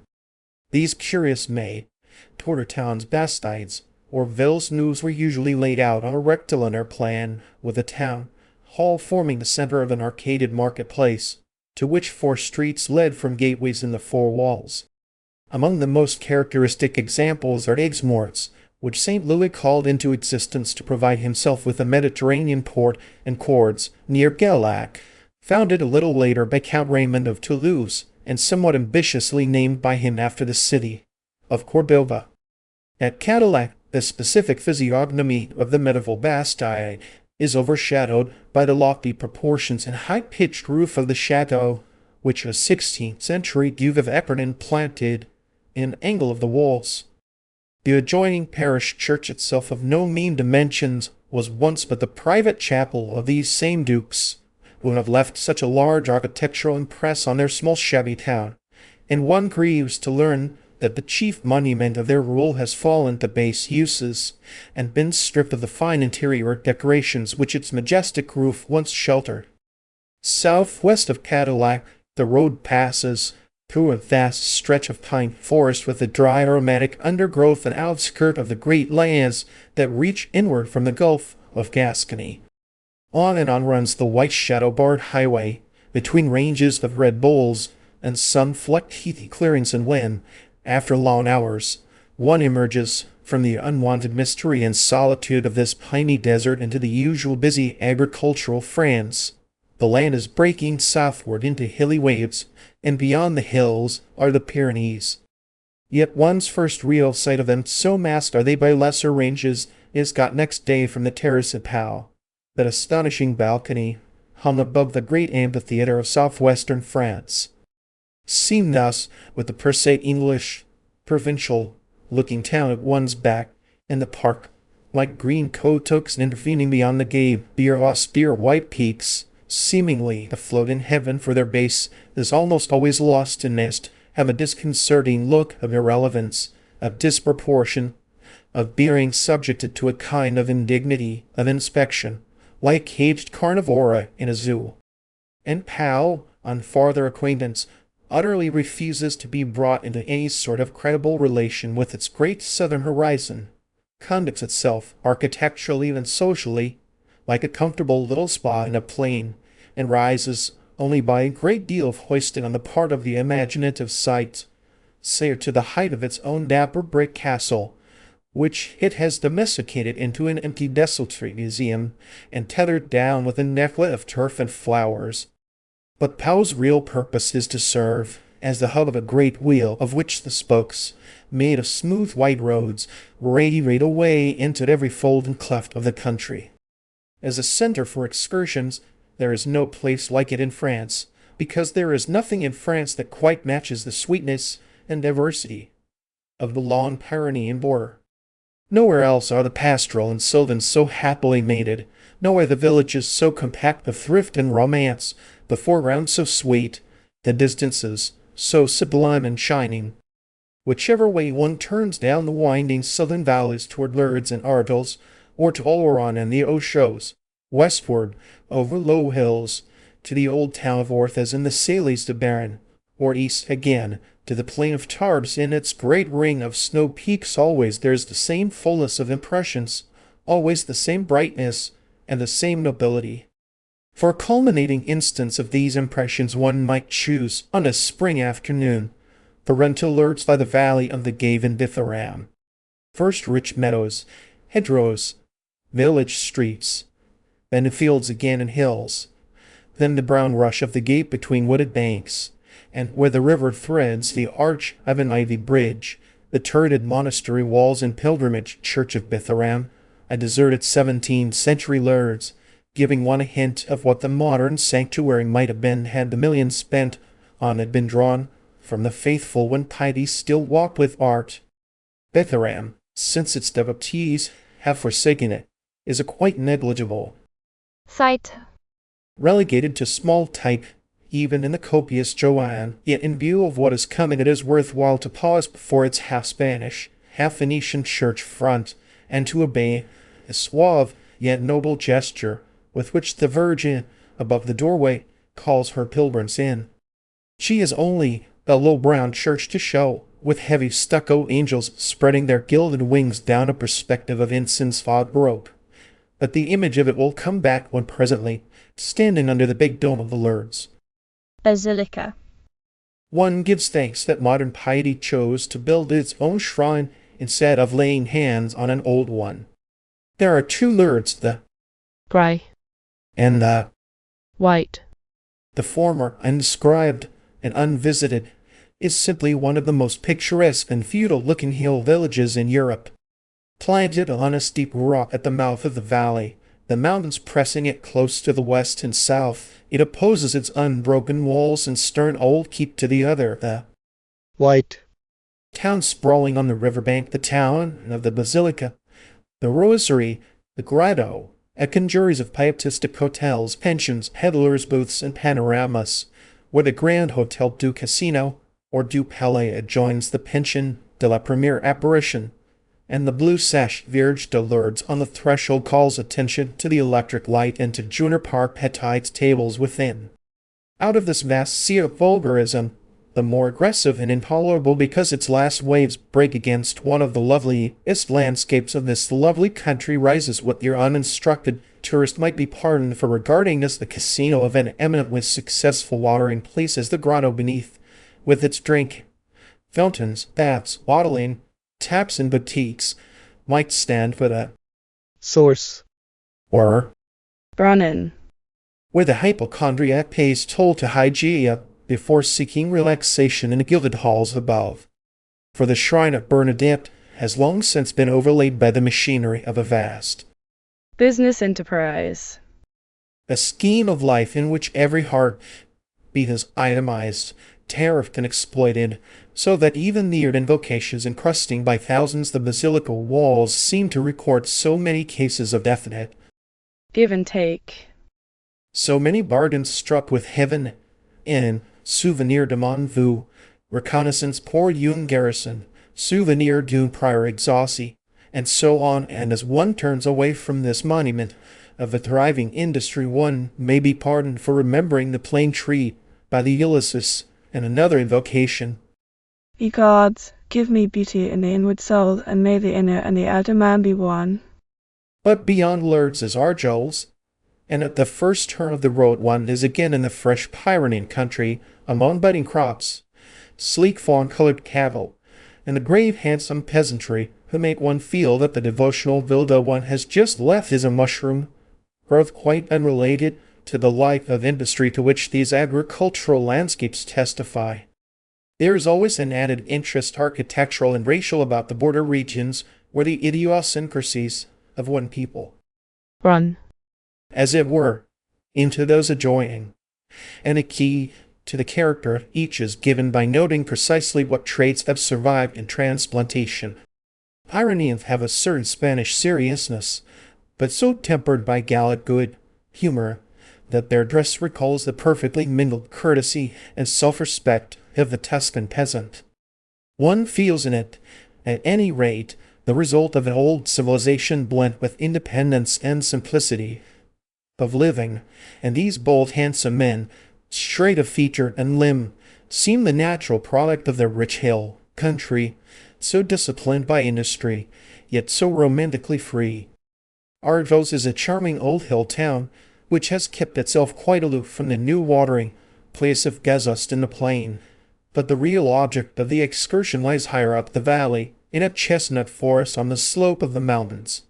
These curious made-to-order towns, bastides, or villes neuves were usually laid out on a rectilinear plan, with a town hall forming the center of an arcaded marketplace, to which 4 streets led from gateways in the 4 walls. Among the most characteristic examples are Aigues-Mortes, which St. Louis called into existence to provide himself with a Mediterranean port, and Cordes, near Gaillac, founded a little later by Count Raymond of Toulouse, and somewhat ambitiously named by him after the city of Cordova. At Cadillac, the specific physiognomy of the medieval Bastide is overshadowed by the lofty proportions and high-pitched roof of the chateau, which a 16th-century Duke of Epernay planted in an angle of the walls. The adjoining parish church itself, of no mean dimensions, was once but the private chapel of these same dukes, who have left such a large architectural impress on their small shabby town, and one grieves to learn that the chief monument of their rule has fallen to base uses, and been stripped of the fine interior decorations which its majestic roof once sheltered. Southwest of Cadillac, the road passes through a vast stretch of pine forest with a dry aromatic undergrowth and outskirt of the great lands that reach inward from the Gulf of Gascony. On and on runs the white shadow-barred highway, between ranges of red bulls and sun-flecked heathy clearings, and when, after long hours, one emerges from the unwanted mystery and solitude of this piney desert into the usual busy agricultural France, the land is breaking southward into hilly waves, and beyond the hills are the Pyrenees. Yet one's first real sight of them, so masked are they by lesser ranges, is got next day from the terrace at Pau, that astonishing balcony hung above the great amphitheatre of southwestern France. Seen thus, with the per se English, provincial-looking town at one's back, and the park, like green coatocks intervening beyond the gay, bare austere white peaks, seemingly to float in heaven, for their base is almost always lost in mist, have a disconcerting look of irrelevance, of disproportion, of being subjected to a kind of indignity of inspection, like caged carnivora in a zoo. And Pau, on farther acquaintance, utterly refuses to be brought into any sort of credible relation with its great southern horizon, conducts itself, architecturally and socially, like a comfortable little spa in a plain, and rises only by a great deal of hoisting on the part of the imaginative sight, say to the height of its own dapper brick castle, which it has domesticated into an empty desultory museum, and tethered down with a necklet of turf and flowers. But Pow's real purpose is to serve as the hub of a great wheel of which the spokes, made of smooth white roads, radiate away into every fold and cleft of the country. As a center for excursions, there is no place like it in France, because there is nothing in France that quite matches the sweetness and diversity of the long Pyrenean border. Nowhere else are the pastoral and sylvan so happily mated, nowhere the villages so compact of thrift and romance, the foreground so sweet, the distances so sublime and shining. Whichever way one turns down the winding southern valleys toward Lourdes and Arles, or to Oloron and the Ochos, westward, over low hills, to the old town of Orthez and the Salles de Baron, or east again, to the plain of Tarbes in its great ring of snow peaks, always there's the same fullness of impressions, always the same brightness, and the same nobility. For a culminating instance of these impressions one might choose, on a spring afternoon, the run to Lourdes by the valley of the Gave and Bitharam. First rich meadows, hedgerows, village streets, then the fields again and hills, then the brown rush of the gate between wooded banks, and where the river threads the arch of an ivy bridge, the turreted monastery walls and pilgrimage church of Bitharam, a deserted 17th century Lourdes, giving one a hint of what the modern sanctuary might have been had the millions spent on it been drawn from the faithful when piety still walked with art. Bitharam, since its devotees have forsaken it, is a quite negligible Sight. Relegated to small type, even in the copious Joanne, yet in view of what is coming it is worthwhile to pause before its half-Spanish, half-Venetian church front, and to obey a suave yet noble gesture with which the Virgin, above the doorway, calls her pilgrims in. She is only a low brown church to show, with heavy stucco angels spreading their gilded wings down a perspective of incense-fog baroque. But the image of it will come back when presently, standing under the big dome of the Lourdes Basilica. one gives thanks that modern piety chose to build its own shrine instead of laying hands on an old one. There are two Lourdes, the grey and the white. The former, undescribed and unvisited, is simply one of the most picturesque and feudal-looking hill villages in Europe. Planted on a steep rock at the mouth of the valley, the mountains pressing it close to the west and south, it opposes its unbroken walls and stern old keep to the other, the white town sprawling on the riverbank, the town of the Basilica, the Rosary, the Grotto, a congeries of pietistic hotels, pensions, peddlers' booths, and panoramas, where the Grand Hotel du Casino, or du Palais, adjoins the Pension de la Première Apparition, and the blue sash Vierge de Lourdes on the threshold calls attention to the electric light and to juniper petite tables within. Out of this vast sea of vulgarism, the more aggressive and intolerable because its last waves break against one of the loveliest landscapes of this lovely country, rises what your uninstructed tourist might be pardoned for regarding as the casino of an eminently successful watering place as the grotto beneath, with its drink fountains, baths, waddling, taps, and boutiques, might stand for the source or Brunnen, where the hypochondriac pays toll to Hygeia before seeking relaxation in the gilded halls above. For the shrine of Bernadette has long since been overlaid by the machinery of a vast business enterprise, a scheme of life in which every heart beat is itemized, tariffed, and exploited, so that even the invocations encrusting by thousands the basilical walls seem to record so many cases of definite give and take, so many bargains struck with heaven in Souvenir de Montvue, Reconnaissance Port Une Garrison, Souvenir d'une Prior Exaucé, and so on, and as one turns away from this monument of a thriving industry one may be pardoned for remembering the plane tree by the Ulysses and another invocation. Ye gods, give me beauty in the inward soul, and may the inner and the outer man be one. But beyond Lourdes is Arjols, and at the first turn of the road one is again in the fresh Pyrenean country, among budding crops, sleek fawn-colored cattle, and the grave handsome peasantry who make one feel that the devotional villa one has just left is a mushroom, growth quite unrelated to the life of industry to which these agricultural landscapes testify. There is always an added interest, architectural and racial, about the border regions where the idiosyncrasies of one people run, as it were, into those adjoining, and a key to the character of each is given by noting precisely what traits have survived in transplantation. Pyreneans have a certain Spanish seriousness, but so tempered by gallant good humor that their dress recalls the perfectly mingled courtesy and self-respect of the Tuscan peasant. One feels in it, at any rate, the result of an old civilization blent with independence and simplicity of living, and these bold handsome men, straight of feature and limb, seem the natural product of their rich hill country, so disciplined by industry, yet so romantically free. Argos is a charming old hill town, which has kept itself quite aloof from the new watering place of Gazust in the plain, but the real object of the excursion lies higher up the valley, in a chestnut forest on the slope of the mountains.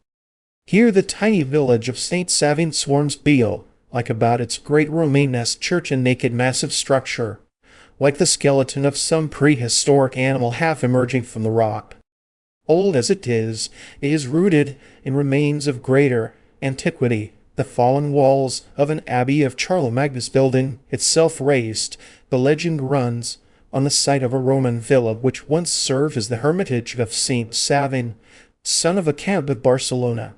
Here the tiny village of St. Savin swarms beal, like about its great Romanesque church and naked massive structure, like the skeleton of some prehistoric animal half emerging from the rock. Old as it is rooted in remains of greater antiquity. The fallen walls of an abbey of Charlemagne's building itself raised, the legend runs, on the site of a Roman villa which once served as the hermitage of Saint Savin, son of a count of Barcelona.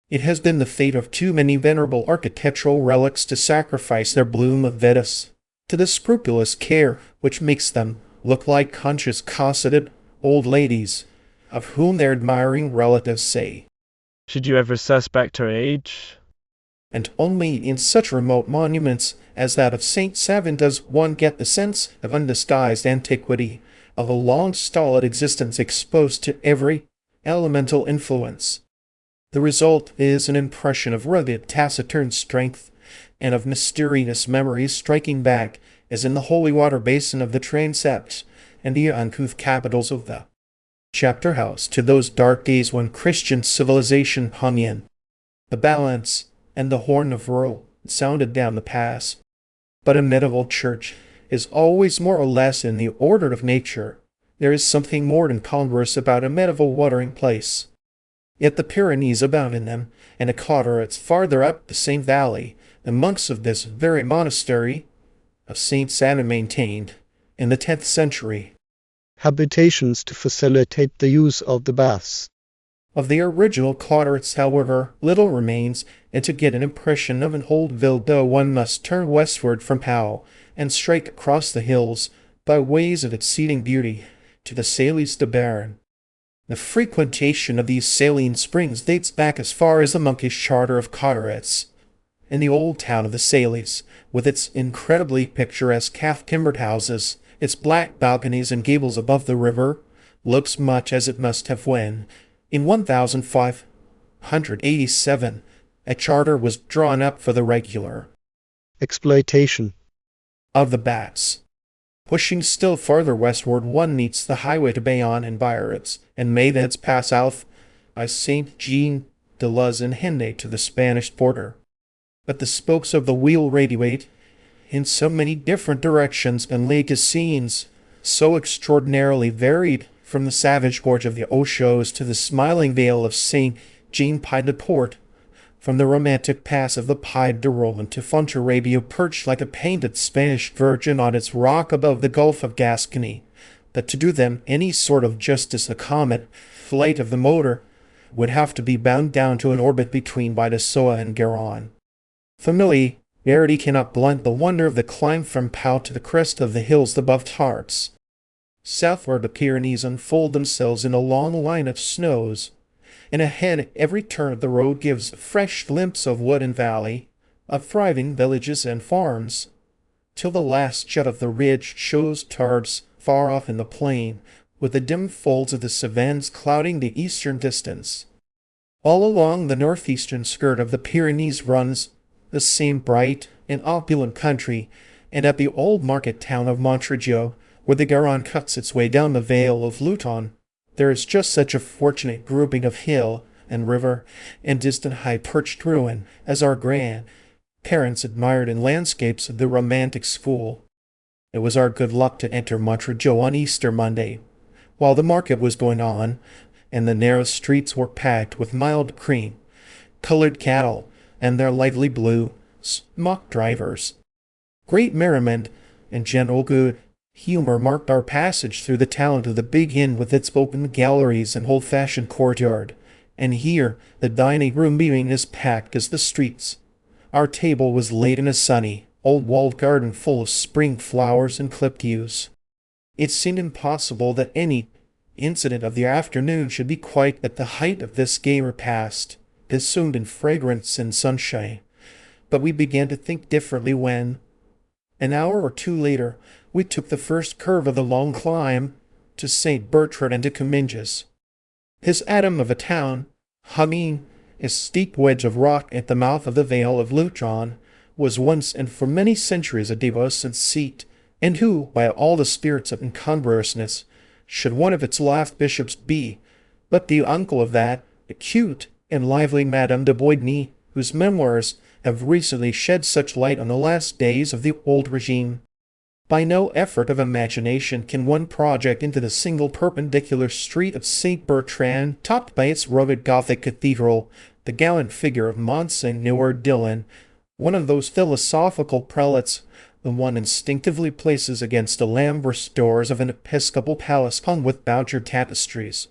It has been the fate of too many venerable architectural relics to sacrifice their bloom of Vetus to the scrupulous care which makes them look like conscious cosseted old ladies, of whom their admiring relatives say, "Should you ever suspect her age?" And only in such remote monuments as that of St. Savin does one get the sense of undisguised antiquity, of a long stolid existence exposed to every elemental influence. The result is an impression of rugged, taciturn strength, and of mysterious memories striking back, as in the holy water basin of the transepts and the uncouth capitals of the chapter house, to those dark days when Christian civilization hung in the balance, and the horn of rural sounded down the pass. But a medieval church is always more or less in the order of nature. There is something more incongruous about a medieval watering place. Yet the Pyrenees abound in them, and a quarter farther up the same valley, the monks of this very monastery of St. Savin maintained, in the 10th century, habitations to facilitate the use of the baths. Of the original quarters, however, little remains, and to get an impression of an old villa one must turn westward from Pau, and strike across the hills, by ways of exceeding beauty, to the Salles de Baron. The frequentation of these saline springs dates back as far as the monkish charter of Cotteretz. In the old town of the Salles, with its incredibly picturesque half-timbered houses, its black balconies and gables above the river, looks much as it must have when, in 1587, a charter was drawn up for the regular exploitation of the bats. Pushing still farther westward, one meets the highway to Bayonne and Biarritz, and may thence pass south by Saint Jean de Luz and Henne to the Spanish border. But the spokes of the wheel radiate in so many different directions, and lead to scenes so extraordinarily varied, from the savage gorge of the Ochos to the smiling vale of Saint Jean Pied de Port, from the romantic pass of the Pied de Roland to Fontarabia, perched like a painted Spanish virgin on its rock above the Gulf of Gascony, that to do them any sort of justice a comet flight of the motor would have to be bound down to an orbit between Bidasoa and Garonne. Familiarity cannot blunt the wonder of the climb from Pau to the crest of the hills above Tarbes. Southward the Pyrenees unfold themselves in a long line of snows, and ahead every turn of the road gives a fresh glimpse of wood and valley, of thriving villages and farms, till the last jut of the ridge shows Tarbes far off in the plain, with the dim folds of the Cevennes clouding the eastern distance. All along the northeastern skirt of the Pyrenees runs the same bright and opulent country, and at the old market town of Montreux, where the Garonne cuts its way down the Vale of Luton, there is just such a fortunate grouping of hill and river and distant high-perched ruin as our grandparents admired in landscapes of the romantic school. It was our good luck to enter Montreux on Easter Monday, while the market was going on, and the narrow streets were packed with mild cream-colored cattle and their lively blue smock drivers. Great merriment and general good humor marked our passage through the town to the big inn with its open galleries and old-fashioned courtyard, and here the dining room being as packed as the streets. Our table was laid in a sunny, old-walled garden full of spring flowers and clipped yews. It seemed impossible that any incident of the afternoon should be quite at the height of this gay repast, consumed in fragrance and sunshine. But we began to think differently when, an hour or two later, we took the first curve of the long climb to St. Bertrand and to Comminges. His atom of a town, humming a steep wedge of rock at the mouth of the Vale of Luton, was once and for many centuries a diocesan seat, and who, by all the spirits of incongruousness, should one of its last bishops be, but the uncle of that acute and lively Madame de Boigny, whose memoirs have recently shed such light on the last days of the old regime. By no effort of imagination can one project into the single perpendicular street of St. Bertrand, topped by its rugged Gothic cathedral, the gallant figure of Monseigneur Dillon, one of those philosophical prelates the one instinctively places against the lambrous doors of an episcopal palace hung with bowed tapestries.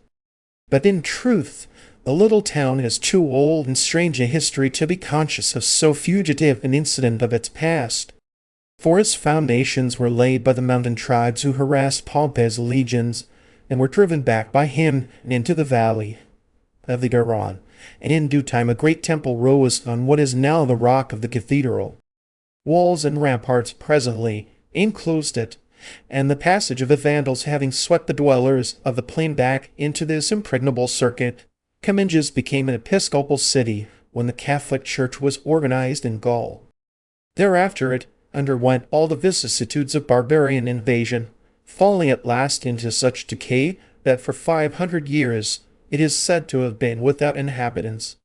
But in truth, the little town has too old and strange a history to be conscious of so fugitive an incident of its past. For its foundations were laid by the mountain tribes who harassed Pompey's legions, and were driven back by him into the valley of the Garonne, and in due time a great temple rose on what is now the rock of the cathedral. Walls and ramparts presently enclosed it, and the passage of the Vandals having swept the dwellers of the plain back into this impregnable circuit, Comminges became an episcopal city when the Catholic Church was organized in Gaul. Thereafter it underwent all the vicissitudes of barbarian invasion, falling at last into such decay that for 500 years it is said to have been without inhabitants.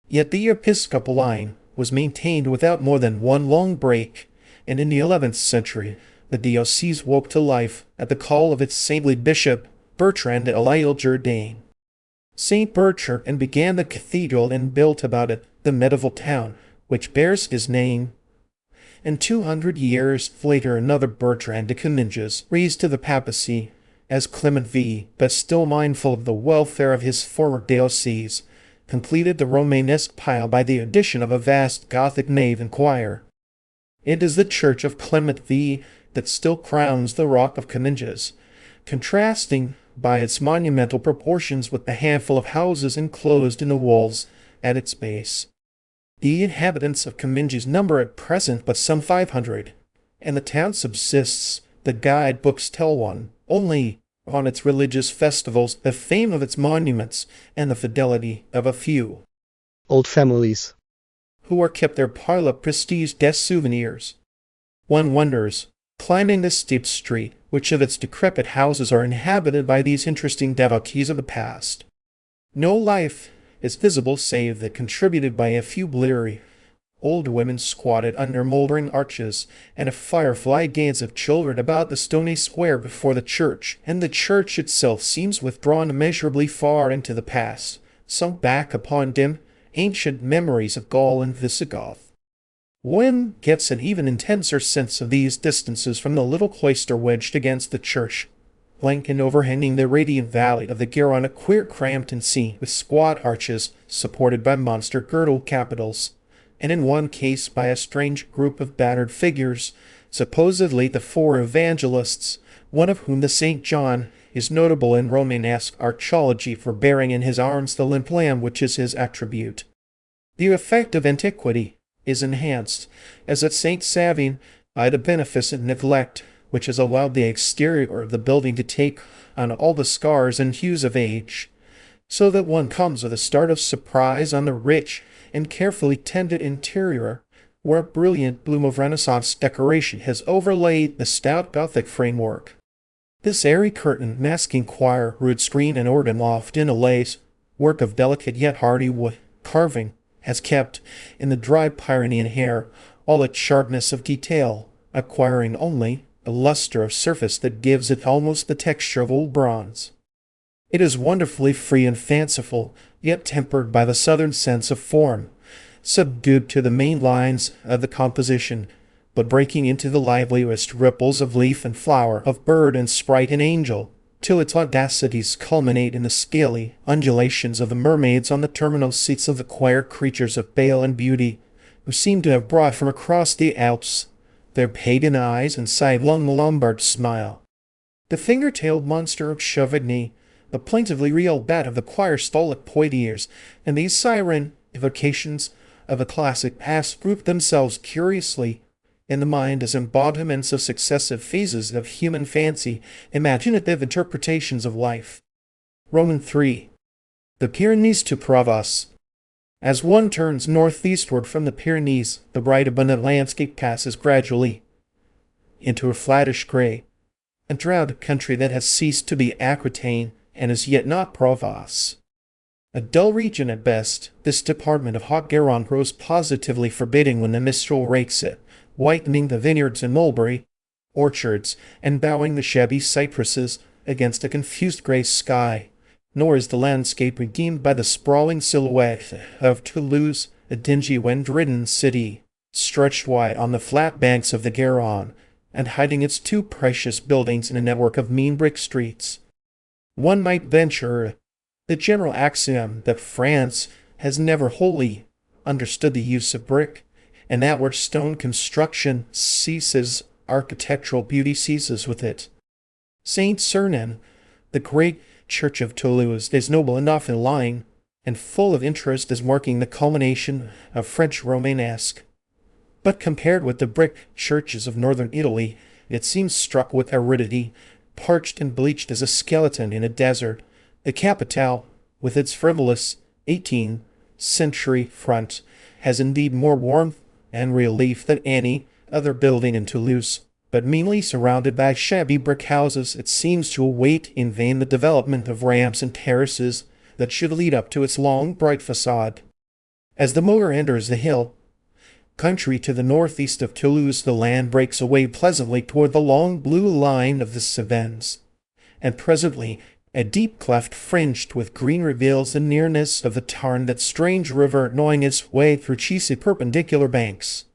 Yet the episcopal line was maintained without more than one long break, and in the 11th century the diocese woke to life at the call of its saintly bishop, Bertrand de l'Isle-Jourdain. St. Bertrand began the cathedral and built about it the medieval town, which bears his name. And 200 years later another Bertrand de Comminges, raised to the papacy as Clement V, but still mindful of the welfare of his former diocese, completed the Romanesque pile by the addition of a vast Gothic nave and choir. It is the church of Clement V that still crowns the rock of Comminges, contrasting by its monumental proportions with the handful of houses enclosed in the walls at its base. The inhabitants of Comminges number at present but some 500, and the town subsists, the guide-books tell one, only on its religious festivals, the fame of its monuments, and the fidelity of a few old families who are kept their par la prestige des souvenirs. One wonders, climbing this steep street, which of its decrepit houses are inhabited by these interesting devotees of the past. No life is visible save that contributed by a few bleary old women squatted under moldering arches, and a firefly gaze of children about the stony square before the church, and the church itself seems withdrawn immeasurably far into the past, sunk back upon dim, ancient memories of Gaul and Visigoth. One gets an even intenser sense of these distances from the little cloister wedged against the church, blank and overhanging the radiant valley of the Garonne, a queer Crampton sea with squat arches supported by monster girdle capitals, and in one case by a strange group of battered figures, supposedly the four evangelists, one of whom, the St. John, is notable in Romanesque archaeology for bearing in his arms the limp lamb which is his attribute. The effect of antiquity is enhanced, as at St. Savine, by the beneficent neglect which has allowed the exterior of the building to take on all the scars and hues of age, so that one comes with a start of surprise on the rich and carefully tended interior, where a brilliant bloom of Renaissance decoration has overlaid the stout Gothic framework. This airy curtain masking choir, rood screen, and organ loft inlays, work of delicate yet hardy wood carving, has kept, in the dry Pyrenean hair, all its sharpness of detail, acquiring only a luster of surface that gives it almost the texture of old bronze. It is wonderfully free and fanciful, yet tempered by the southern sense of form, subdued to the main lines of the composition, but breaking into the liveliest ripples of leaf and flower, of bird and sprite and angel, till its audacities culminate in the scaly undulations of the mermaids on the terminal seats of the choir, creatures of bale and beauty, who seem to have brought from across the Alps their pagan eyes and sidelong Lombard smile. The finger-tailed monster of Chauvigny, the plaintively real bat of the choir stole at Poitiers, and these siren evocations of a classic past group themselves curiously in the mind as embodiments of successive phases of human fancy, imaginative interpretations of life. Roman 3. The Pyrenees to Provence. As one turns northeastward from the Pyrenees, the bright abundant landscape passes gradually into a flattish gray, a drought country that has ceased to be Aquitaine and is yet not Provence. A dull region at best, this department of Haute-Garonne grows positively forbidding when the mistral rakes it, whitening the vineyards and mulberry orchards, and bowing the shabby cypresses against a confused gray sky. Nor is the landscape redeemed by the sprawling silhouette of Toulouse, a dingy wind-ridden city, stretched wide on the flat banks of the Garonne, and hiding its two precious buildings in a network of mean brick streets. One might venture the general axiom that France has never wholly understood the use of brick, and that where stone construction ceases, architectural beauty ceases with it. Saint Sernin, the great church of Toulouse, is noble enough in line, and full of interest as marking the culmination of French Romanesque. But compared with the brick churches of northern Italy, it seems struck with aridity, parched and bleached as a skeleton in a desert. The Capitale, with its frivolous 18th century front, has indeed more warmth and relief than any other building in Toulouse, but meanly surrounded by shabby brick houses, it seems to await in vain the development of ramps and terraces that should lead up to its long, bright facade. As the motor enters the hill country to the northeast of Toulouse, the land breaks away pleasantly toward the long blue line of the Cevennes, and presently a deep cleft fringed with green reveals the nearness of the Tarn, that strange river gnawing its way through cheesy perpendicular banks.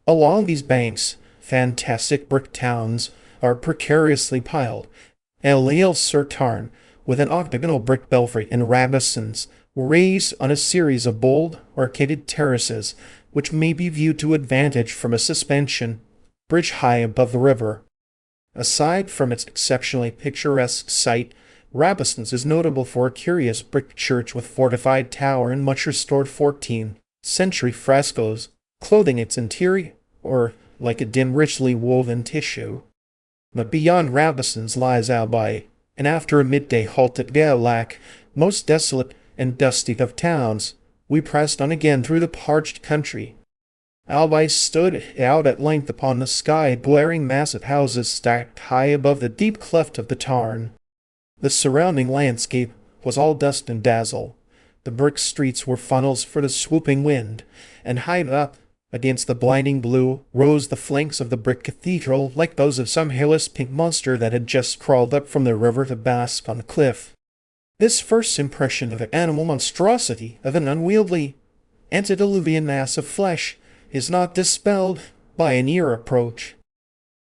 Along these banks, fantastic brick towns are precariously piled. L'Île-sur-Tarn, with an octagonal brick belfry and rabasons, raised on a series of bold, arcaded terraces, which may be viewed to advantage from a suspension bridge high above the river. Aside from its exceptionally picturesque site, Rabasons is notable for a curious brick church with fortified tower and much restored 14th century frescoes, clothing its interior, or like a dim richly woven tissue. But beyond Rabasons lies Albi, and after a midday halt at Gaillac, most desolate and dusty of towns, we pressed on again through the parched country. Albi stood out at length upon the sky, a glaring mass of houses stacked high above the deep cleft of the Tarn. The surrounding landscape was all dust and dazzle. The brick streets were funnels for the swooping wind, and high up against the blinding blue rose the flanks of the brick cathedral, like those of some hairless pink monster that had just crawled up from the river to bask on the cliff. This first impression of an animal monstrosity, of an unwieldy, antediluvian mass of flesh, is not dispelled by a near approach.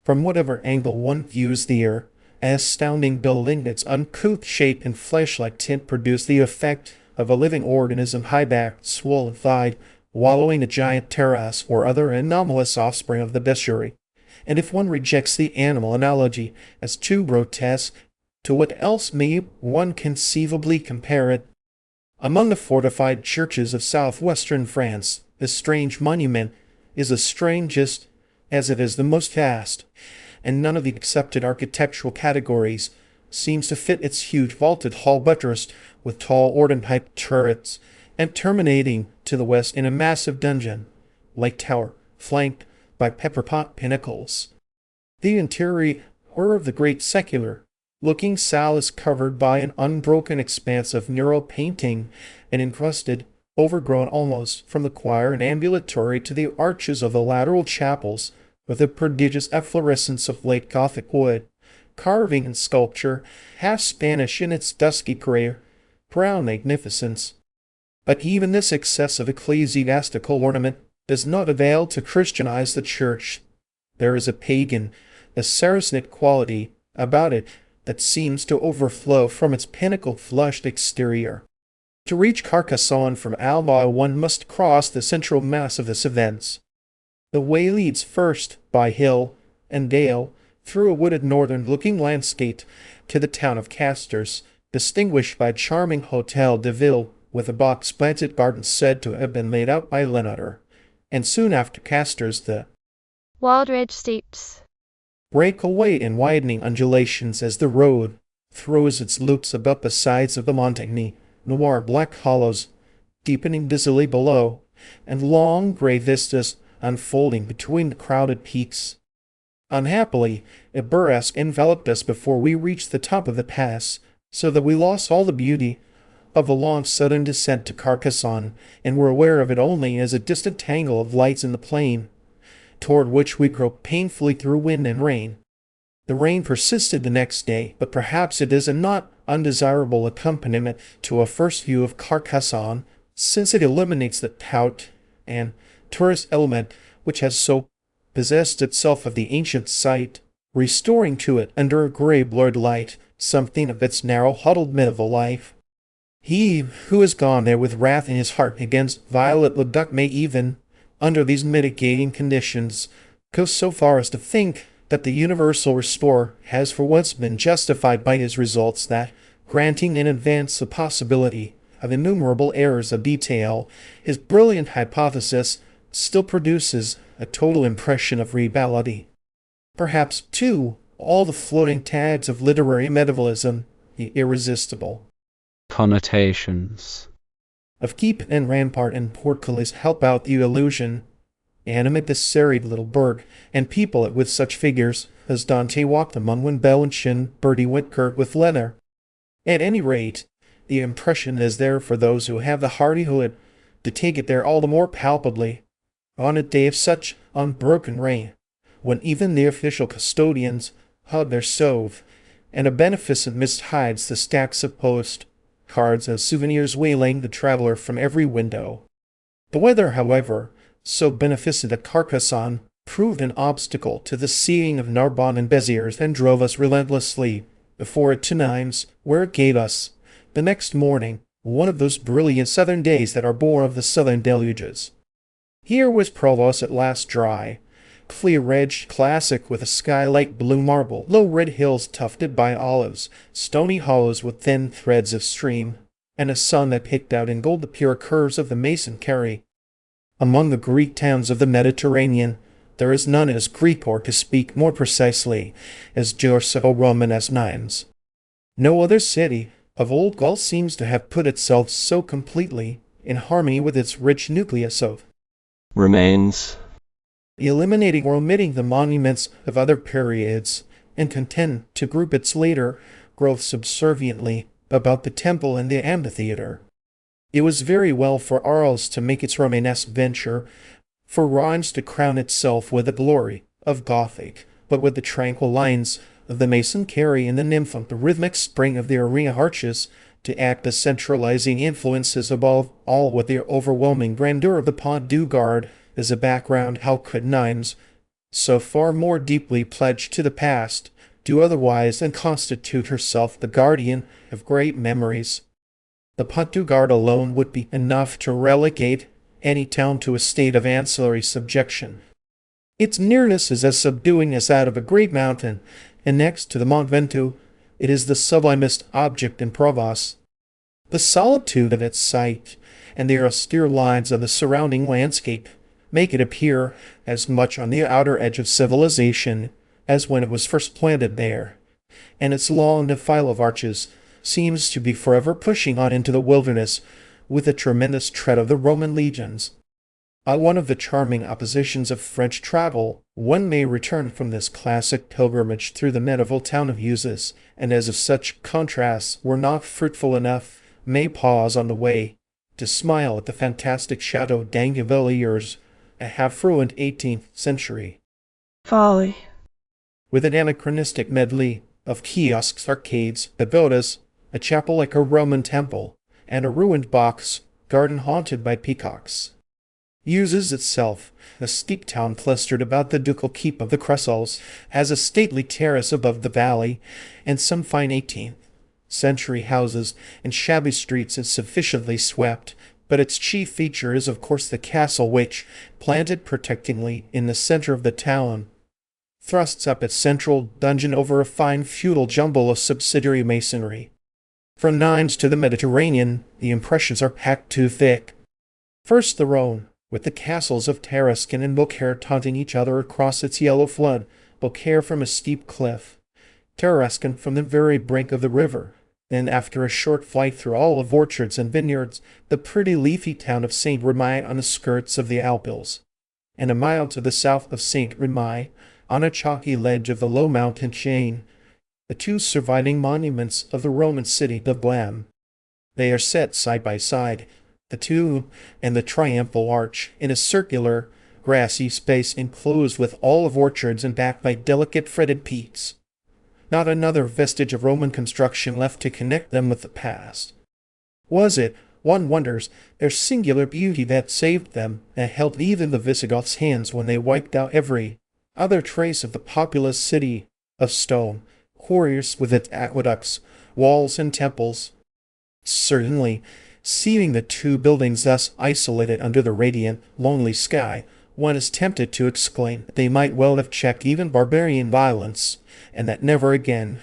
From whatever angle one views the astounding building, its uncouth shape and flesh-like tint produce the effect of a living organism, high-backed, swollen-thighed, wallowing a giant terrace or other anomalous offspring of the Bessuri. And if one rejects the animal analogy as too grotesque, to what else may one conceivably compare it? Among the fortified churches of southwestern France, this strange monument is the strangest, as it is the most vast, and none of the accepted architectural categories seems to fit its huge vaulted hall buttressed with tall organ-type turrets, and terminating to the west in a massive dungeon-like tower flanked by pepperpot pinnacles. The interior of the great secular-looking salle is covered by an unbroken expanse of mural painting and encrusted, overgrown almost from the choir and ambulatory to the arches of the lateral chapels, with a prodigious efflorescence of late Gothic wood, carving and sculpture, half Spanish in its dusky gray-brown magnificence. But even this excess of ecclesiastical ornament does not avail to Christianize the church. There is a pagan, a Saracenic quality about it that seems to overflow from its pinnacle-flushed exterior. To reach Carcassonne from Alba, one must cross the central mass of this event. The way leads first, by hill and dale, through a wooded northern-looking landscape, to the town of Casters, distinguished by a charming Hôtel de Ville, with a box-planted garden said to have been laid out by Leonardo, and soon after Casters the Waldridge steeps break away in widening undulations as the road throws its loops about the sides of the Montagne, noir black hollows deepening busily below, and long gray vistas unfolding between the crowded peaks. Unhappily, a burrasque enveloped us before we reached the top of the pass, so that we lost all the beauty of the long southern descent to Carcassonne, and were aware of it only as a distant tangle of lights in the plain, toward which we groped painfully through wind and rain. The rain persisted the next day, but perhaps it is a not undesirable accompaniment to a first view of Carcassonne, since it eliminates the tout and tourist element which has so possessed itself of the ancient site, restoring to it, under a gray blurred light, something of its narrow huddled medieval life. He who has gone there with wrath in his heart against Violet Leduc may even, under these mitigating conditions, go so far as to think that the universal restorer has for once been justified by his results, that, granting in advance the possibility of innumerable errors of detail, his brilliant hypothesis still produces a total impression of reality. Perhaps, too, all the floating tags of literary medievalism, the irresistible connotations of keep and rampart and portcullis help out the illusion, animate this serried little burg, and people it with such figures as Dante walked among when Bellinch and Bertie Whitcourt with Leonard. At any rate, the impression is there for those who have the hardihood to take it there all the more palpably, on a day of such unbroken rain, when even the official custodians hug their stove, and a beneficent mist hides the stacks of post cards as souvenirs waylaying the traveler from every window. The weather, however, so beneficent at Carcassonne, proved an obstacle to the seeing of Narbonne and Béziers, and drove us relentlessly before it to Nimes, where it gave us, the next morning, one of those brilliant southern days that are born of the southern deluges. Here was Provence at last dry, clear-edged, classic, with a sky like blue marble, low red hills tufted by olives, stony hollows with thin threads of stream, and a sun that picked out in gold the pure curves of the Mason Carry. Among the Greek towns of the Mediterranean, there is none as Greek, or to speak more precisely, as Gerso-Roman as Nimes. No other city of old Gaul seems to have put itself so completely in harmony with its rich nucleus of remains, eliminating or omitting the monuments of other periods, and content to group its later growth subserviently about the temple and the amphitheater. It was very well for Arles to make its Romanesque venture, for Reims to crown itself with the glory of Gothic, but with the tranquil lines of the Mason Carry and the Nymph, the rhythmic spring of the arena arches, to act as centralizing influences, above all with the overwhelming grandeur of the Pont du Gard as a background. How could Nimes, so far more deeply pledged to the past, do otherwise than constitute herself the guardian of great memories? The Pont du Gard alone would be enough to relegate any town to a state of ancillary subjection. Its nearness is as subduing as that of a great mountain, and next to the Mont Ventoux, it is the sublimest object in Provence. The solitude of its site, and the austere lines of the surrounding landscape, make it appear as much on the outer edge of civilization as when it was first planted there, and its long defile of arches seems to be forever pushing on into the wilderness with the tremendous tread of the Roman legions. One of the charming oppositions of French travel, one may return from this classic pilgrimage through the medieval town of Uzes, and as if such contrasts were not fruitful enough, may pause on the way to smile at the fantastic Chateau d'Angevillers, a half-ruined 18th century Folly. with an anachronistic medley of kiosks, arcades, pagodas, a chapel like a Roman temple, and a ruined box garden haunted by peacocks. Uzes itself, a steep town clustered about the ducal keep of the Cressals, has a stately terrace above the valley, and some fine 18th century houses and shabby streets is sufficiently swept, but its chief feature is of course the castle which, planted protectingly in the center of the town, thrusts up its central dungeon over a fine feudal jumble of subsidiary masonry. From Nines to the Mediterranean, the impressions are packed too thick. First the Rhone, with the castles of Tarascon and Beaucaire taunting each other across its yellow flood, Beaucaire from a steep cliff, Tarascon from the very brink of the river. Then, after a short flight through olive orchards and vineyards, the pretty leafy town of Saint Remy on the skirts of the Alpilles. And a mile to the south of Saint Remy, on a chalky ledge of the low mountain chain, the two surviving monuments of the Roman city of Blam. They are set side by side, the two and the triumphal arch, in a circular, grassy space enclosed with olive orchards and backed by delicate fretted peaks. Not another vestige of Roman construction left to connect them with the past. Was it, one wonders, their singular beauty that saved them and held even the Visigoths' hands when they wiped out every other trace of the populous city of stone, quarries with its aqueducts, walls, and temples? Certainly, seeing the two buildings thus isolated under the radiant, lonely sky, one is tempted to exclaim that they might well have checked even barbarian violence, and that never again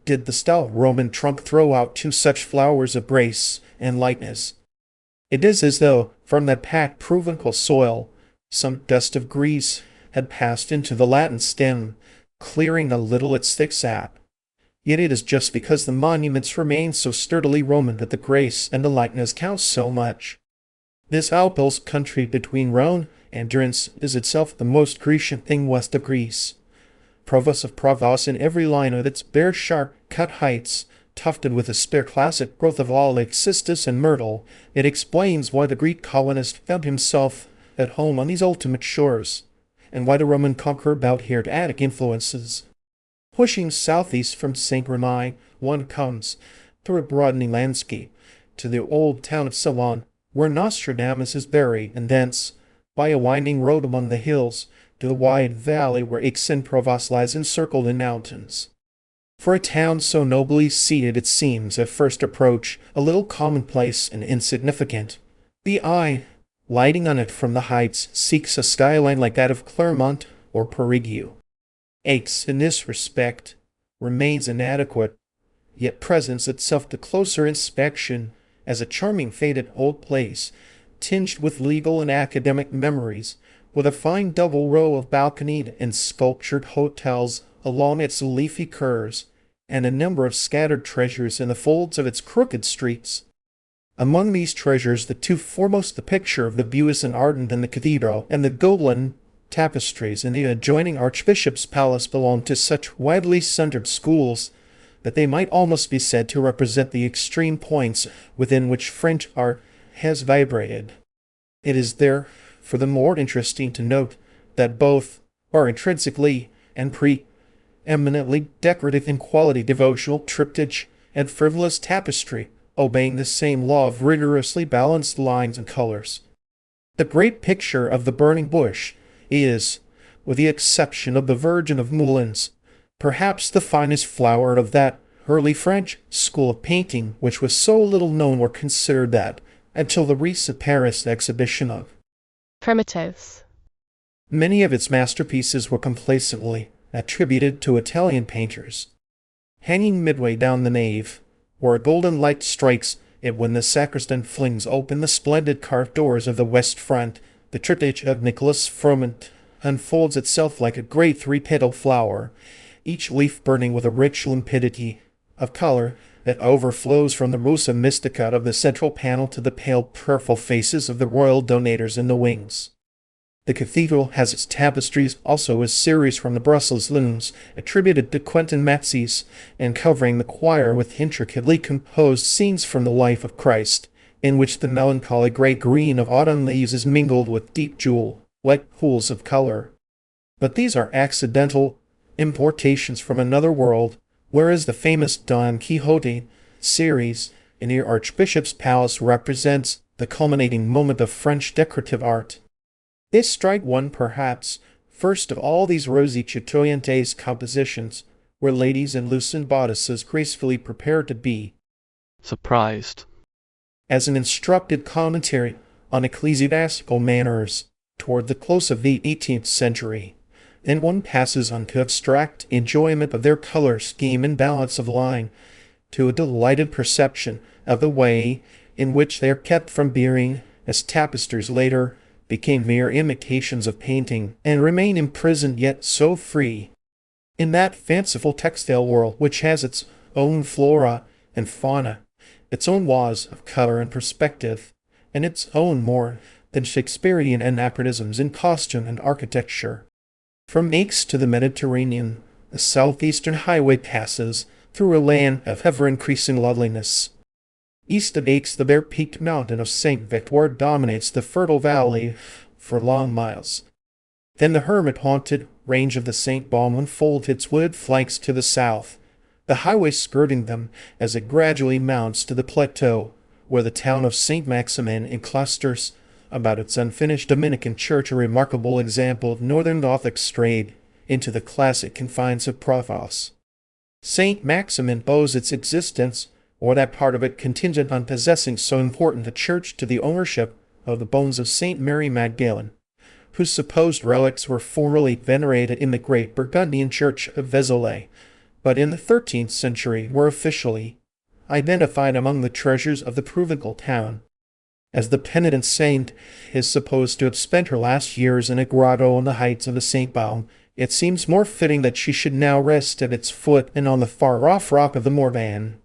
did the stout Roman trunk throw out two such flowers of grace and lightness. It is as though, from that packed provincial soil, some dust of Greece had passed into the Latin stem, clearing a little its thick sap. Yet it is just because the monuments remain so sturdily Roman that the grace and the likeness count so much. This Alpilles country between Rhone and Durance is itself the most Grecian thing west of Greece. Provos of Provos in every line of its bare sharp-cut heights, tufted with a spare classic growth of olive, cistus, and myrtle, it explains why the Greek colonist found himself at home on these ultimate shores, and why the Roman conqueror bowed here to Attic influences. Pushing southeast from Saint Remy, one comes, through a broadening landscape, to the old town of Salon, where Nostradamus is buried, and thence, by a winding road among the hills, to the wide valley where Aix-en-Provence lies encircled in mountains. For a town so nobly seated it seems, at first approach, a little commonplace and insignificant. The eye, lighting on it from the heights, seeks a skyline like that of Clermont or Perigueux. Aix, in this respect, remains inadequate, yet presents itself to closer inspection as a charming faded old place, tinged with legal and academic memories, with a fine double row of balconied and sculptured hotels along its leafy curves, and a number of scattered treasures in the folds of its crooked streets. Among these treasures, the two foremost the picture of the Buis and Ardent in the cathedral, and the Gobelin tapestries in the adjoining archbishop's palace belong to such widely sundered schools that they might almost be said to represent the extreme points within which French art has vibrated. It is therefore the more interesting to note that both are intrinsically and pre-eminently decorative in quality, devotional triptych and frivolous tapestry, obeying the same law of rigorously balanced lines and colors. The great picture of the burning bush is, with the exception of the Virgin of Moulins, perhaps the finest flower of that early French school of painting which was so little known or considered that, until the recent Paris exhibition of Primitives, many of its masterpieces were complacently attributed to Italian painters. Hanging midway down the nave, where a golden light strikes it when the sacristan flings open the splendid carved doors of the west front, the triptych of Nicholas Froment unfolds itself like a great three-petaled flower, each leaf burning with a rich limpidity of color that overflows from the Musa Mystica of the central panel to the pale, prayerful faces of the royal donators in the wings. The cathedral has its tapestries, also a series from the Brussels looms, attributed to Quentin Matsys, and covering the choir with intricately composed scenes from the life of Christ, in which the melancholy grey green of autumn leaves is mingled with deep jewel-like pools of color. But these are accidental importations from another world, whereas the famous Don Quixote series in the Archbishop's Palace represents the culminating moment of French decorative art. This strike one perhaps first of all these rosy Chatoyantes compositions, where ladies in loosened bodices gracefully prepare to be surprised. As an instructed commentary on ecclesiastical manners toward the close of the 18th century, then one passes on to abstract enjoyment of their color scheme and balance of line, to a delighted perception of the way in which they are kept from being, as tapestries later became mere imitations of painting, and remain imprisoned yet so free in that fanciful textile world which has its own flora and fauna, its own laws of color and perspective, and its own more than Shakespearean anachronisms in costume and architecture. From Aix to the Mediterranean, the southeastern highway passes through a land of ever-increasing loveliness. East of Aix, the bare-peaked mountain of St. Victor dominates the fertile valley for long miles. Then the hermit-haunted range of the St. Baume unfolds its wooded flanks to the south, the highway skirting them as it gradually mounts to the plateau, where the town of St. Maximin clusters about its unfinished Dominican church, a remarkable example of northern Gothic strayed into the classic confines of Provence. St. Maximin owes its existence, or that part of it contingent on possessing so important a church, to the ownership of the bones of St. Mary Magdalene, whose supposed relics were formerly venerated in the great Burgundian church of Vézelay, but in the 13th century were officially identified among the treasures of the Provencal town. As the penitent saint is supposed to have spent her last years in a grotto on the heights of the St. Baume, it seems more fitting that she should now rest at its foot and on the far-off rock of the Morvan.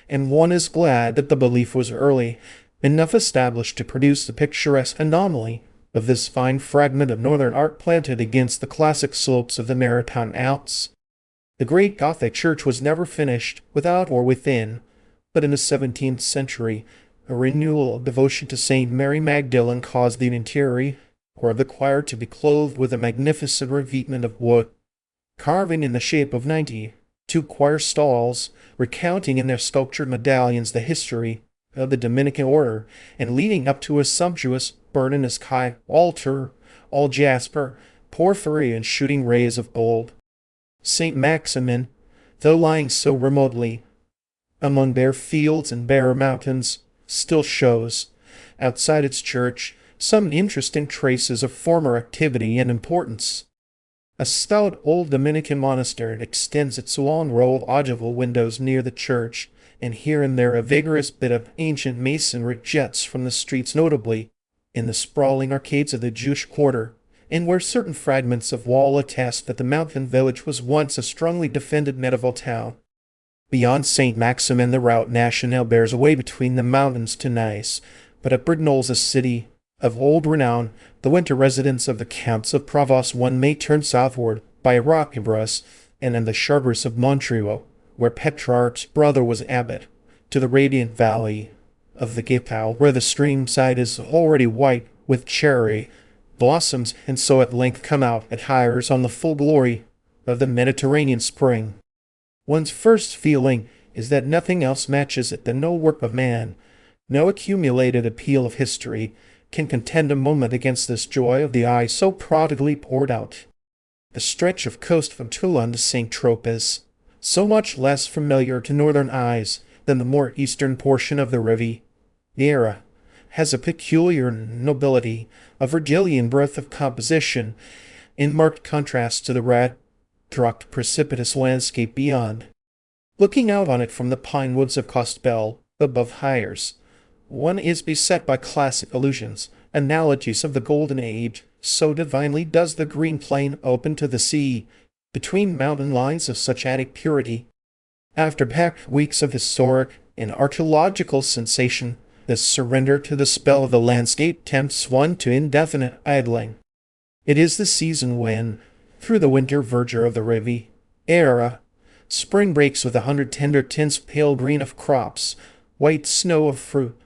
And one is glad that the belief was early enough established to produce the picturesque anomaly of this fine fragment of northern art planted against the classic slopes of the Maritime Alps. The great Gothic church was never finished, without or within, but in the 17th century, a renewal of devotion to St. Mary Magdalene caused the interior of the choir to be clothed with a magnificent revetment of wood, carving in the shape of 92 choir stalls, recounting in their sculptured medallions the history of the Dominican order, and leading up to a sumptuous Bernardinist high altar, all jasper, porphyry, and shooting rays of gold. St. Maximin, though lying so remotely among bare fields and bare mountains, still shows, outside its church, some interesting traces of former activity and importance. A stout old Dominican monastery extends its long row of ogival windows near the church, and here and there a vigorous bit of ancient masonry jets from the streets, notably in the sprawling arcades of the Jewish quarter, and where certain fragments of wall attest that the mountain village was once a strongly defended medieval town. Beyond St. Maximin, the route nationale bears away between the mountains to Nice, but at Brignoles, a city of old renown, the winter residence of the Counts of Provence, one may turn southward by Roquebrus, and in the Chartres of Montreuil, where Petrarch's brother was abbot, to the radiant valley of the Gipau, where the stream side is already white with cherry blossoms, and so at length come out at Hyères on the full glory of the Mediterranean spring. One's first feeling is that nothing else matches it, that no work of man, no accumulated appeal of history, can contend a moment against this joy of the eye so prodigally poured out. The stretch of coast from Toulon to St. Tropez, so much less familiar to northern eyes than the more eastern portion of the Riviera, has a peculiar nobility, a Virgilian breadth of composition, in marked contrast to the red-trucked precipitous landscape beyond. Looking out on it from the pine woods of Costebelle, above Hyères, one is beset by classic allusions, analogies of the Golden Age, so divinely does the green plain open to the sea, between mountain lines of such attic purity. After packed weeks of historic and archaeological sensation, this surrender to the spell of the landscape tempts one to indefinite idling. It is the season when, through the winter verdure of the Riviera, spring breaks with 100 tender tints pale green of crops, white snow of fruit,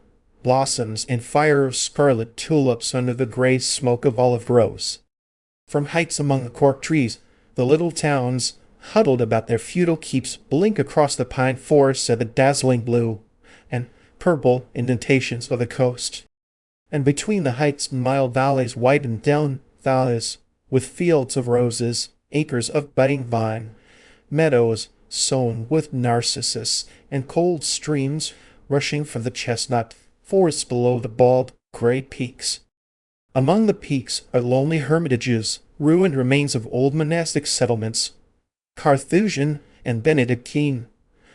blossoms, and fire of scarlet tulips under the grey smoke of olive groves. From heights among the cork trees, the little towns, huddled about their feudal keeps, blink across the pine forests at the dazzling blue and purple indentations of the coast. And between the heights mild valleys widen down valleys, with fields of roses, acres of budding vine, meadows sown with narcissus, and cold streams rushing from the chestnut forests below the bald, grey peaks. Among the peaks are lonely hermitages, ruined remains of old monastic settlements, Carthusian and Benedictine,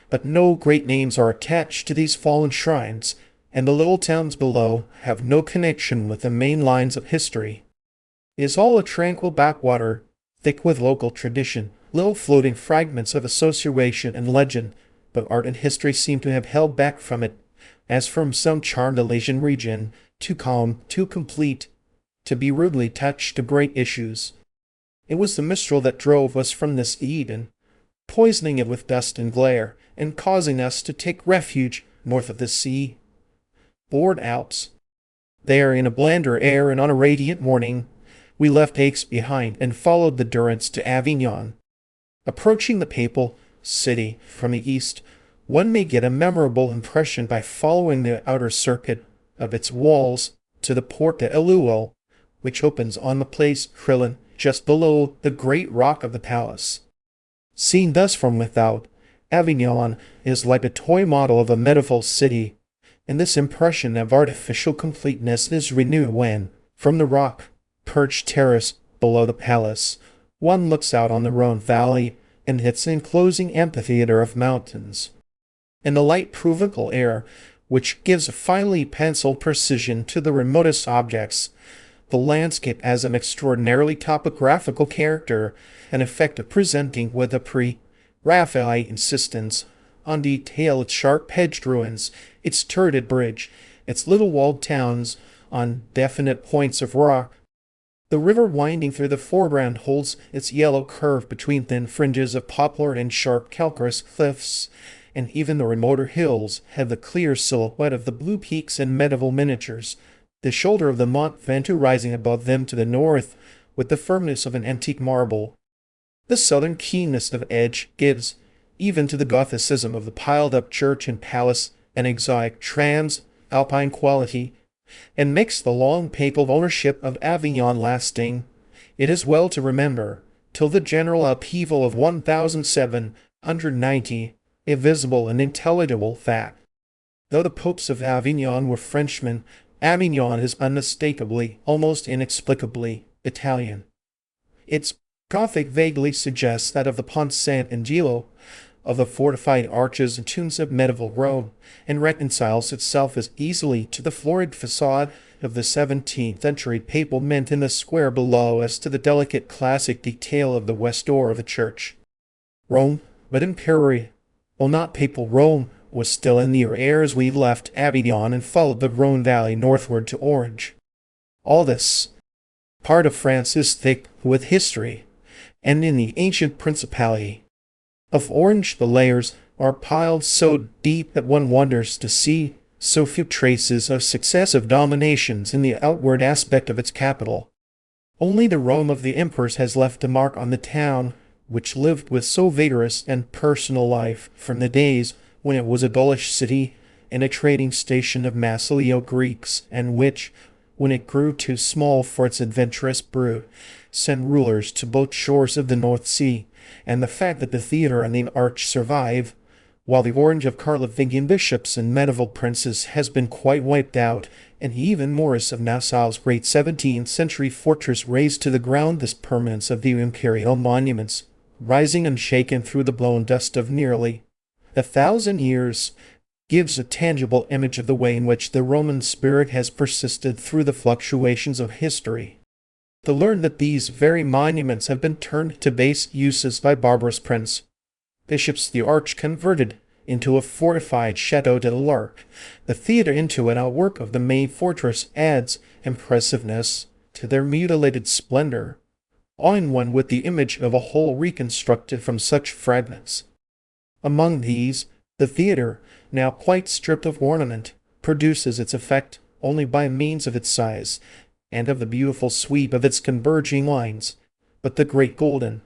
but no great names are attached to these fallen shrines, and the little towns below have no connection with the main lines of history. It is all a tranquil backwater, thick with local tradition, little floating fragments of association and legend, but art and history seem to have held back from it, as from some charmed Elysian region, too calm, too complete, to be rudely touched to great issues. It was the mistral that drove us from this Eden, poisoning it with dust and glare, and causing us to take refuge north of the sea. Bored Alps. There, in a blander air and on a radiant morning, we left Aix behind and followed the Durance to Avignon. Approaching the papal city from the east, one may get a memorable impression by following the outer circuit of its walls to the Porte de Eluel, which opens on the Place Crillon just below the great rock of the palace. Seen thus from without, Avignon is like a toy model of a medieval city, and this impression of artificial completeness is renewed when, from the rock-perched terrace below the palace, one looks out on the Rhone Valley and its enclosing amphitheater of mountains. In the light provincial air, which gives a finely penciled precision to the remotest objects, the landscape has an extraordinarily topographical character, an effect of presenting with a pre-Raphaelite insistence on detail its sharp-edged ruins, its turreted bridge, its little walled towns on definite points of rock. The river winding through the foreground holds its yellow curve between thin fringes of poplar and sharp calcareous cliffs, and even the remoter hills have the clear silhouette of the blue peaks and medieval miniatures, the shoulder of the Mont Ventoux rising above them to the north with the firmness of an antique marble. The southern keenness of edge gives, even to the Gothicism of the piled-up church and palace, an exotic trans-alpine quality, and makes the long papal ownership of Avignon lasting. It is well to remember, till the general upheaval of 1790, a visible and intelligible fact. Though the popes of Avignon were Frenchmen, Avignon is unmistakably, almost inexplicably, Italian. Its Gothic vaguely suggests that of the Ponte Sant'Angelo, of the fortified arches and tunes of medieval Rome, and reconciles itself as easily to the florid facade of the 17th century papal mint in the square below as to the delicate classic detail of the west door of the church. Rome, but imperial, well, not papal Rome, was still in the air as we left Avignon and followed the Rhone Valley northward to Orange. All this part of France is thick with history, and in the ancient principality of Orange the layers are piled so deep that one wonders to see so few traces of successive dominations in the outward aspect of its capital. Only the Rome of the emperors has left a mark on the town, which lived with so vigorous and personal life from the days when it was a Gaulish city and a trading station of Massilio Greeks, and which, when it grew too small for its adventurous brood, sent rulers to both shores of the North Sea, and the fact that the theatre and the arch survive, while the orange of Carlovingian bishops and medieval princes has been quite wiped out, and even Maurice of Nassau's great 17th century fortress razed to the ground, this permanence of the imperial monuments, rising unshaken through the blown dust of nearly 1,000 years, gives a tangible image of the way in which the Roman spirit has persisted through the fluctuations of history. To learn that these very monuments have been turned to base uses by barbarous prince bishops, the arch converted into a fortified Chateau de l'Arc, the theatre into an outwork of the main fortress, adds impressiveness to their mutilated splendor, awing one with the image of a whole reconstructed from such fragments. Among these, the theatre, now quite stripped of ornament, produces its effect only by means of its size, and of the beautiful sweep of its converging lines, but the great golden,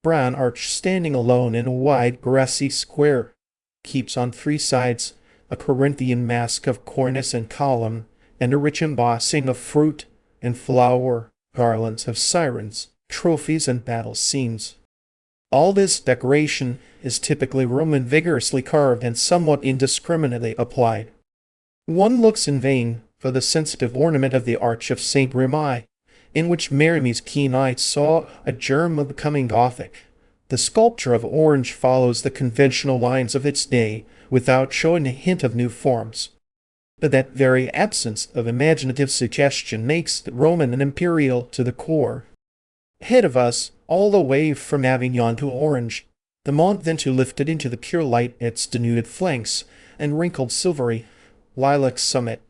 brown arch standing alone in a wide grassy square, keeps on three sides a Corinthian mask of cornice and column, and a rich embossing of fruit and flower, garlands of sirens, trophies, and battle scenes. All this decoration is typically Roman, vigorously carved and somewhat indiscriminately applied. One looks in vain for the sensitive ornament of the Arch of St. Remi, in which Merimy's keen eye saw a germ of becoming Gothic. The sculpture of orange follows the conventional lines of its day, without showing a hint of new forms. But that very absence of imaginative suggestion makes the Roman and imperial to the core. Ahead of us, all the way from Avignon to Orange, the Mont Ventoux lifted into the pure light its denuded flanks and wrinkled silvery lilac summit.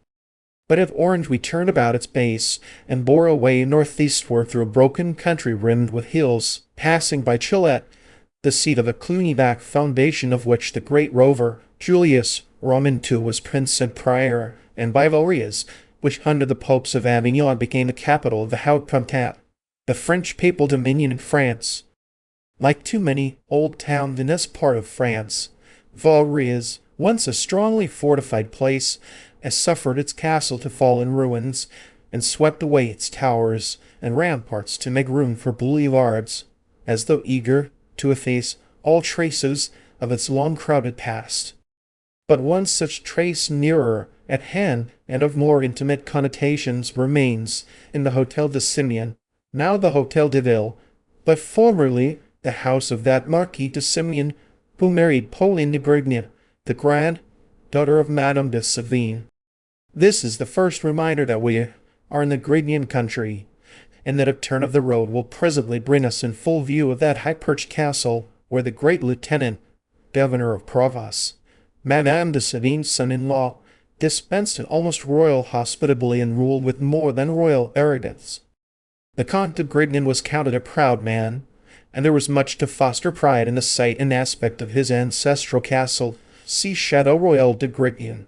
But at Orange we turned about its base and bore away northeastward through a broken country rimmed with hills, passing by Chillet, the seat of the Cluny-back foundation of which the great rover Julius Romantou was prince and prior, and by Vaurias, which under the popes of Avignon became the capital of the Haut Comtat, the French papal dominion in France. Like too many old towns in this part of France, Vaurias, once a strongly fortified place, has suffered its castle to fall in ruins, and swept away its towers and ramparts to make room for boulevards, as though eager to efface all traces of its long-crowded past. But one such trace nearer at hand and of more intimate connotations remains in the Hôtel de Simeon, now the Hôtel de Ville, but formerly the house of that Marquis de Simeon who married Pauline de Grigny, the granddaughter of Madame de Sévigné. This is the first reminder that we are in the Grignian country, and that a turn of the road will presently bring us in full view of that high-perched castle where the great lieutenant, governor of Provence, Madame de Sévigné's son-in-law, dispensed an almost royal hospitality and ruled with more than royal arrogance. The Comte de Grignan was counted a proud man, and there was much to foster pride in the sight and aspect of his ancestral castle, see Château Royal de Grignan.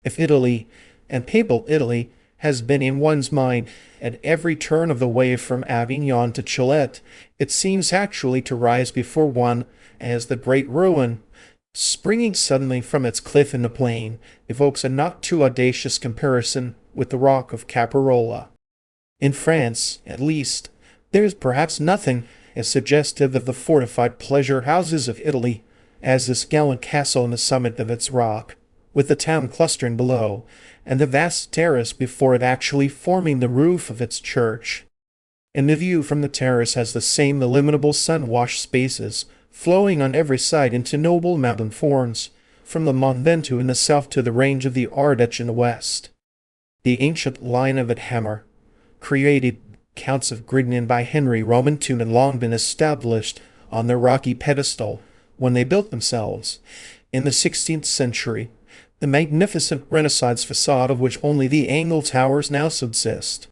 If Italy, and Papal Italy, has been in one's mind at every turn of the way from Avignon to Chillet, it seems actually to rise before one as the great ruin, springing suddenly from its cliff in the plain, evokes a not too audacious comparison with the rock of Caparola. In France, at least, there is perhaps nothing as suggestive of the fortified pleasure houses of Italy as this gallant castle on the summit of its rock, with the town clustering below, and the vast terrace before it actually forming the roof of its church. And the view from the terrace has the same illimitable sun-washed spaces, flowing on every side into noble mountain forms, from the Mont Ventoux in the south to the range of the Ardèche in the west. The ancient line of Hammer, created Counts of Grignan by Henry Romantou, had long been established on their rocky pedestal when they built themselves, in the 16th century, the magnificent Renaissance facade of which only the angle towers now subsist.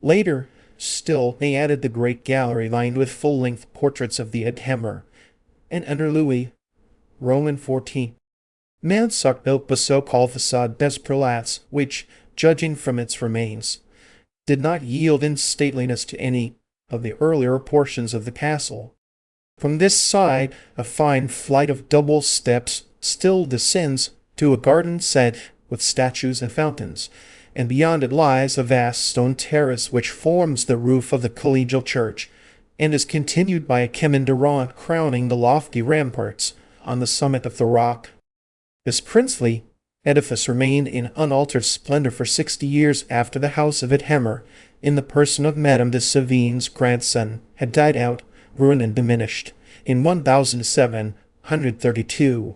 Later still, they added the great gallery lined with full-length portraits of the Hammer, and under Louis, Roman XIV, Mansac built the so-called Façade des Prélats, which, judging from its remains, did not yield in stateliness to any of the earlier portions of the castle. From this side, a fine flight of double steps still descends to a garden set with statues and fountains, and beyond it lies a vast stone terrace which forms the roof of the collegial church, and is continued by a chemin de ronde crowning the lofty ramparts on the summit of the rock. This princely edifice remained in unaltered splendor for 60 years after the house of Hammer, in the person of Madame de Sévigné's grandson, had died out, ruined and diminished, in 1732.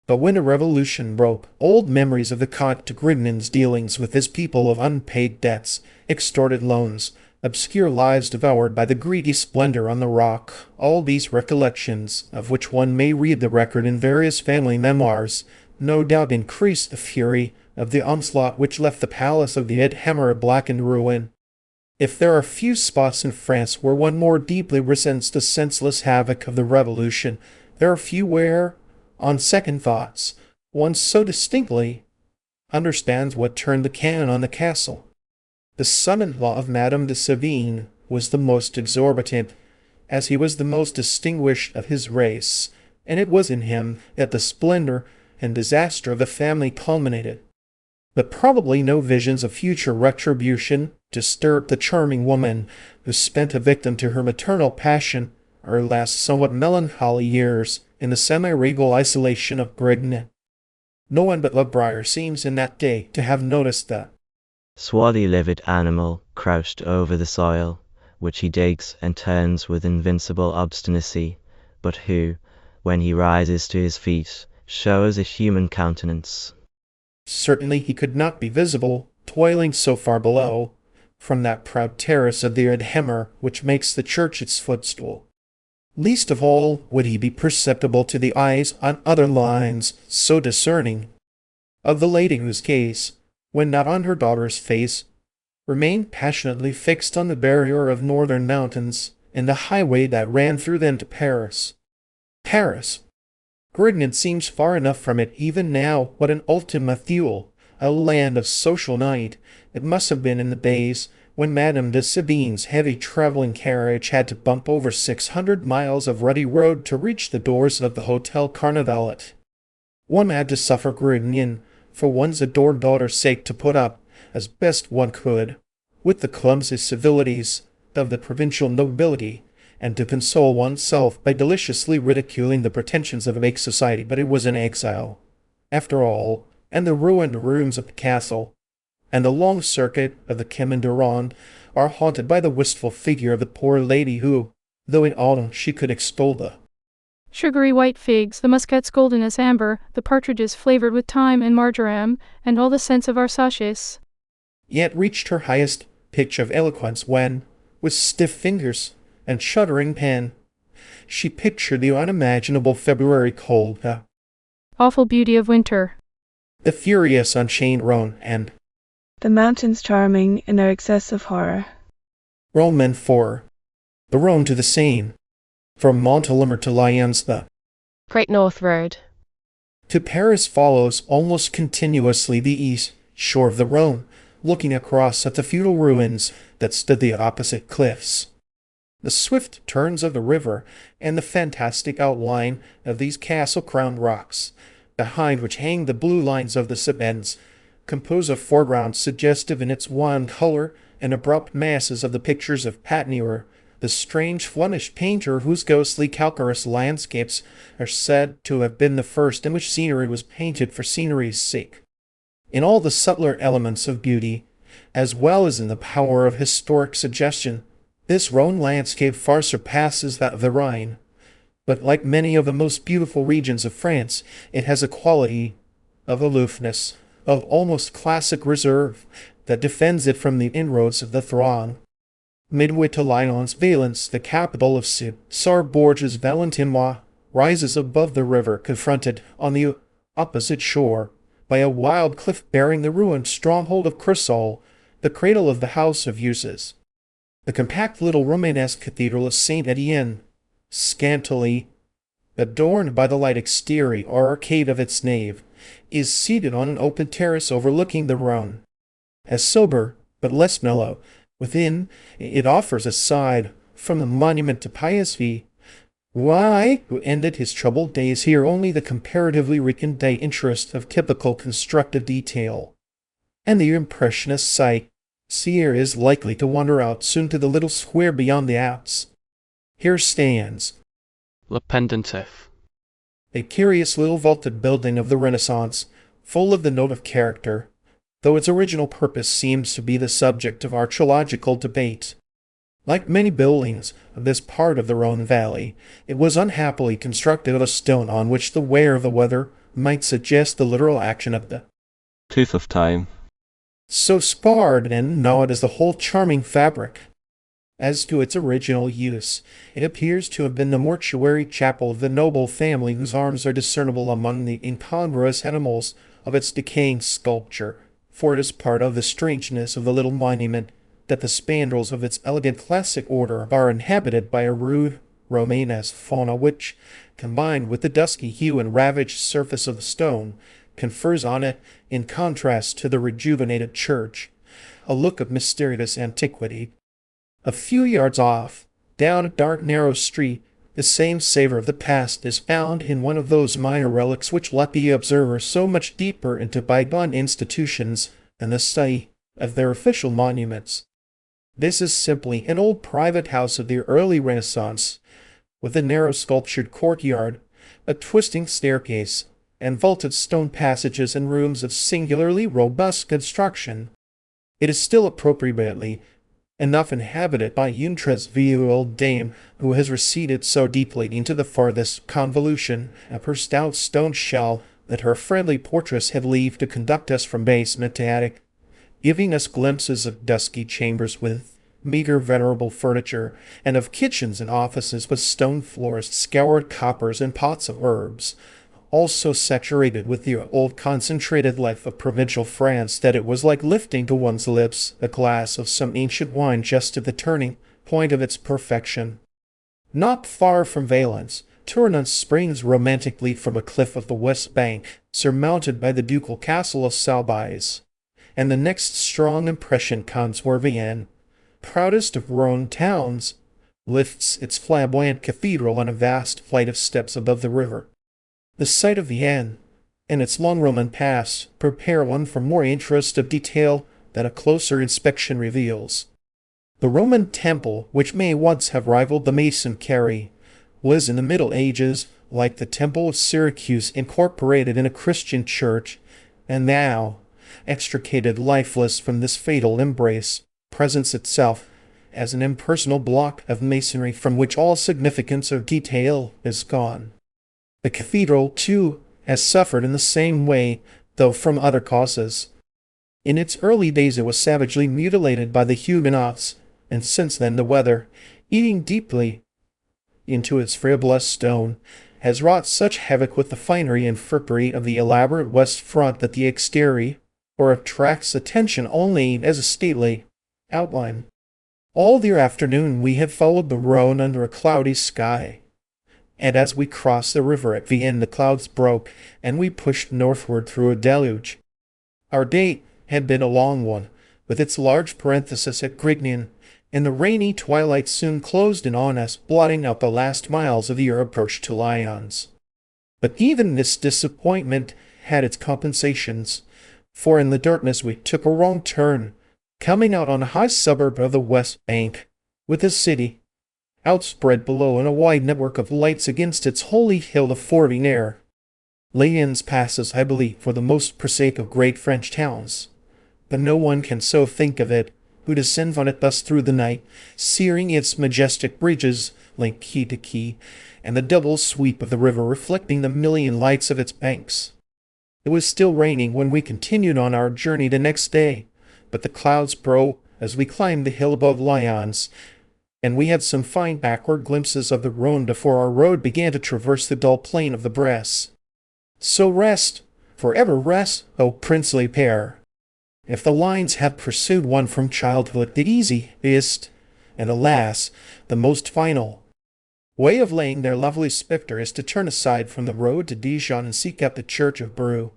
But when a revolution broke, old memories of the Comte de Grignan's dealings with his people, of unpaid debts, extorted loans, obscure lives devoured by the greedy splendor on the rock, all these recollections, of which one may read the record in various family memoirs, no doubt increased the fury of the onslaught which left the palace of the Hammer a blackened ruin. If there are few spots in France where one more deeply resents the senseless havoc of the revolution, there are few where, on second thoughts, one so distinctly understands what turned the cannon on the castle. The son-in-law of Madame de Sévigné was the most exorbitant, as he was the most distinguished of his race, and it was in him that the splendor and disaster of the family culminated. But probably no visions of future retribution disturbed the charming woman who spent a victim to her maternal passion her last somewhat melancholy years in the semi-regal isolation of Grignan. No one but Lebriar seems in that day to have noticed that swarthy livid animal crouched over the soil, which he digs and turns with invincible obstinacy, but who, when he rises to his feet, shows a human countenance. Certainly he could not be visible, toiling so far below, from that proud terrace of the Edheimer which makes the church its footstool. Least of all would he be perceptible to the eyes on other lines so discerning, of the lady whose gaze, when not on her daughter's face, remained passionately fixed on the barrier of northern mountains and the highway that ran through them to Paris. Paris! Grignan seems far enough from it even now. What an Ultima Thule, a land of social night, it must have been in the days when Madame de Sévigné's heavy traveling carriage had to bump over 600 miles of rutty road to reach the doors of the Hotel Carnavalet. One had to suffer Grignan for one's adored daughter's sake, to put up, as best one could, with the clumsy civilities of the provincial nobility, and to console oneself by deliciously ridiculing the pretensions of a make society. But it was an exile, after all, and the ruined rooms of the castle, and the long circuit of the Chemin de Ronde, are haunted by the wistful figure of the poor lady who, though in autumn she could extol the sugary white figs, the muscats golden as amber, the partridges flavored with thyme and marjoram, and all the scents of Arsaces, yet reached her highest pitch of eloquence when, with stiff fingers and shuddering pen, she pictured the unimaginable February cold, the awful beauty of winter, the furious unchained Rhone, and the mountains charming in their excess of horror. Rome meant for the Rhone to the Seine, from Montélimar to Lyons the Great North Road. To Paris follows almost continuously the east shore of the Rhone, looking across at the feudal ruins that stood the opposite cliffs. The swift turns of the river and the fantastic outline of these castle-crowned rocks, behind which hang the blue lines of the Cevennes, compose a foreground suggestive in its wan color and abrupt masses of the pictures of Patneer, the strange Flemish painter whose ghostly calcareous landscapes are said to have been the first in which scenery was painted for scenery's sake. In all the subtler elements of beauty, as well as in the power of historic suggestion, this Rhone landscape far surpasses that of the Rhine. But like many of the most beautiful regions of France, it has a quality of aloofness, of almost classic reserve, that defends it from the inroads of the throng. Midway to Lyons, Valence, the capital of Sar-Borges Valentinois, rises above the river, confronted, on the opposite shore, by a wild cliff bearing the ruined stronghold of Cresol, the cradle of the House of Uzes. The compact little Romanesque cathedral of Saint Etienne, scantily adorned by the light exterior or arcade of its nave, is seated on an open terrace overlooking the Rhone. As sober, but less mellow, within, it offers aside from the monument to Pius V, who ended his troubled days here, only the comparatively recondite interest of typical constructive detail. And the impressionist sightseer is likely to wander out soon to the little square beyond the Alps. Here stands Le Pendentif, a curious little vaulted building of the Renaissance, full of the note of character, though its original purpose seems to be the subject of archaeological debate. Like many buildings of this part of the Rhone Valley, it was unhappily constructed of a stone on which the wear of the weather might suggest the literal action of the tooth of time. So sparred and gnawed is the whole charming fabric. As to its original use, it appears to have been the mortuary chapel of the noble family whose arms are discernible among the incongruous animals of its decaying sculpture, for it is part of the strangeness of the little monument that the spandrels of its elegant classic order are inhabited by a rude Romanesque fauna which, combined with the dusky hue and ravaged surface of the stone, confers on it, in contrast to the rejuvenated church, a look of mysterious antiquity. A few yards off, down a dark narrow street, the same savor of the past is found in one of those minor relics which let the observer so much deeper into bygone institutions than the study of their official monuments. This is simply an old private house of the early Renaissance, with a narrow sculptured courtyard, a twisting staircase, and vaulted stone passages and rooms of singularly robust construction. It is still appropriately enough inhabited by une très vieille old dame who has receded so deeply into the farthest convolution of her stout stone shell that her friendly portress had leave to conduct us from basement to attic, giving us glimpses of dusky chambers with meager venerable furniture, and of kitchens and offices with stone floors, scoured coppers, and pots of herbs, all so saturated with the old concentrated life of provincial France that it was like lifting to one's lips a glass of some ancient wine just at the turning point of its perfection. Not far from Valence, Tournon springs romantically from a cliff of the west bank, surmounted by the ducal castle of Soubise, and the next strong impression comes where Vienne, proudest of Rhone towns, lifts its flamboyant cathedral on a vast flight of steps above the river. The sight of Vienne, and its long Roman past, prepare one for more interest of detail than a closer inspection reveals. The Roman temple, which may once have rivaled the Mason Carey, was in the Middle Ages, like the Temple of Syracuse, incorporated in a Christian church, and now, extricated lifeless from this fatal embrace, presents itself as an impersonal block of masonry from which all significance of detail is gone. The cathedral, too, has suffered in the same way, though from other causes. In its early days it was savagely mutilated by the Huguenots, and since then the weather, eating deeply into its frivolous stone, has wrought such havoc with the finery and frippery of the elaborate west front that the exterior attracts attention only as a stately outline. All the afternoon we had followed the Rhone under a cloudy sky, and as we crossed the river at Vienne the clouds broke, and we pushed northward through a deluge. Our date had been a long one, with its large parenthesis at Grignan, and the rainy twilight soon closed in on us, blotting out the last miles of your approach to Lyons. But even this disappointment had its compensations, for in the darkness we took a wrong turn, coming out on a high suburb of the West Bank, with the city outspread below in a wide network of lights against its holy hill of forbidding air. Lyons passes, I believe, for the most prosaic of great French towns, but no one can so think of it who descends on it thus through the night, searing its majestic bridges, linked quay to quay, and the double sweep of the river reflecting the million lights of its banks. It was still raining when we continued on our journey the next day, but the clouds broke as we climbed the hill above Lyons, and we had some fine backward glimpses of the Rhone before our road began to traverse the dull plain of the Bresse. So rest, forever rest, O princely pair! If the lines have pursued one from childhood, the easiest, and alas, the most final way of laying their lovely spectre is to turn aside from the road to Dijon and seek out the church of Brou.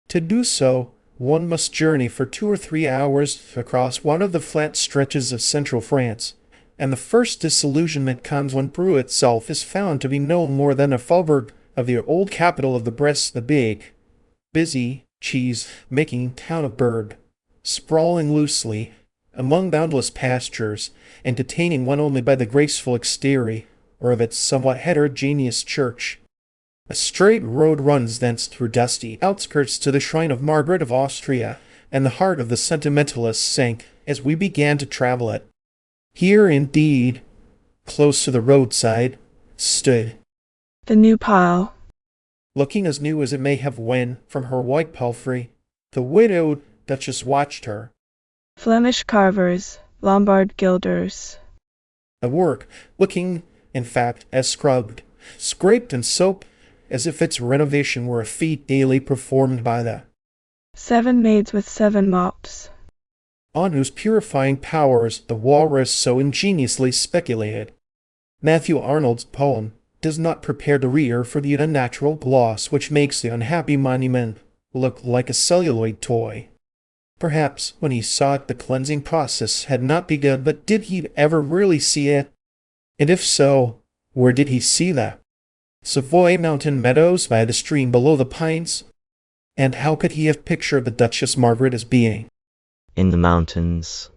To do so, one must journey for 2 or 3 hours across one of the flat stretches of central France, and the first disillusionment comes when Brou itself is found to be no more than a faubourg of the old capital of the Bresse, the big, busy, cheese-making town of Bird, sprawling loosely among boundless pastures, and detaining one only by the graceful exterior of its somewhat heterogeneous church. A straight road runs thence through dusty outskirts to the shrine of Margaret of Austria, and the heart of the sentimentalists sank as we began to travel it. Here, indeed, close to the roadside, stood the new pile, looking as new as it may have when, from her white palfrey, the widowed Duchess watched her. Flemish carvers, Lombard gilders. A work, looking, in fact, as scraped and soaped, as if its renovation were a feat daily performed by the 7 maids with 7 mops. on whose purifying powers the walrus so ingeniously speculated. Matthew Arnold's poem does not prepare the reader for the unnatural gloss which makes the unhappy monument look like a celluloid toy. Perhaps when he saw it the cleansing process had not begun, but did he ever really see it? And if so, where did he see that? Savoy mountain meadows by the stream below the pines? And how could he have pictured the Duchess Margaret as being in the mountains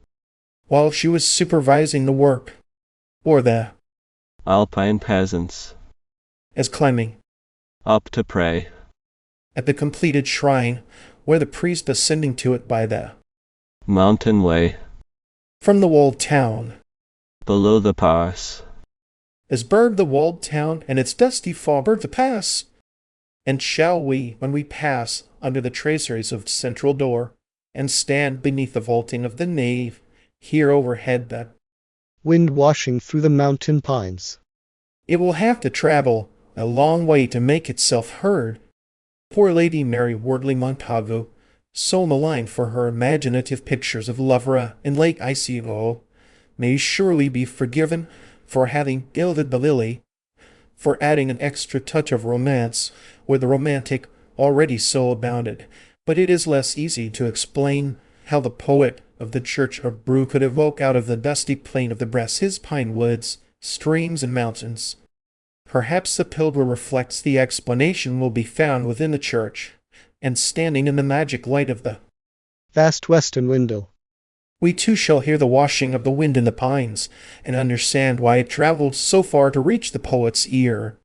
while she was supervising the work? Or the Alpine peasants as climbing up to pray at the completed shrine, where the priest ascending to it by the mountain way from the walled town below the pass is Berg the walled town and its dusty faubourg the pass? And shall we, when we pass under the traceries of the central door, and stand beneath the vaulting of the nave, hear overhead that wind washing through the mountain pines? It will have to travel a long way to make itself heard. Poor Lady Mary Wortley Montagu, so maligned for her imaginative pictures of Louvre and Lake Icigo, may surely be forgiven for having gilded the lily, for adding an extra touch of romance where the romantic already so abounded. But it is less easy to explain how the poet of the Church of Brou could evoke out of the dusty plain of the Bresse his pine woods, streams, and mountains. Perhaps the pilgrim reflects the explanation will be found within the church, and standing in the magic light of the vast western window. We too shall hear the washing of the wind in the pines, and understand why it traveled so far to reach the poet's ear.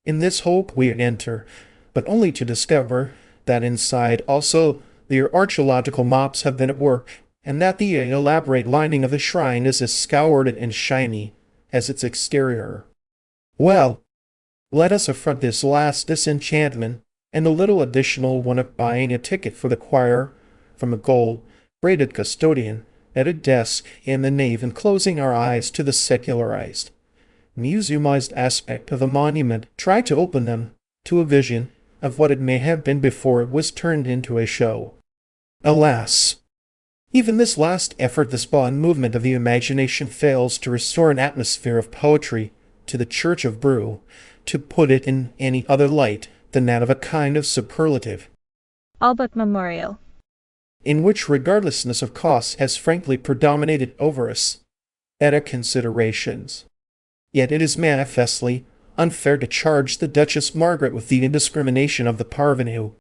In this hope we enter, but only to discover that inside also the archaeological mops have been at work, and that the elaborate lining of the shrine is as scoured and shiny as its exterior. Well, let us affront this last disenchantment, and a little additional one of buying a ticket for the choir from a gold-braided custodian at a desk in the nave, and closing our eyes to the secularized, museumized aspect of the monument, try to open them to a vision of what it may have been before it was turned into a show. Alas! Even this last effort, the spawn movement of the imagination, fails to restore an atmosphere of poetry to the Church of Brou, to put it in any other light than that of a kind of superlative, Albert Memorial, in which regardlessness of cost has frankly predominated over us aesthetic considerations. Yet it is manifestly unfair to charge the Duchess Margaret with the indiscrimination of the parvenu.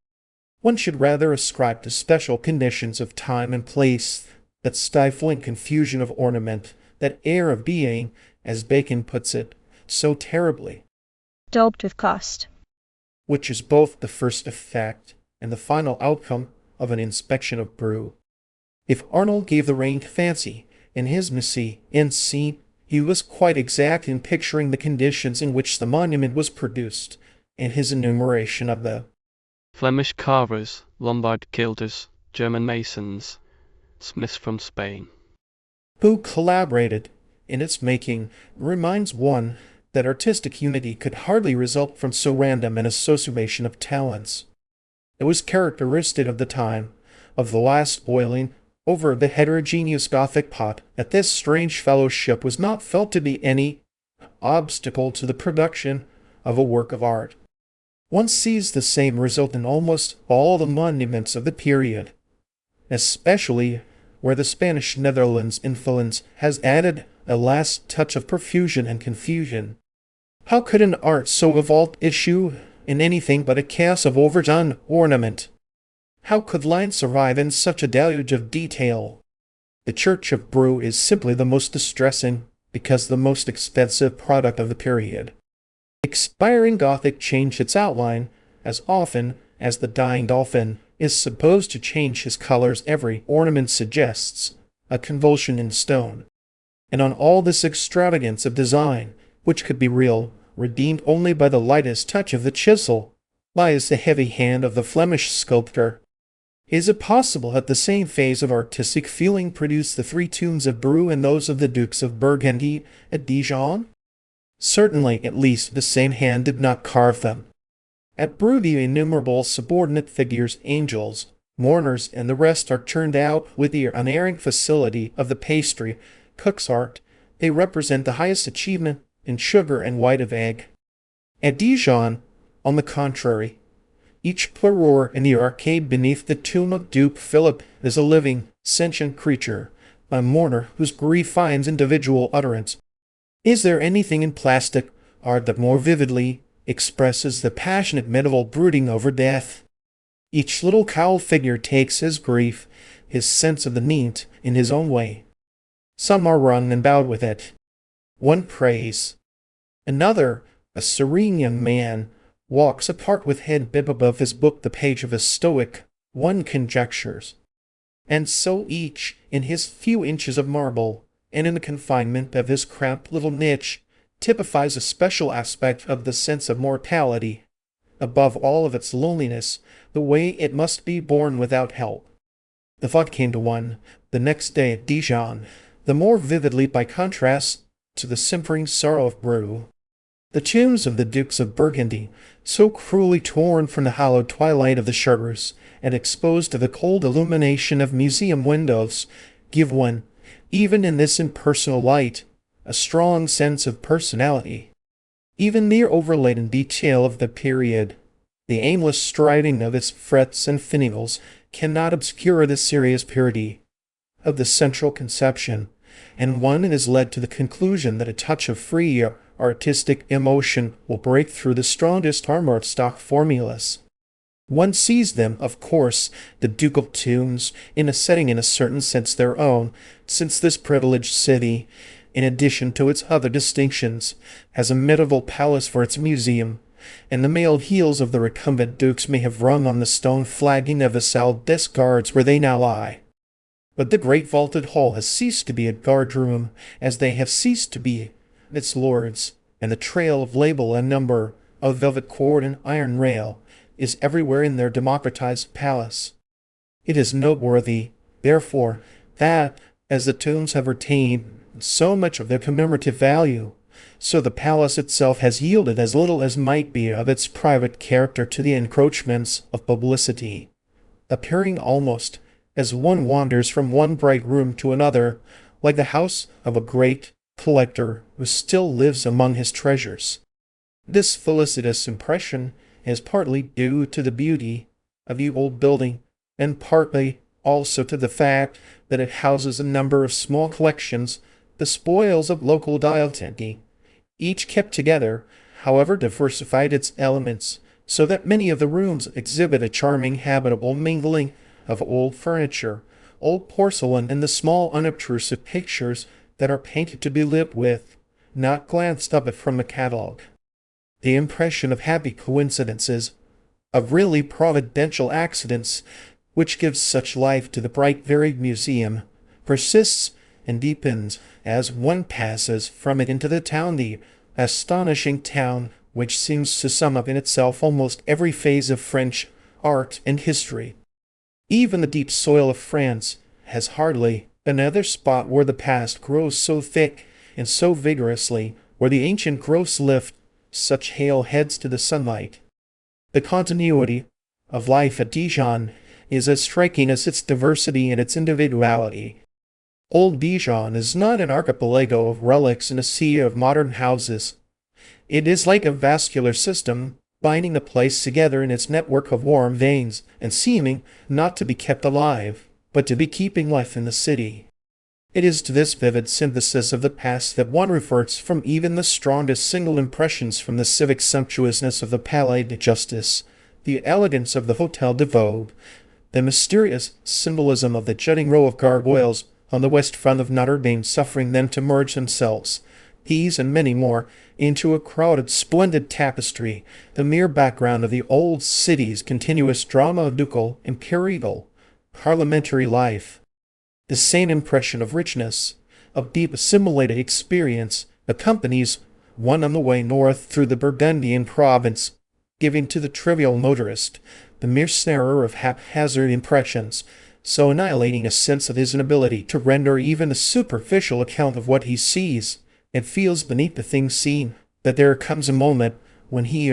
One should rather ascribe to special conditions of time and place that stifling confusion of ornament, that air of being, as Bacon puts it, so terribly doped with cost, which is both the first effect and the final outcome of an inspection of Brou. If Arnold gave the rein to fancy in his mise en scene, he was quite exact in picturing the conditions in which the monument was produced, and his enumeration of the Flemish carvers, Lombard gilders, German masons, smiths from Spain, who collaborated in its making, reminds one that artistic unity could hardly result from so random an association of talents. It was characteristic of the time, of the last boiling over the heterogeneous Gothic pot, that this strange fellowship was not felt to be any obstacle to the production of a work of art. One sees the same result in almost all the monuments of the period, especially where the Spanish Netherlands influence has added a last touch of profusion and confusion. How could an art so evolved issue in anything but a chaos of overdone ornament? How could line survive in such a deluge of detail? The Church of Brou is simply the most distressing, because the most expensive product of the period. Expiring Gothic changed its outline as often as the dying dolphin is supposed to change his colors. Every ornament suggests a convulsion in stone. And on all this extravagance of design, which could be real, redeemed only by the lightest touch of the chisel, lies the heavy hand of the Flemish sculptor. Is it possible that the same phase of artistic feeling produced the three tombs of Brou and those of the Dukes of Burgundy at Dijon? Certainly, at least, the same hand did not carve them. At Brou, the innumerable subordinate figures, angels, Mourners and the rest are turned out with the unerring facility of the pastry cook's art. They represent the highest achievement in sugar and white of egg. At Dijon, on the contrary, each pleureur in the arcade beneath the tomb of Duke Philip is a living, sentient creature, a mourner whose grief finds individual utterance. Is there anything in plastic art that more vividly expresses the passionate medieval brooding over death? Each little cowled figure takes his grief, his sense of the neat, in his own way. Some are wrung and bowed with it. One prays. Another, a serene young man, walks apart with head bib above his book the page of a stoic, one conjectures. And so each, in his few inches of marble, and in the confinement of his cramped little niche, typifies a special aspect of the sense of mortality, above all of its loneliness, the way it must be borne without help. The thought came to one, the next day at Dijon, the more vividly by contrast to the simpering sorrow of Brou. The tombs of the Dukes of Burgundy, so cruelly torn from the hallowed twilight of the shutters, and exposed to the cold illumination of museum windows, give one, even in this impersonal light, a strong sense of personality. Even the overladen detail of the period, the aimless striding of its frets and finials, cannot obscure the serious purity of the central conception, and one is led to the conclusion that a touch of free artistic emotion will break through the strongest armored stock formulas. One sees them, of course, the ducal tombs, in a setting in a certain sense their own, since this privileged city, in addition to its other distinctions, has a medieval palace for its museum, and the mailed heels of the recumbent dukes may have rung on the stone flagging of the salle des gardes where they now lie. But the great vaulted hall has ceased to be a guard-room, as they have ceased to be its lords, and the trail of label and number, of velvet cord and iron rail, is everywhere in their democratized palace. It is noteworthy, therefore, that, as the tombs have retained so much of their commemorative value, so the palace itself has yielded as little as might be of its private character to the encroachments of publicity, appearing almost, as one wanders from one bright room to another, like the house of a great collector who still lives among his treasures. This felicitous impression is partly due to the beauty of the old building, and partly also to the fact that it houses a number of small collections, the spoils of local dilettante, each kept together, however diversified its elements, so that many of the rooms exhibit a charming habitable mingling of old furniture, old porcelain, and the small unobtrusive pictures that are painted to be lived with, not glanced up at from a catalogue. The impression of happy coincidences, of really providential accidents, which gives such life to the bright varied museum, persists and deepens as one passes from it into the town, the astonishing town which seems to sum up in itself almost every phase of French art and history. Even the deep soil of France has hardly another spot where the past grows so thick and so vigorously, where the ancient growths lift such hale heads to the sunlight. The continuity of life at Dijon is as striking as its diversity and its individuality. Old Dijon is not an archipelago of relics in a sea of modern houses. It is like a vascular system, binding the place together in its network of warm veins, and seeming not to be kept alive, but to be keeping life in the city. It is to this vivid synthesis of the past that one reverts from even the strongest single impressions from the civic sumptuousness of the Palais de Justice, the elegance of the Hôtel de Vogue, the mysterious symbolism of the jutting row of gargoyles on the west front of Notre Dame, suffering them to merge themselves, these and many more, into a crowded, splendid tapestry, the mere background of the old city's continuous drama of ducal, imperial, parliamentary life. The same impression of richness, of deep assimilated experience, accompanies one on the way north through the Burgundian province, giving to the trivial motorist the mere snare of haphazard impressions, so annihilating a sense of his inability to render even a superficial account of what he sees and feels beneath the things seen, that there comes a moment when he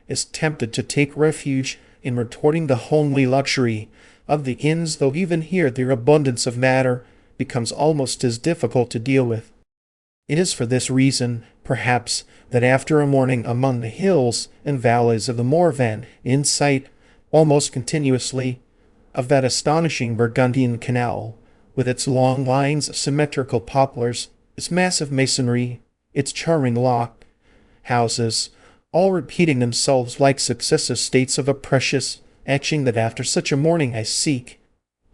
is tempted to take refuge in retorting the homely luxury of the inns, though even here their abundance of matter becomes almost as difficult to deal with. It is for this reason, perhaps, that after a morning among the hills and valleys of the Morvan, in sight, almost continuously, of that astonishing Burgundian canal, with its long lines of symmetrical poplars, its massive masonry, its charming lock houses, all repeating themselves like successive states of a precious etching, that after such a morning I seek,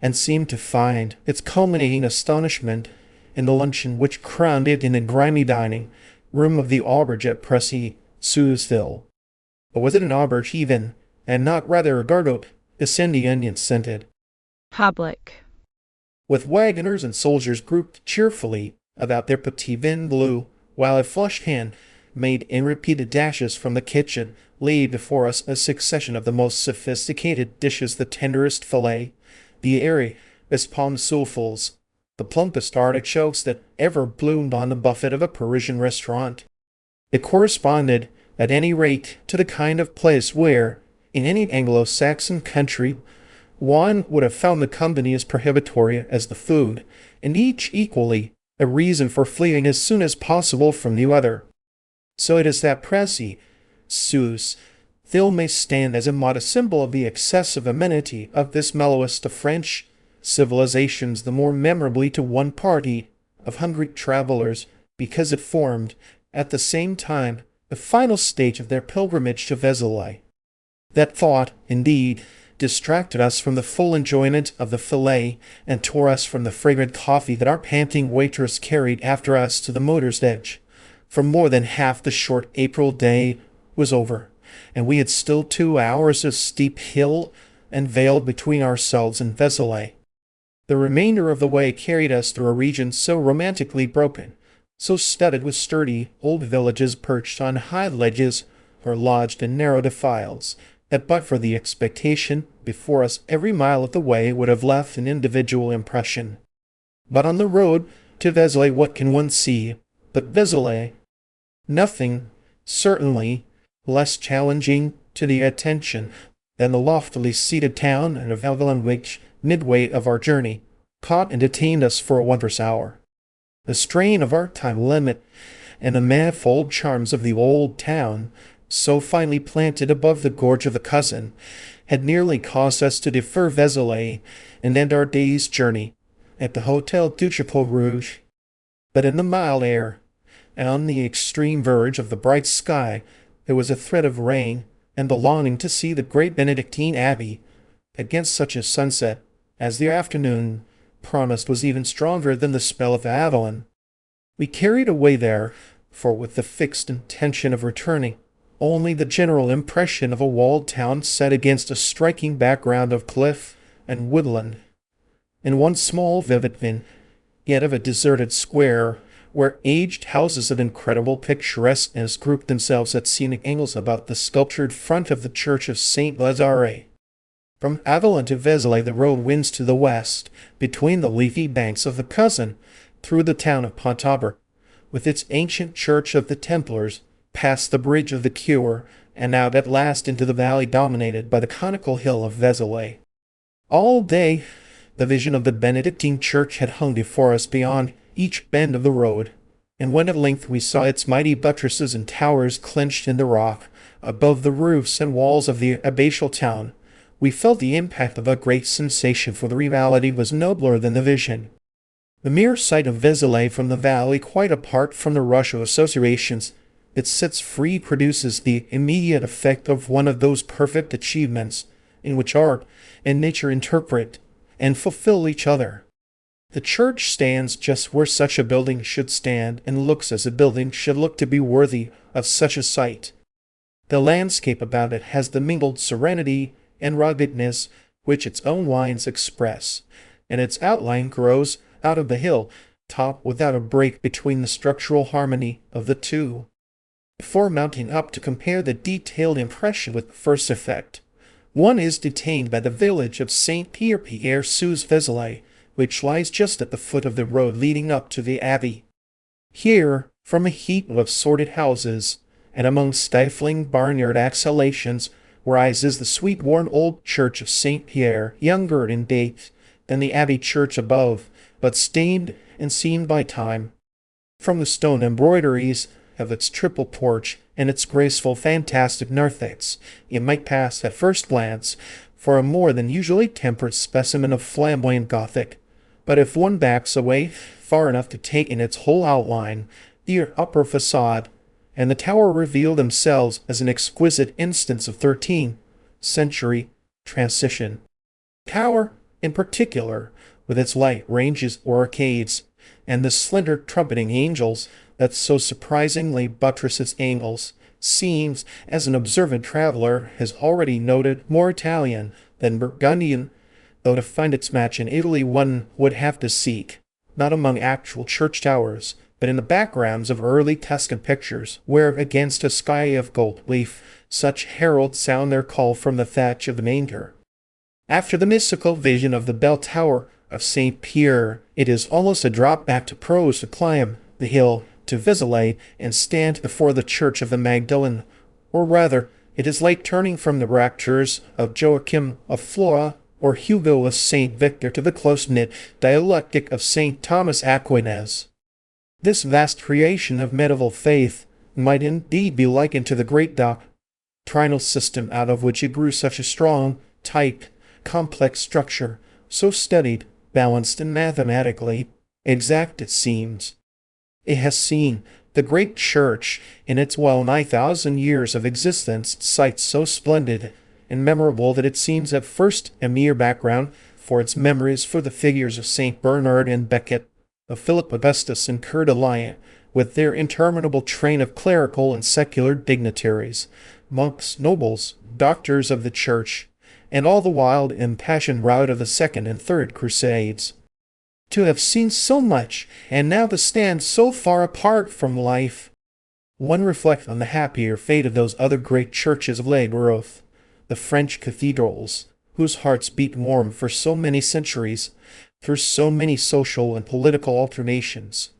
and seem to find, its culminating astonishment in the luncheon which crowned it in the grimy dining room of the auberge at Plessis, Suesville. Or was it an auberge even, and not rather a gargote, the onion scented? Public. With wagoners and soldiers grouped cheerfully about their petit vin bleu, while a flushed hand made in repeated dashes from the kitchen laid before us a succession of the most sophisticated dishes, the tenderest filet, the airiest pommes souffles, the plumpest artichokes that ever bloomed on the buffet of a Parisian restaurant. It corresponded, at any rate, to the kind of place where, in any Anglo-Saxon country, one would have found the company as prohibitory as the food, and each equally a reason for fleeing as soon as possible from the other. So it is that Plessis, Suesville may stand as a modest symbol of the excessive amenity of this mellowest of French civilizations, the more memorably to one party of hungry travelers, because it formed, at the same time, the final stage of their pilgrimage to Vézelay. That thought, indeed, distracted us from the full enjoyment of the filet, and tore us from the fragrant coffee that our panting waitress carried after us to the motor's edge. For more than half the short April day was over, and we had still 2 hours of steep hill and vale between ourselves and Vézelay. The remainder of the way carried us through a region so romantically broken, so studded with sturdy old villages perched on high ledges or lodged in narrow defiles, that but for the expectation before us every mile of the way would have left an individual impression. But on the road to Vézelay what can one see but Vézelay? Nothing, certainly, less challenging to the attention than the loftily seated town and of Avalon, which, midway of our journey, caught and detained us for a wondrous hour. The strain of our time limit and the manifold charms of the old town, so finely planted above the gorge of the Cousin, had nearly caused us to defer Vézelay and end our day's journey at the Hotel du Chapeau Rouge. But in the mild air, and on the extreme verge of the bright sky, there was a thread of rain, and the longing to see the great Benedictine Abbey against such a sunset as the afternoon promised was even stronger than the spell of Avalon. We carried away there, for with the fixed intention of returning, only the general impression of a walled town set against a striking background of cliff and woodland, and one small vivid yet of a deserted square, where aged houses of incredible picturesqueness grouped themselves at scenic angles about the sculptured front of the church of Saint Lazare. From Avalon to Vézelay the road winds to the west, between the leafy banks of the Cousin, through the town of Pontaber, with its ancient church of the Templars, past the bridge of the Cure, and out at last into the valley dominated by the conical hill of Vézelay. All day the vision of the Benedictine church had hung before us beyond each bend of the road, and when at length we saw its mighty buttresses and towers clenched in the rock, above the roofs and walls of the abbatial town, we felt the impact of a great sensation, for the reality was nobler than the vision. The mere sight of Vézelay from the valley, quite apart from the rush of associations it sets free, produces the immediate effect of one of those perfect achievements in which art and nature interpret and fulfill each other. The church stands just where such a building should stand, and looks as a building should look to be worthy of such a site. The landscape about it has the mingled serenity and ruggedness which its own lines express, and its outline grows out of the hill top without a break between the structural harmony of the two. Before mounting up to compare the detailed impression with the first effect, one is detained by the village of Saint-Pierre-Sous-Vézelay, which lies just at the foot of the road leading up to the abbey. Here, from a heap of sordid houses, and among stifling barnyard exhalations, rises the sweet worn old church of St. Pierre, younger in date than the abbey church above, but stained and seamed by time. From the stone embroideries of its triple porch and its graceful, fantastic narthex, you might pass at first glance for a more than usually tempered specimen of flamboyant Gothic. But if one backs away far enough to take in its whole outline, the upper facade and the tower reveal themselves as an exquisite instance of 13th century transition. Tower, in particular, with its light ranges or arcades, and the slender trumpeting angels that so surprisingly buttress its angles, seems, as an observant traveler has already noted, more Italian than Burgundian, though to find its match in Italy one would have to seek, not among actual church towers, but in the backgrounds of early Tuscan pictures, where against a sky of gold leaf such heralds sound their call from the thatch of the manger. After the mystical vision of the bell tower of St. Pierre, it is almost a drop back to prose to climb the hill to Vézelay and stand before the church of the Magdalene, or rather, it is like turning from the raptures of Joachim of Flora or Hugo of St. Victor to the close-knit dialectic of St. Thomas Aquinas. This vast creation of medieval faith might indeed be likened to the great doctrinal system out of which it grew, such a strong, tight, complex structure, so studied, balanced, and mathematically exact it seems. It has seen the great church, in its well-nigh 1,000 years of existence, sights so splendid and memorable that it seems at first a mere background for its memories for the figures of St. Bernard and Becket, of Philip Augustus and Coeur de Lion, with their interminable train of clerical and secular dignitaries, monks, nobles, doctors of the church, and all the wild, impassioned rout of the Second and Third Crusades. To have seen so much, and now to stand so far apart from life, one reflects on the happier fate of those other great churches of La Growth, the French cathedrals, whose hearts beat warm for so many centuries, through so many social and political alternations.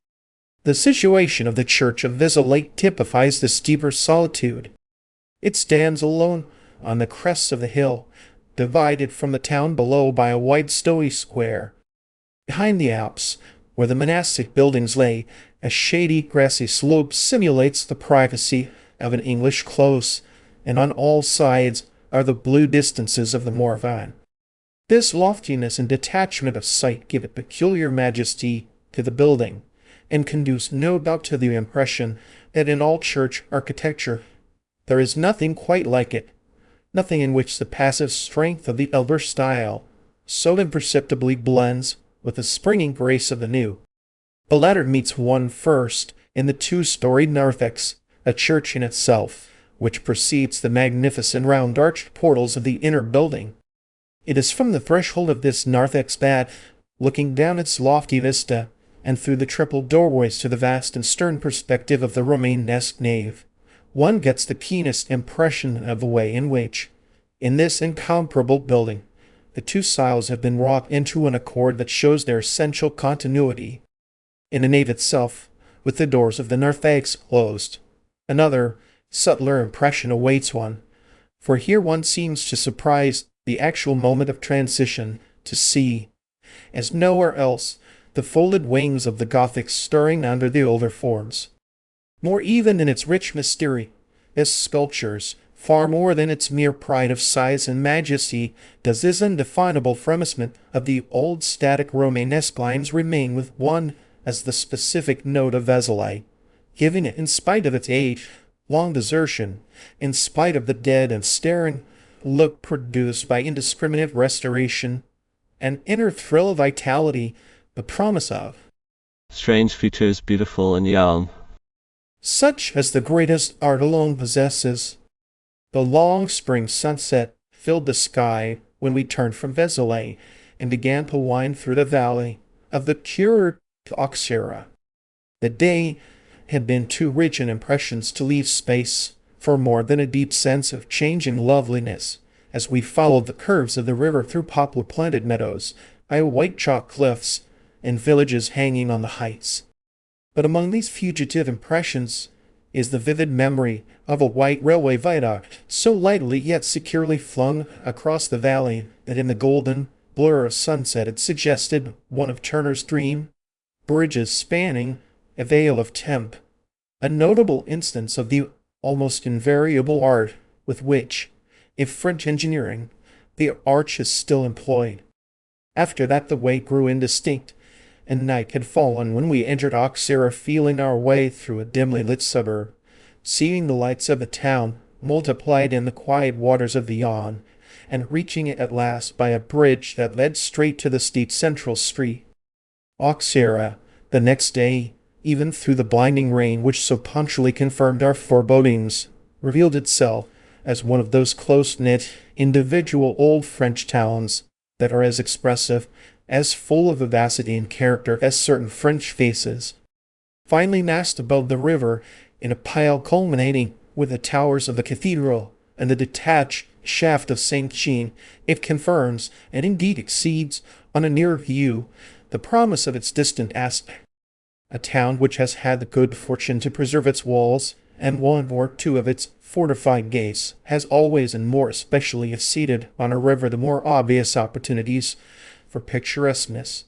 The situation of the church of Vézelay typifies this deeper solitude. It stands alone on the crest of the hill, divided from the town below by a wide stony square. Behind the Alps, where the monastic buildings lay, a shady, grassy slope simulates the privacy of an English close, and on all sides are the blue distances of the Morvan. This loftiness and detachment of sight give it peculiar majesty to the building, and conduce no doubt to the impression that in all church architecture there is nothing quite like it, nothing in which the passive strength of the elder style so imperceptibly blends with the springing grace of the new. The latter meets one first in the two-storied narthex, a church in itself, which precedes the magnificent round-arched portals of the inner building. It is from the threshold of this narthex that, looking down its lofty vista, and through the triple doorways to the vast and stern perspective of the Romanesque nave, one gets the keenest impression of the way in which, in this incomparable building, the two styles have been wrought into an accord that shows their essential continuity. In the nave itself, with the doors of the narthex closed, another, subtler impression awaits one, for here one seems to surprise the actual moment of transition, to see, as nowhere else, the folded wings of the Gothic stirring under the older forms. More even in its rich mystery, its sculptures, far more than its mere pride of size and majesty, does this undefinable frémissement of the old static Romanesque lines remain with one as the specific note of Vézelay, giving it, in spite of its age, long desertion, in spite of the dead and staring look produced by indiscriminate restoration, an inner thrill of vitality, the promise of strange features beautiful and young, such as the greatest art alone possesses. The long spring sunset filled the sky when we turned from Vézelay and began to wind through the valley of the Cure to Auxerre. The day had been too rich in impressions to leave space for more than a deep sense of changing loveliness as we followed the curves of the river through poplar-planted meadows, by white chalk cliffs, and villages hanging on the heights. But among these fugitive impressions, is the vivid memory of a white railway viaduct, so lightly yet securely flung across the valley that in the golden blur of sunset it suggested one of Turner's dream bridges spanning a vale of Tempe, a notable instance of the almost invariable art with which, if French engineering, the arch is still employed. After that the way grew indistinct, and night had fallen when we entered Auxerre, feeling our way through a dimly lit suburb, seeing the lights of the town multiplied in the quiet waters of the Yonne, and reaching it at last by a bridge that led straight to the steep central street. Auxerre, the next day, even through the blinding rain which so punctually confirmed our forebodings, revealed itself as one of those close-knit, individual old French towns that are as expressive, as full of vivacity and character as certain French faces. Finally massed above the river in a pile culminating with the towers of the cathedral and the detached shaft of St. Jean, it confirms, and indeed exceeds, on a nearer view, the promise of its distant aspect. A town which has had the good fortune to preserve its walls, and one or two of its fortified gates, has always and more especially acceded on a river the more obvious opportunities for picturesqueness.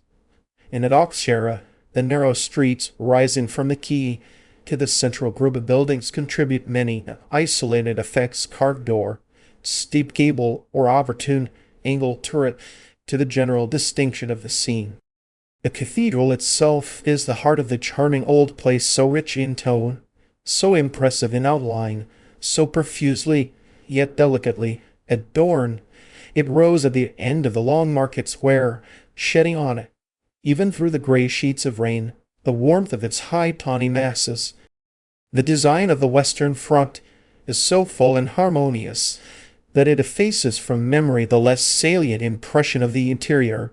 And at Auxerre, the narrow streets rising from the quay to the central group of buildings contribute many isolated effects, carved door, steep gable, or opportune angle turret to the general distinction of the scene. The cathedral itself is the heart of the charming old place, so rich in tone, so impressive in outline, so profusely, yet delicately, adorned. It rose at the end of the long market square, shedding on it, even through the grey sheets of rain, the warmth of its high tawny masses. The design of the western front is so full and harmonious that it effaces from memory the less salient impression of the interior.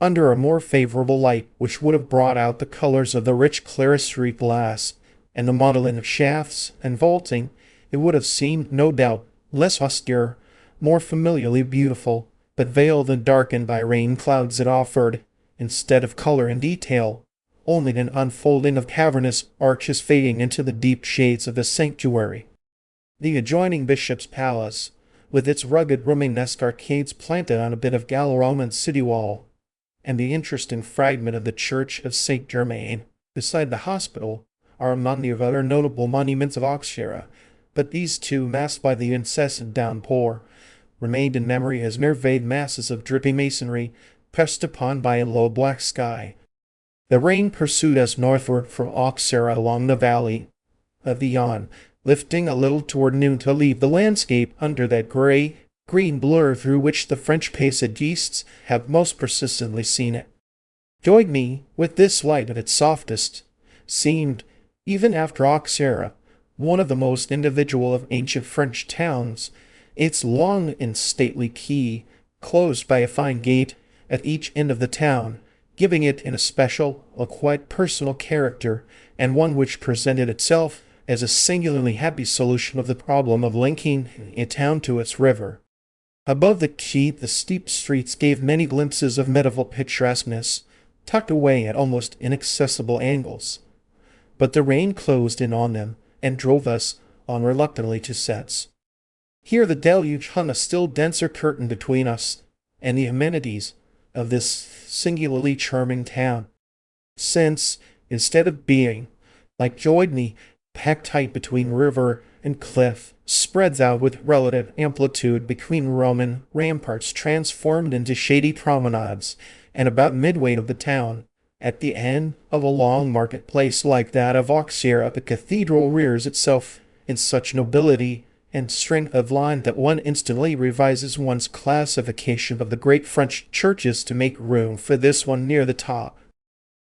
Under a more favorable light, which would have brought out the colors of the rich clerestory glass and the modeling of shafts and vaulting, it would have seemed, no doubt, less austere, more familiarly beautiful, but veiled and darkened by rain clouds, it offered, instead of color and detail, only an unfolding of cavernous arches fading into the deep shades of the sanctuary. The adjoining bishop's palace, with its rugged Romanesque arcades planted on a bit of Gallo-Roman city wall, and the interesting fragment of the church of Saint Germain, beside the hospital, are among the other notable monuments of Auxerre, but these two, masked by the incessant downpour, remained in memory as mere vague masses of dripping masonry pressed upon by a low black sky. The rain pursued us northward from Auxerre along the valley of the Yonne, lifting a little toward noon to leave the landscape under that green blur through which the French paysagistes have most persistently seen it. Joigny, with this light at its softest, seemed, even after Auxerre, one of the most individual of ancient French towns, its long and stately quay, closed by a fine gate at each end of the town, giving it an especial, a quite personal character, and one which presented itself as a singularly happy solution of the problem of linking a town to its river. Above the quay, the steep streets gave many glimpses of medieval picturesqueness, tucked away at almost inaccessible angles. But the rain closed in on them, and drove us on reluctantly to Sets. Here the deluge hung a still denser curtain between us and the amenities of this singularly charming town, since, instead of being, like Joigny, packed tight between river and cliff, spreads out with relative amplitude between Roman ramparts transformed into shady promenades, and about midway of the town, at the end of a long marketplace like that of Auxerre, the cathedral rears itself in such nobility and strength of line that one instantly revises one's classification of the great French churches to make room for this one near the top.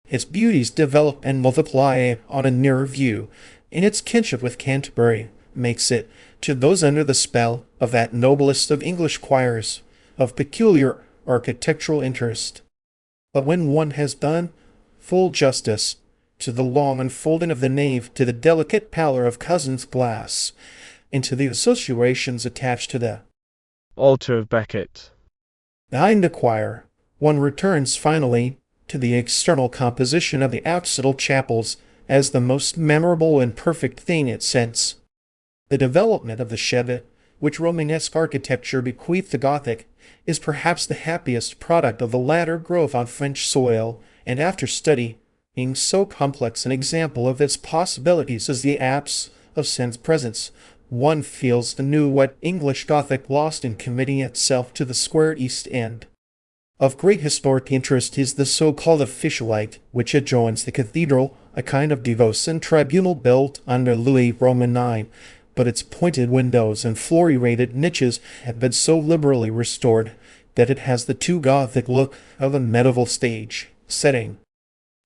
Its beauties develop and multiply on a nearer view, and its kinship with Canterbury makes it, to those under the spell of that noblest of English choirs, of peculiar architectural interest. But when one has done full justice to the long unfolding of the nave, to the delicate pallor of Cousin's glass, and to the associations attached to the altar of Becket, behind the choir, one returns finally to the external composition of the apsidal chapels as the most memorable and perfect thing it sense. The development of the Chevet, which Romanesque architecture bequeathed the Gothic, is perhaps the happiest product of the latter growth on French soil, and after study, being so complex an example of its possibilities as the apse of Saint's presence, one feels anew what English Gothic lost in committing itself to the square East End. Of great historic interest is the so-called officialite, which adjoins the cathedral, a kind of devotion tribunal built under Louis Roman IX, but its pointed windows and floriated niches have been so liberally restored that it has the too Gothic look of a medieval stage setting.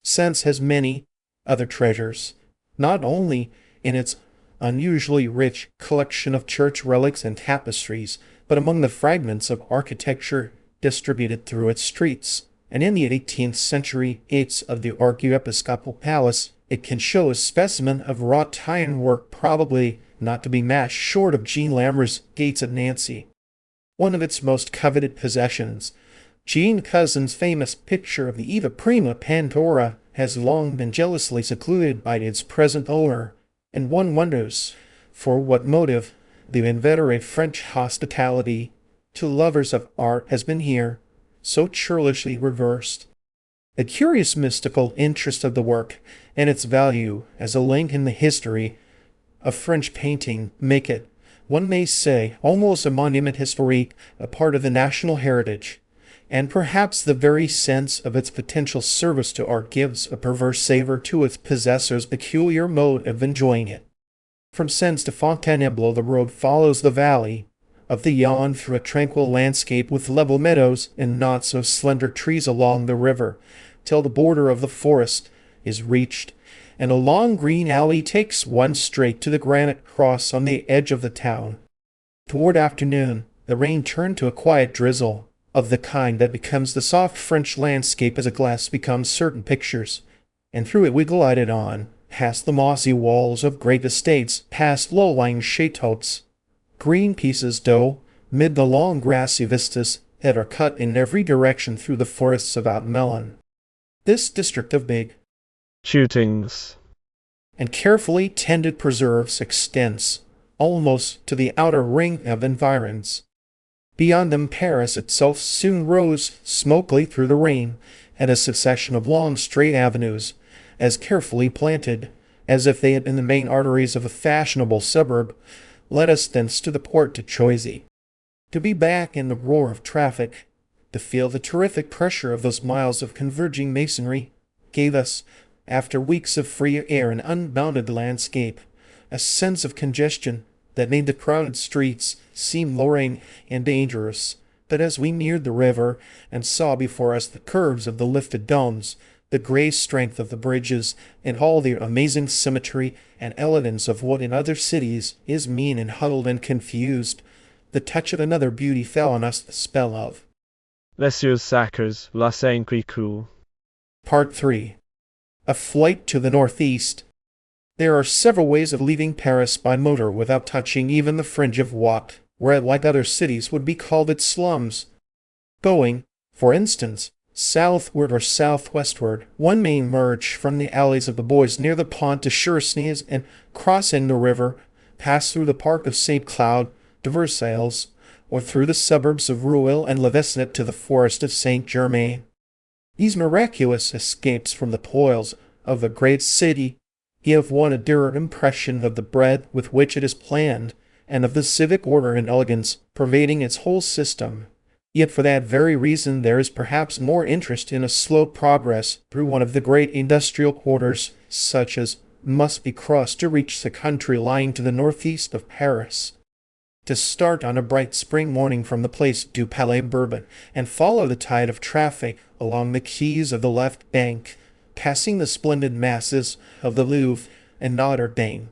Sens has many other treasures, not only in its unusually rich collection of church relics and tapestries, but among the fragments of architecture distributed through its streets. And in the 18th century apse of the Archiepiscopal Palace, it can show a specimen of wrought ironwork probably not to be matched short of Jean Lammer's Gates of Nancy. One of its most coveted possessions, Jean Cousin's famous picture of the Eva Prima Pandora, has long been jealously secluded by its present owner, and one wonders for what motive the inveterate French hospitality to lovers of art has been here so churlishly reversed. The curious mystical interest of the work and its value as a link in the history of French painting make it, one may say, almost a monument historique, a part of the national heritage, and perhaps the very sense of its potential service to art gives a perverse savor to its possessor's peculiar mode of enjoying it. From Sens to Fontainebleau the road follows the valley of the Yonne through a tranquil landscape with level meadows and not-so-slender trees along the river, till the border of the forest is reached, and a long green alley takes one straight to the granite cross on the edge of the town. Toward afternoon, the rain turned to a quiet drizzle, of the kind that becomes the soft French landscape as a glass becomes certain pictures, and through it we glided on, past the mossy walls of great estates, past low-lying chateaux, green pieces d'eau, mid the long grassy vistas that are cut in every direction through the forests of Outmelon. This district of big shootings and carefully tended preserves extends almost to the outer ring of environs. Beyond them Paris itself soon rose smokily through the rain, and a succession of long straight avenues, as carefully planted as if they had been the main arteries of a fashionable suburb, led us thence to the Porte de Choisy. To be back in the roar of traffic, to feel the terrific pressure of those miles of converging masonry, gave us, after weeks of free air and unbounded landscape, a sense of congestion that made the crowded streets seem lowering and dangerous. But as we neared the river and saw before us the curves of the lifted domes, the grey strength of the bridges, and all the amazing symmetry and elegance of what in other cities is mean and huddled and confused, the touch of another beauty fell on us, the spell of Les Yeux Sacres, La Saint-Cricou. Part 3. A flight to the northeast. There are several ways of leaving Paris by motor without touching even the fringe of what, where like other cities, would be called its slums. Going, for instance, southward or southwestward, one may emerge from the alleys of the Bois near the Pont de Chersonese and, crossing the river, pass through the Park of St. Cloud to Versailles, or through the suburbs of Rueil and Le Vesnet to the forest of Saint Germain. These miraculous escapes from the toils of the great city give one a dearer impression of the breadth with which it is planned, and of the civic order and elegance pervading its whole system. Yet for that very reason there is perhaps more interest in a slow progress through one of the great industrial quarters, such as must be crossed to reach the country lying to the northeast of Paris. To start on a bright spring morning from the Place du Palais Bourbon, and follow the tide of traffic along the quays of the left bank, passing the splendid masses of the Louvre and Notre Dame,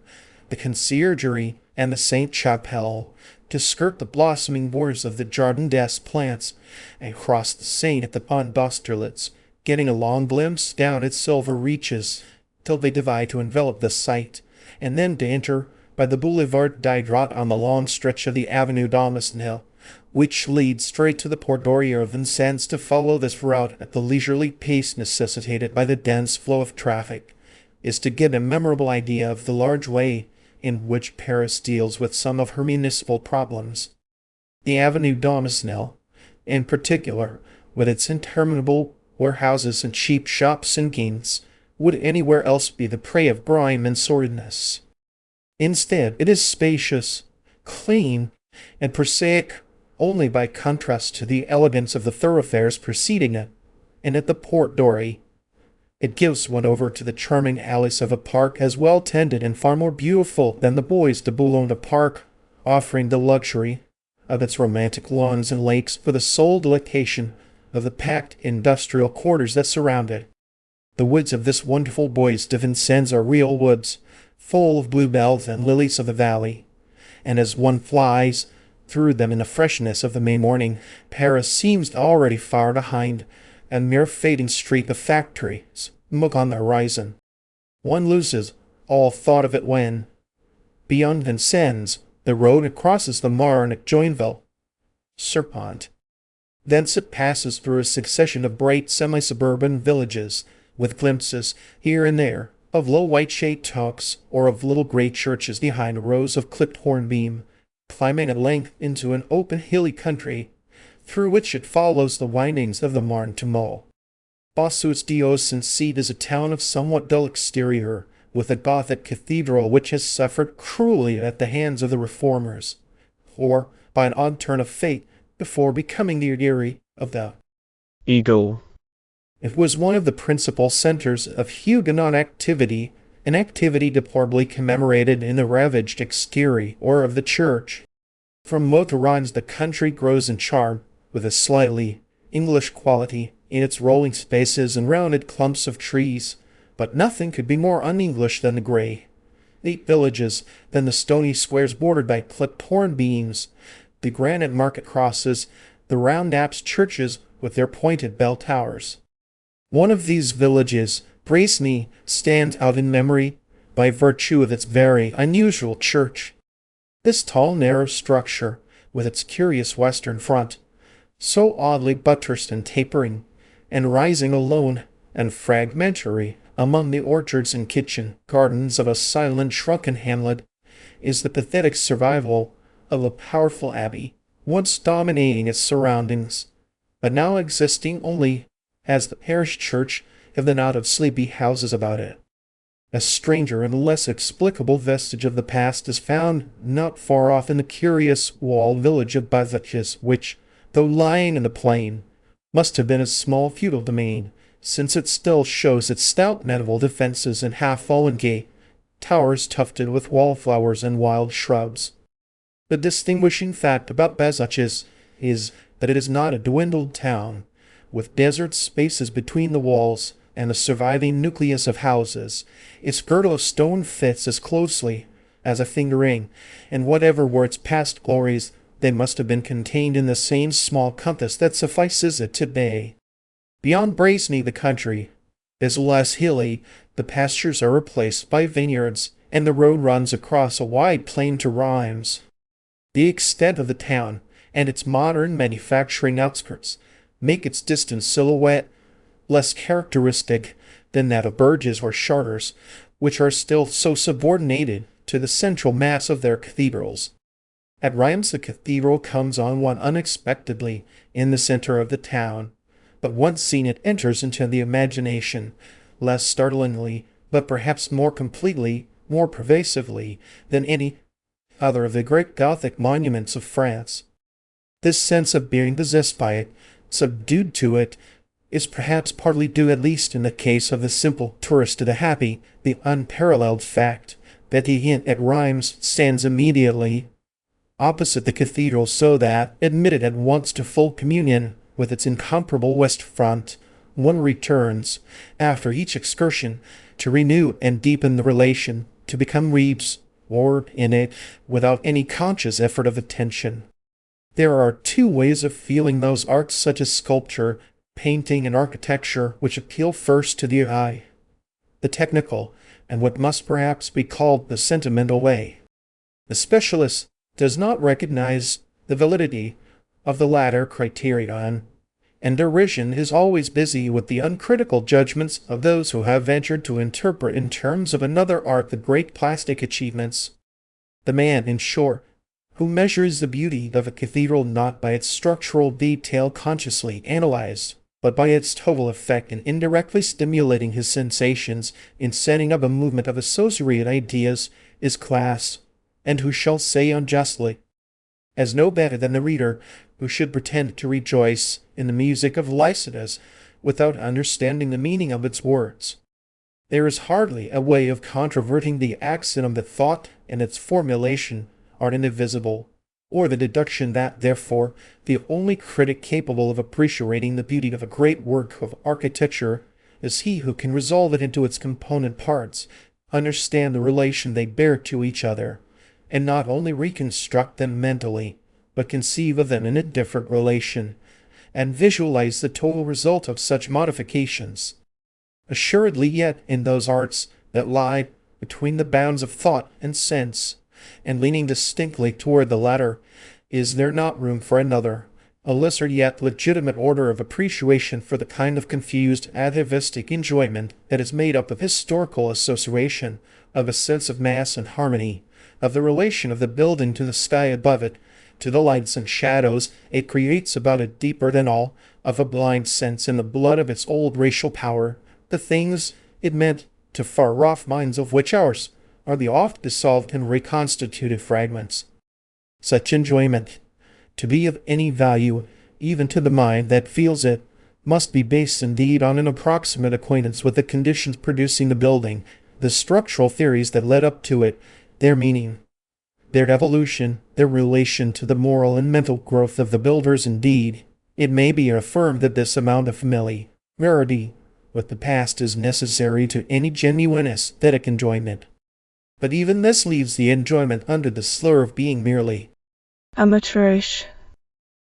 the Conciergerie, and the Sainte-Chapelle, to skirt the blossoming borders of the Jardin des Plantes, and cross the Seine at the Pont d'Austerlitz, getting a long glimpse down its silver reaches, till they divide to envelop the sight, and then to enter by the Boulevard Diderot on the long stretch of the Avenue d'Aumesnil, which leads straight to the Porte d'Oreille of Vincennes. To follow this route at the leisurely pace necessitated by the dense flow of traffic is to get a memorable idea of the large way in which Paris deals with some of her municipal problems. The Avenue d'Aumesnil, in particular, with its interminable warehouses and cheap shops and gains, would anywhere else be the prey of grime and sordidness. Instead, it is spacious, clean, and prosaic only by contrast to the elegance of the thoroughfares preceding it, and at the Porte Dorée, it gives one over to the charming alleys of a park as well tended and far more beautiful than the Bois de Boulogne Park, offering the luxury of its romantic lawns and lakes for the sole delectation of the packed industrial quarters that surround it. The woods of this wonderful Bois de Vincennes are real woods, full of bluebells and lilies of the valley, and as one flies through them in the freshness of the May morning, Paris seems already far behind, a mere fading streak of factories smoke on the horizon. One loses all thought of it when, beyond Vincennes, the road crosses the Marne at Joinville, Serpent. Thence it passes through a succession of bright semi-suburban villages, with glimpses, here and there, of low white shade tucks or of little grey churches behind rows of clipped hornbeam, climbing at length into an open hilly country, through which it follows the windings of the Marne to Meaux. Bossuet-d'Ossens is a town of somewhat dull exterior, with a Gothic cathedral which has suffered cruelly at the hands of the reformers, or, by an odd turn of fate, before becoming the eyrie of the Eagle. It was one of the principal centres of Huguenot activity, an activity deplorably commemorated in the ravaged exterior of the church. From Motorines the country grows in charm, with a slightly English quality in its rolling spaces and rounded clumps of trees, but nothing could be more un-English than the grey, neat villages, than the stony squares bordered by clipped hornbeams, the granite market crosses, the round apse churches with their pointed bell towers. One of these villages, Braisny, stands out in memory by virtue of its very unusual church. This tall, narrow structure, with its curious western front, so oddly buttressed and tapering, and rising alone and fragmentary among the orchards and kitchen gardens of a silent shrunken hamlet, is the pathetic survival of a powerful abbey, once dominating its surroundings, but now existing only as the parish church of the knot of sleepy houses about it. A stranger and less explicable vestige of the past is found not far off in the curious walled village of Bazaches, which, though lying in the plain, must have been a small feudal domain, since it still shows its stout medieval defences and half-fallen gay towers tufted with wallflowers and wild shrubs. The distinguishing fact about Bazaches is that it is not a dwindled town, with desert spaces between the walls and the surviving nucleus of houses. Its girdle of stone fits as closely as a finger ring, and whatever were its past glories, they must have been contained in the same small compass that suffices it today. Beyond Braisny the country is less hilly, the pastures are replaced by vineyards, and the road runs across a wide plain to Reims. The extent of the town, and its modern manufacturing outskirts, make its distant silhouette less characteristic than that of Bourges or Chartres, which are still so subordinated to the central mass of their cathedrals. At Reims the cathedral comes on one unexpectedly in the center of the town, but once seen it enters into the imagination, less startlingly, but perhaps more completely, more pervasively, than any other of the great Gothic monuments of France. This sense of being possessed by it, subdued to it, is perhaps partly due, at least in the case of the simple tourist, to the unparalleled fact that the inn at Reims stands immediately opposite the cathedral, so that, admitted at once to full communion with its incomparable west front, one returns, after each excursion, to renew and deepen the relation, to become weeps, or in it, without any conscious effort of attention. There are two ways of feeling those arts such as sculpture, painting, and architecture which appeal first to the eye: the technical, and what must perhaps be called the sentimental way. The specialist does not recognize the validity of the latter criterion, and derision is always busy with the uncritical judgments of those who have ventured to interpret in terms of another art the great plastic achievements. The man, in short, who measures the beauty of a cathedral not by its structural detail consciously analyzed, but by its total effect in indirectly stimulating his sensations in setting up a movement of associated ideas, is class, and who shall say unjustly, as no better than the reader who should pretend to rejoice in the music of Lycidas without understanding the meaning of its words. There is hardly a way of controverting the axiom that thought and its formulation are indivisible, or the deduction that, therefore, the only critic capable of appreciating the beauty of a great work of architecture is he who can resolve it into its component parts, understand the relation they bear to each other, and not only reconstruct them mentally, but conceive of them in a different relation, and visualize the total result of such modifications. Assuredly yet in those arts that lie between the bounds of thought and sense, and leaning distinctly toward the latter, is there not room for another, a lesser yet legitimate order of appreciation for the kind of confused atavistic enjoyment that is made up of historical association, of a sense of mass and harmony, of the relation of the building to the sky above it, to the lights and shadows it creates about it deeper than all, of a blind sense in the blood of its old racial power, the things it meant to far-off minds of which ours are the oft dissolved and reconstituted fragments. Such enjoyment, to be of any value, even to the mind that feels it, must be based indeed on an approximate acquaintance with the conditions producing the building, the structural theories that led up to it, their meaning, their evolution, their relation to the moral and mental growth of the builders. Indeed, it may be affirmed that this amount of familiarity with the past is necessary to any genuine aesthetic enjoyment. But even this leaves the enjoyment under the slur of being merely amateurish,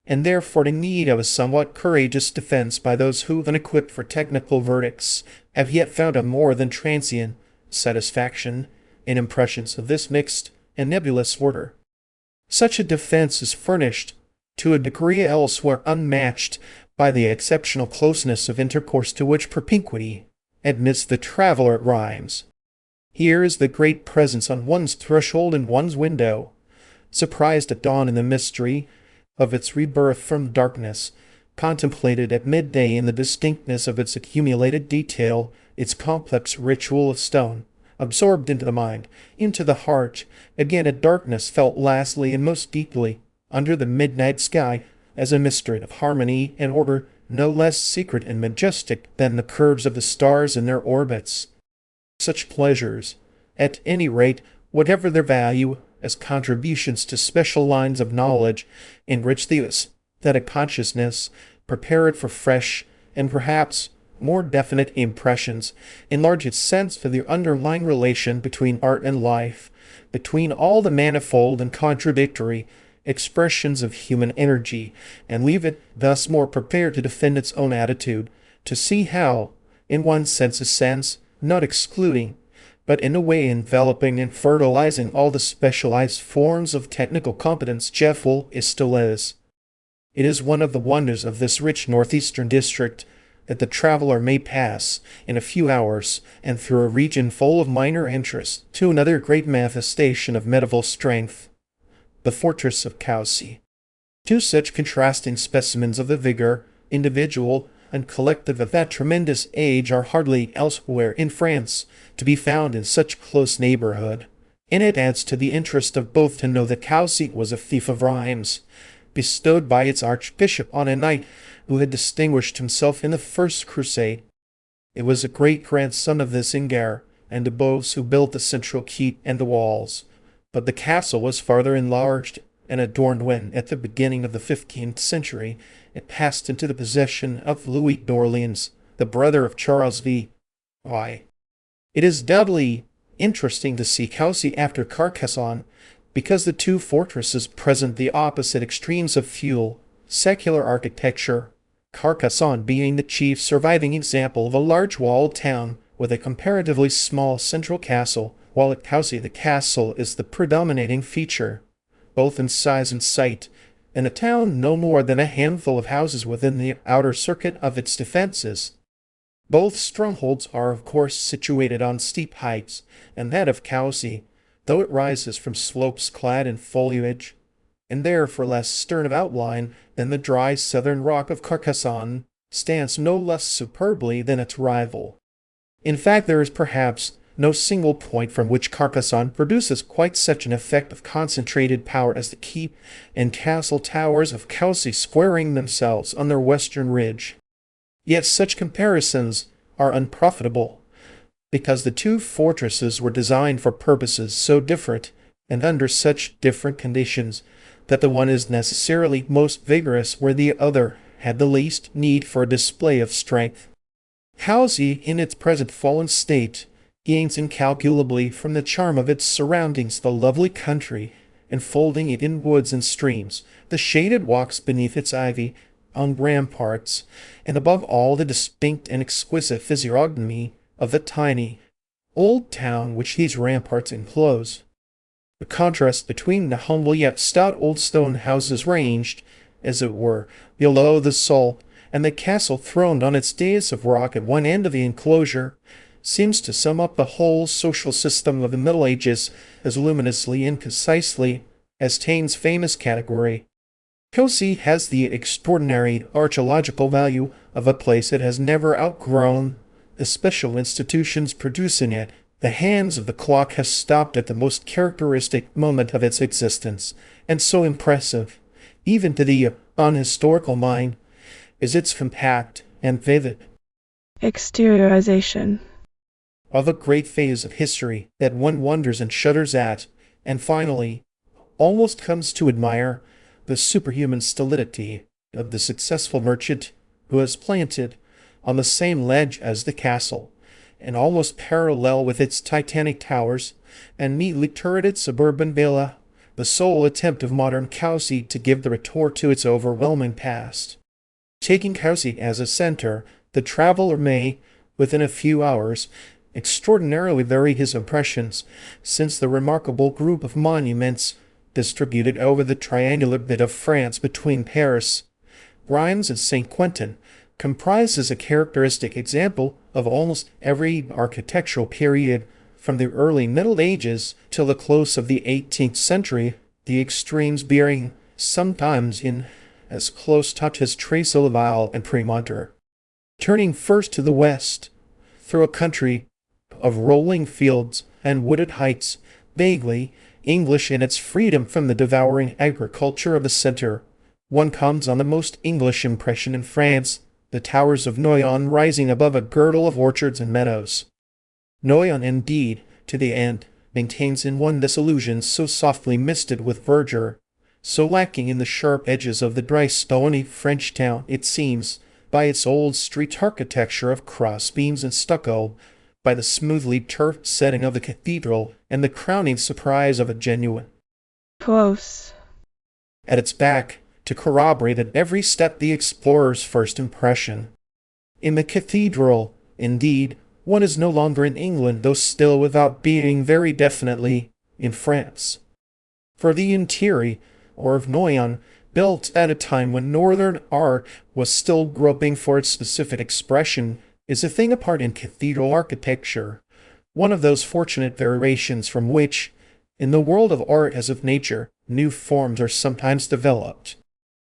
and therefore in need of a somewhat courageous defense by those who, unequipped for technical verdicts, have yet found a more than transient satisfaction in impressions of this mixed and nebulous order. Such a defense is furnished to a degree elsewhere unmatched by the exceptional closeness of intercourse to which propinquity admits the traveler at rhymes. Here is the great presence on one's threshold and one's window, surprised at dawn in the mystery of its rebirth from darkness, contemplated at midday in the distinctness of its accumulated detail, its complex ritual of stone, absorbed into the mind, into the heart, again at darkness, felt lastly and most deeply, under the midnight sky, as a mystery of harmony and order no less secret and majestic than the curves of the stars in their orbits. Such pleasures, at any rate, whatever their value, as contributions to special lines of knowledge, enrich the aesthetic consciousness, prepare it for fresh and perhaps more definite impressions, enlarge its sense for the underlying relation between art and life, between all the manifold and contradictory expressions of human energy, and leave it thus more prepared to defend its own attitude, to see how, in one sense, not excluding, but in a way enveloping and fertilizing all the specialized forms of technical competence Jeffel still is. It is one of the wonders of this rich northeastern district that the traveler may pass in a few hours, and through a region full of minor interests, to another great manifestation of medieval strength, the fortress of Coucy. Two such contrasting specimens of the vigor, individual and collective, of that tremendous age are hardly elsewhere in France to be found in such close neighborhood, and it adds to the interest of both to know that Coucy was a fief of rhymes, bestowed by its archbishop on a knight who had distinguished himself in the first crusade. It was a great-grandson of this Ingar and de Beauce who built the central keep and the walls, but the castle was farther enlarged and adorned when, at the beginning of the 15th century, it passed into the possession of Louis d'Orleans, the brother of Charles V. Why, it is doubly interesting to see Coucy after Carcassonne, because the two fortresses present the opposite extremes of feudal, secular architecture, Carcassonne being the chief surviving example of a large walled town with a comparatively small central castle, while at Coucy the castle is the predominating feature, both in size and site, and a town no more than a handful of houses within the outer circuit of its defenses. Both strongholds are of course situated on steep heights, and that of Coucy, though it rises from slopes clad in foliage, and therefore less stern of outline than the dry southern rock of Carcassonne, stands no less superbly than its rival. In fact, there is perhaps no single point from which Carcassonne produces quite such an effect of concentrated power as the keep and castle towers of Coucy squaring themselves on their western ridge. Yet such comparisons are unprofitable, because the two fortresses were designed for purposes so different and under such different conditions that the one is necessarily most vigorous where the other had the least need for a display of strength. Coucy, in its present fallen state, gains incalculably from the charm of its surroundings, the lovely country, enfolding it in woods and streams, the shaded walks beneath its ivy, on ramparts, and above all the distinct and exquisite physiognomy of the tiny, old town which these ramparts enclose. The contrast between the humble yet stout old stone houses ranged, as it were, below the Sol, and the castle throned on its dais of rock at one end of the enclosure, seems to sum up the whole social system of the Middle Ages as luminously and concisely as Taine's famous category. Coucy has the extraordinary archaeological value of a place it has never outgrown. The special institutions produce in it. The hands of the clock has stopped at the most characteristic moment of its existence, and so impressive, even to the unhistorical mind, is its compact and vivid exteriorization of a great phase of history that one wonders and shudders at, and finally almost comes to admire the superhuman stolidity of the successful merchant who has planted, on the same ledge as the castle, and almost parallel with its titanic towers and neatly turreted suburban villa, the sole attempt of modern Coucy to give the retort to its overwhelming past. Taking Coucy as a center, the traveler may, within a few hours, extraordinarily vary his impressions, since the remarkable group of monuments distributed over the triangular bit of France between Paris, Rheims, and St. Quentin comprises a characteristic example of almost every architectural period from the early Middle Ages till the close of the 18th century, the extremes bearing sometimes in as close touch as Trésolval and Prémontre. Turning first to the west, through a country of rolling fields and wooded heights, vaguely English in its freedom from the devouring agriculture of the center, one comes on the most English impression in France, the towers of Noyon rising above a girdle of orchards and meadows. Noyon, indeed, to the end, maintains in one this illusion so softly misted with verdure, so lacking in the sharp edges of the dry stony French town, it seems, by its old street architecture of cross beams and stucco, by the smoothly turfed setting of the cathedral, and the crowning surprise of a genuine close at its back, to corroborate at every step the explorer's first impression. In the cathedral, indeed, one is no longer in England, though still without being very definitely in France. For the interior, or of Noyon, built at a time when northern art was still groping for its specific expression, is a thing apart in cathedral architecture, one of those fortunate variations from which, in the world of art as of nature, new forms are sometimes developed.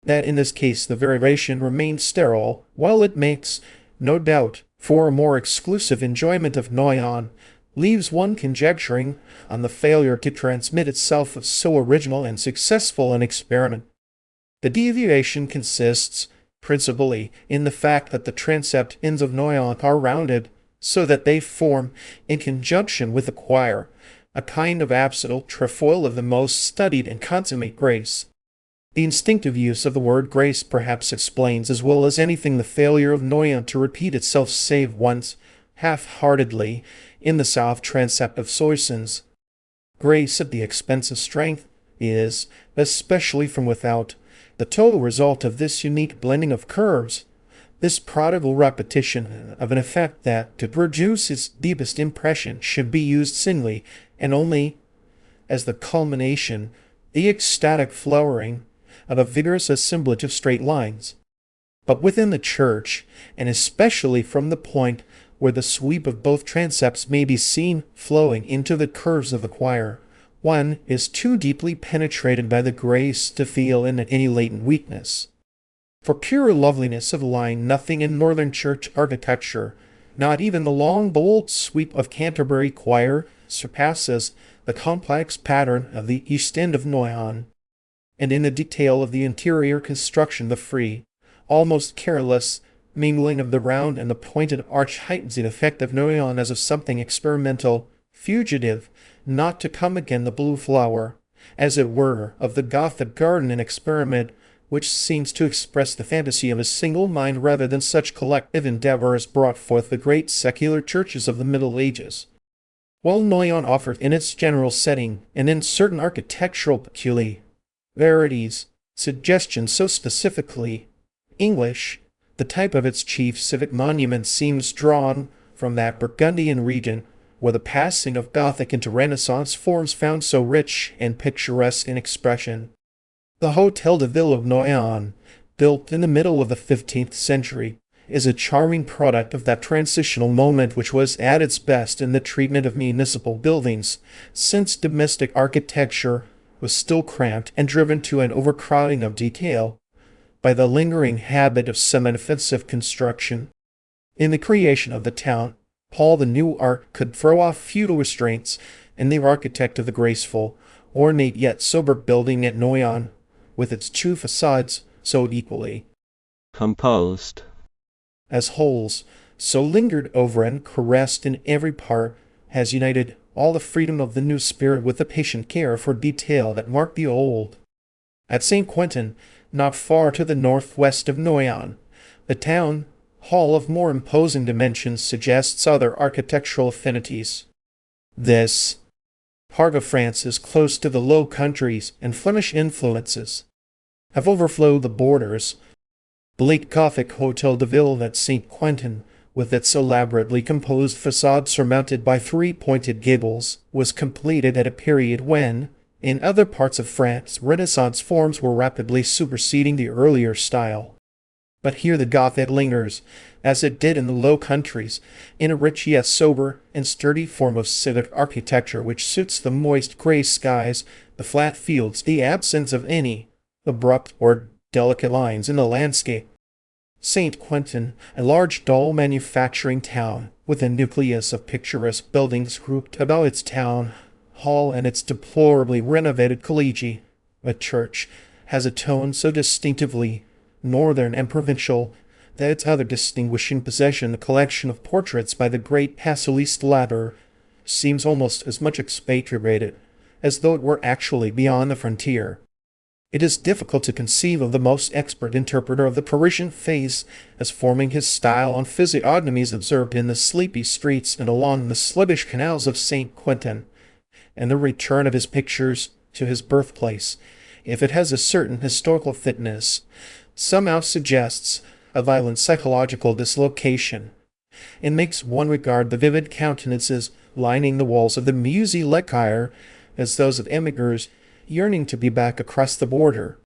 That in this case the variation remains sterile, while it makes, no doubt, for a more exclusive enjoyment of Noyon, leaves one conjecturing on the failure to transmit itself of so original and successful an experiment. The deviation consists principally in the fact that the transept ends of Noyon are rounded, so that they form, in conjunction with the choir, a kind of apsidal trefoil of the most studied and consummate grace. The instinctive use of the word grace perhaps explains as well as anything the failure of Noyon to repeat itself save once, half-heartedly, in the south transept of Soissons. Grace at the expense of strength is, especially from without, the total result of this unique blending of curves, this prodigal repetition of an effect that, to produce its deepest impression, should be used singly, and only as the culmination, the ecstatic flowering, of a vigorous assemblage of straight lines. But within the church, and especially from the point where the sweep of both transepts may be seen flowing into the curves of the choir, one is too deeply penetrated by the grace to feel in it any latent weakness. For pure loveliness of line, nothing in northern church architecture, not even the long, bold sweep of Canterbury choir, surpasses the complex pattern of the East End of Noyon. And in the detail of the interior construction, the free, almost careless, mingling of the round and the pointed arch heightens the effect of Noyon as of something experimental, fugitive, not to come again, the blue flower, as it were, of the Gothic garden, an experiment which seems to express the fantasy of a single mind rather than such collective endeavor as brought forth the great secular churches of the Middle Ages. While Noyon offered in its general setting and in certain architectural peculiarities suggestions so specifically English, the type of its chief civic monument seems drawn from that Burgundian region where the passing of Gothic into Renaissance forms found so rich and picturesque in expression. The Hôtel de Ville of Noyon, built in the middle of the 15th century, is a charming product of that transitional moment which was at its best in the treatment of municipal buildings, since domestic architecture was still cramped and driven to an overcrowding of detail by the lingering habit of semi-offensive construction. In the creation of the town, Paul the New Art could throw off feudal restraints, and the architect of the graceful, ornate yet sober building at Noyon, with its two facades so equally composed as wholes, so lingered over and caressed in every part, has united all the freedom of the new spirit with the patient care for detail that marked the old. At St. Quentin, not far to the northwest of Noyon, the town hall of more imposing dimensions suggests other architectural affinities. This part of France is close to the Low Countries, and Flemish influences have overflowed the borders. The late Gothic Hôtel de Ville at St. Quentin, with its elaborately composed facade surmounted by three-pointed gables, was completed at a period when, in other parts of France, Renaissance forms were rapidly superseding the earlier style. But here the Gothic lingers, as it did in the Low Countries, in a rich yet sober and sturdy form of civic architecture which suits the moist gray skies, the flat fields, the absence of any abrupt or delicate lines in the landscape. St. Quentin, a large dull manufacturing town, with a nucleus of picturesque buildings grouped about its town hall and its deplorably renovated collegiate, a church, has a tone so distinctively northern and provincial that its other distinguishing possession, the collection of portraits by the great Passaliste Laber, seems almost as much expatriated as though it were actually beyond the frontier. It is difficult to conceive of the most expert interpreter of the Parisian face as forming his style on physiognomies observed in the sleepy streets and along the sluggish canals of St. Quentin, and the return of his pictures to his birthplace, if it has a certain historical fitness, somehow suggests a violent psychological dislocation, and makes one regard the vivid countenances lining the walls of the Musée Lecaire as those of emigrants yearning to be back across the border.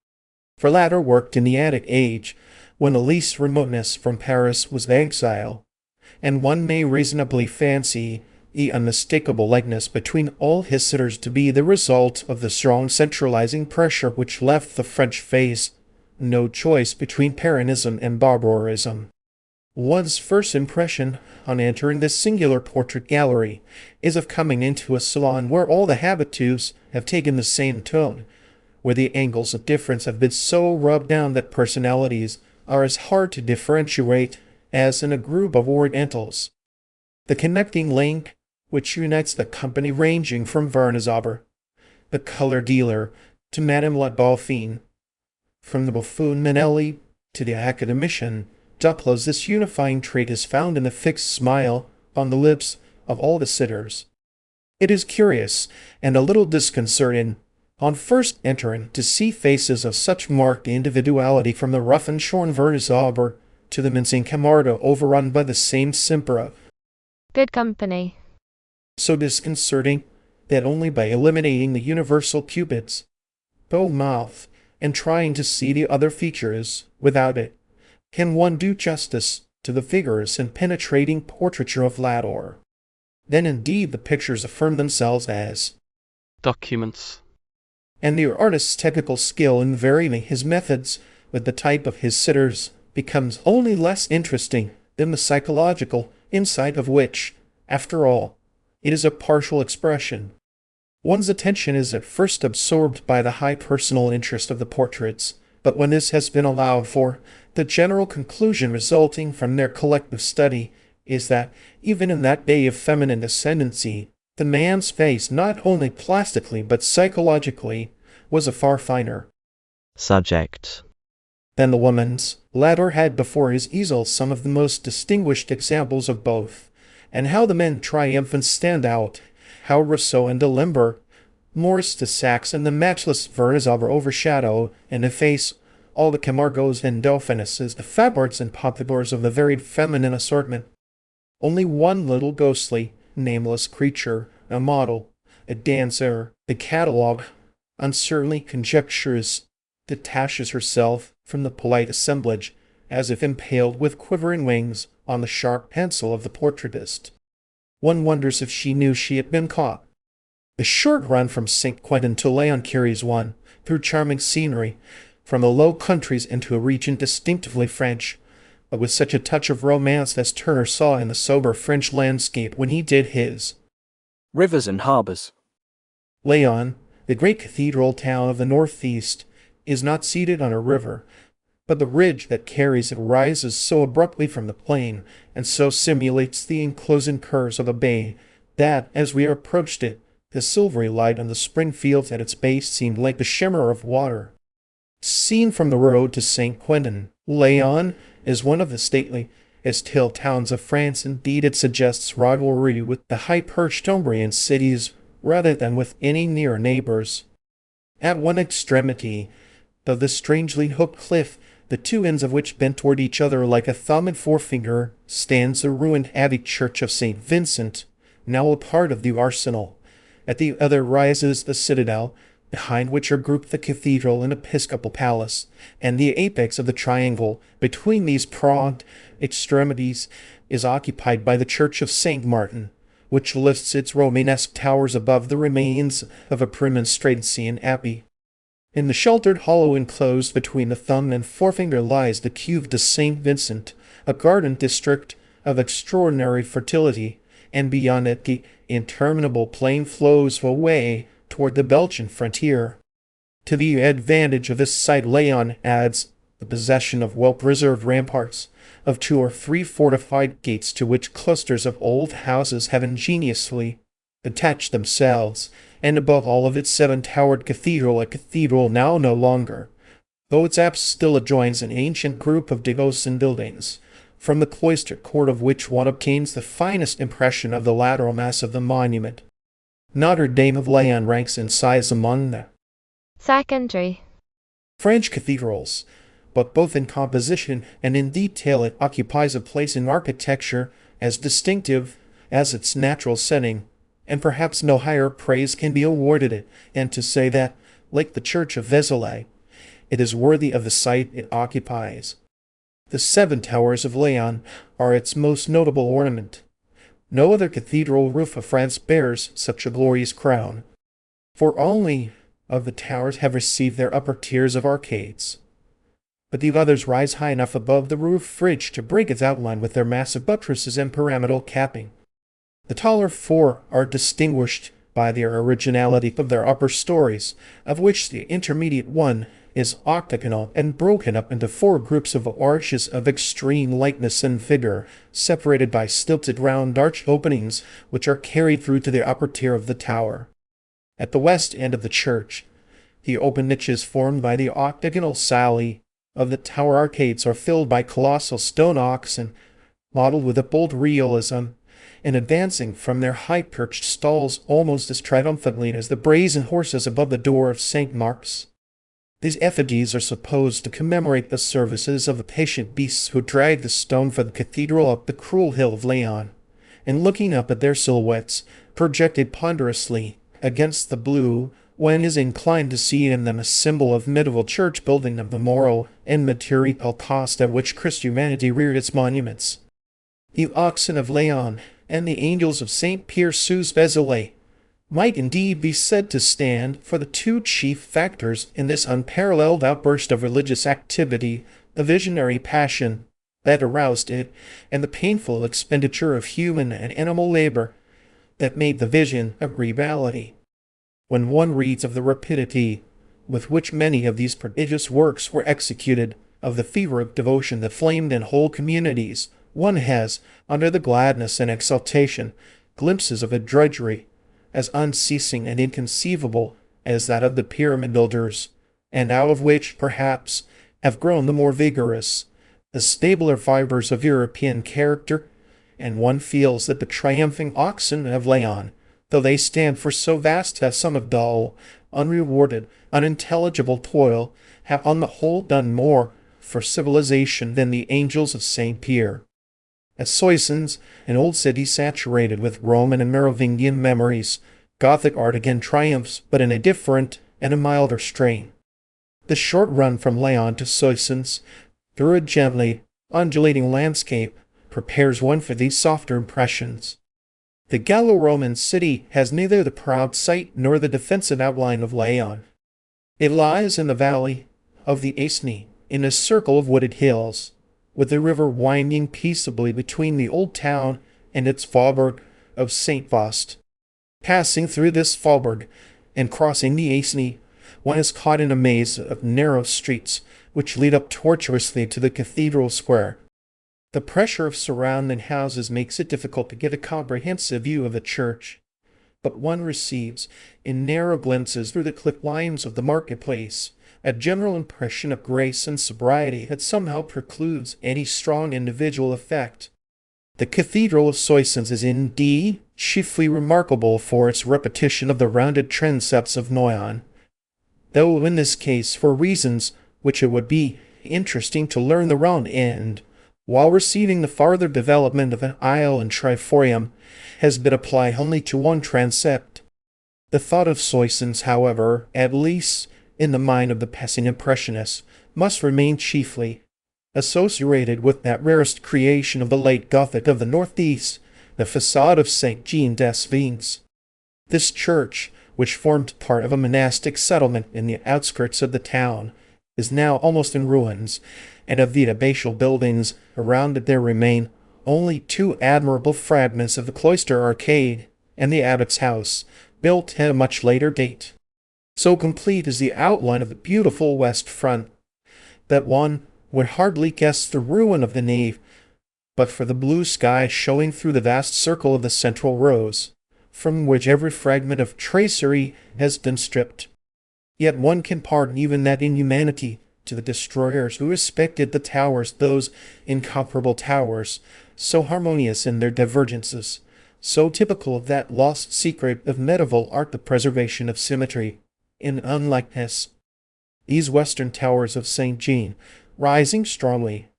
For latter worked in the Attic age, when the least remoteness from Paris was exile, and one may reasonably fancy the unmistakable likeness between all his sitters to be the result of the strong centralizing pressure which left the French face no choice between Peronism and barbarism. One's first impression on entering this singular portrait gallery is of coming into a salon where all the habitués have taken the same tone, where the angles of difference have been so rubbed down that personalities are as hard to differentiate as in a group of Orientals. The connecting link which unites the company ranging from Vernazauber, the color dealer, to Madame la Dauphine, from the buffoon Manelli to the academician Duclos, this unifying trait is found in the fixed smile on the lips of all the sitters. It is curious and a little disconcerting, on first entering, to see faces of such marked individuality from the rough and shorn Vernazauber to the mincing Camardo overrun by the same Simpera. Good company. So disconcerting that only by eliminating the universal cupids, bow mouth, and trying to see the other features without it. Can one do justice to the vigorous and penetrating portraiture of Lador? Then indeed the pictures affirm themselves as documents, and the artist's technical skill in varying his methods with the type of his sitters becomes only less interesting than the psychological insight of which, after all, it is a partial expression. One's attention is at first absorbed by the high personal interest of the portraits, but when this has been allowed for, the general conclusion resulting from their collective study is that, even in that day of feminine ascendancy, the man's face, not only plastically but psychologically, was a far finer subject than the woman's. Lador had before his easel some of the most distinguished examples of both, and how the men triumphant stand out, how Rousseau and D'Alembert, Maurice de Saxe and the matchless Vernazover overshadow and efface all the Camargos and Dauphinesses, the Fabards and Pompadours of the varied feminine assortment. Only one little ghostly, nameless creature, a model, a dancer, a catalogue, uncertainly conjectures, detaches herself from the polite assemblage, as if impaled with quivering wings on the sharp pencil of the portraitist. One wonders if she knew she had been caught. The short run from St. Quentin to Leon carries one, through charming scenery, from the Low Countries into a region distinctively French, but with such a touch of romance as Turner saw in the sober French landscape when he did his Rivers and Harbours. Leon, the great cathedral town of the northeast, is not seated on a river, but the ridge that carries it rises so abruptly from the plain, and so simulates the enclosing curves of a bay, that, as we approached it, the silvery light on the spring fields at its base seemed like the shimmer of water. Seen from the road to St. Quentin, Leon is one of the stateliest hill towns of France. Indeed, it suggests rivalry with the high-perched Umbrian cities rather than with any near neighbors. At one extremity of the strangely hooked cliff, the two ends of which bent toward each other like a thumb and forefinger, stands the ruined abbey church of St. Vincent, now a part of the arsenal. At the other rises the citadel, behind which are grouped the cathedral and episcopal palace, and the apex of the triangle between these pronged extremities is occupied by the church of St. Martin, which lifts its Romanesque towers above the remains of a Premonstratensian abbey. In the sheltered hollow enclosed between the thumb and forefinger lies the Cuve de St. Vincent, a garden district of extraordinary fertility, and beyond it the interminable plain flows away toward the Belgian frontier. To the advantage of this site Leon adds the possession of well-preserved ramparts, of 2 or 3 fortified gates to which clusters of old houses have ingeniously attached themselves, and above all of its 7-towered cathedral, a cathedral now no longer, though its apse still adjoins an ancient group of Degosan buildings, from the cloistered court of which one obtains the finest impression of the lateral mass of the monument. Notre Dame of Leon ranks in size among the secondary French cathedrals, but both in composition and in detail it occupies a place in architecture as distinctive as its natural setting, and perhaps no higher praise can be awarded it, and to say that, like the church of Vézelay, it is worthy of the site it occupies. The 7 towers of Leon are its most notable ornament. No other cathedral roof of France bears such a glorious crown, for only of the towers have received their upper tiers of arcades, but the others rise high enough above the roof ridge to break its outline with their massive buttresses and pyramidal capping. The taller 4 are distinguished by their originality of their upper stories, of which the intermediate one is octagonal and broken up into 4 groups of arches of extreme lightness and vigor, separated by stilted round arch openings which are carried through to the upper tier of the tower. At the west end of the church, the open niches formed by the octagonal sally of the tower arcades are filled by colossal stone oxen, modeled with a bold realism, and advancing from their high-perched stalls almost as triumphantly as the brazen horses above the door of St. Mark's. These effigies are supposed to commemorate the services of the patient beasts who dragged the stone for the cathedral up the cruel hill of Leon, and looking up at their silhouettes, projected ponderously against the blue one is inclined to see in them a symbol of medieval church building, of the moral and material cost at which Christianity reared its monuments. The oxen of Leon and the angels of St. Pierre sous Vézelay might indeed be said to stand for the two chief factors in this unparalleled outburst of religious activity, the visionary passion that aroused it, and the painful expenditure of human and animal labor that made the vision a reality. When one reads of the rapidity with which many of these prodigious works were executed, of the fever of devotion that flamed in whole communities, one has, under the gladness and exultation, glimpses of a drudgery as unceasing and inconceivable as that of the pyramid builders, and out of which, perhaps, have grown the more vigorous, the stabler fibers of European character, and one feels that the triumphing oxen of Leon, though they stand for so vast a sum of dull, unrewarded, unintelligible toil, have on the whole done more for civilization than the angels of St. Pierre. At Soissons, an old city saturated with Roman and Merovingian memories, Gothic art again triumphs, but in a different and a milder strain. The short run from Leon to Soissons, through a gently undulating landscape, prepares one for these softer impressions. The Gallo-Roman city has neither the proud site nor the defensive outline of Leon. It lies in the valley of the Aisne, in a circle of wooded hills, with the river winding peaceably between the old town and its faubourg of St. Vaast. Passing through this faubourg and crossing the Aisne, one is caught in a maze of narrow streets which lead up tortuously to the cathedral square. The pressure of surrounding houses makes it difficult to get a comprehensive view of the church, but one receives, in narrow glimpses through the clipped lines of the marketplace, a general impression of grace and sobriety that somehow precludes any strong individual effect. The Cathedral of Soissons is indeed chiefly remarkable for its repetition of the rounded transepts of Noyon, though in this case for reasons which it would be interesting to learn the round end, while receiving the farther development of an aisle and triforium, has been applied only to one transept. The thought of Soissons, however, at least in the mind of the passing impressionists, must remain chiefly associated with that rarest creation of the late Gothic of the northeast, the façade of St. Jean des Vignes. This church, which formed part of a monastic settlement in the outskirts of the town, is now almost in ruins, and of the abbatial buildings around it there remain only two admirable fragments of the cloister arcade and the abbot's house, built at a much later date. So complete is the outline of the beautiful west front, that one would hardly guess the ruin of the nave, but for the blue sky showing through the vast circle of the central rows, from which every fragment of tracery has been stripped. Yet one can pardon even that inhumanity to the destroyers who respected the towers, those incomparable towers, so harmonious in their divergences, so typical of that lost secret of medieval art, the preservation of symmetry in unlikeness. These western towers of St. Jean, rising strongly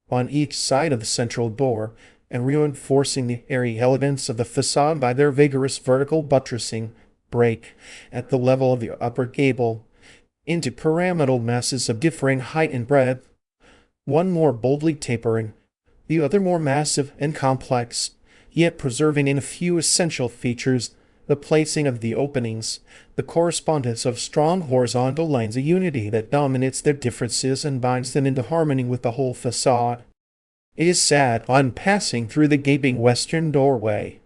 on each side of the central door, and reinforcing the airy elegance of the facade by their vigorous vertical buttressing, break, at the level of the upper gable, into pyramidal masses of differing height and breadth, one more boldly tapering, the other more massive and complex, yet preserving in a few essential features the placing of the openings, the correspondence of strong horizontal lines, a unity that dominates their differences and binds them into harmony with the whole facade. It is sad, on passing through the gaping western doorway,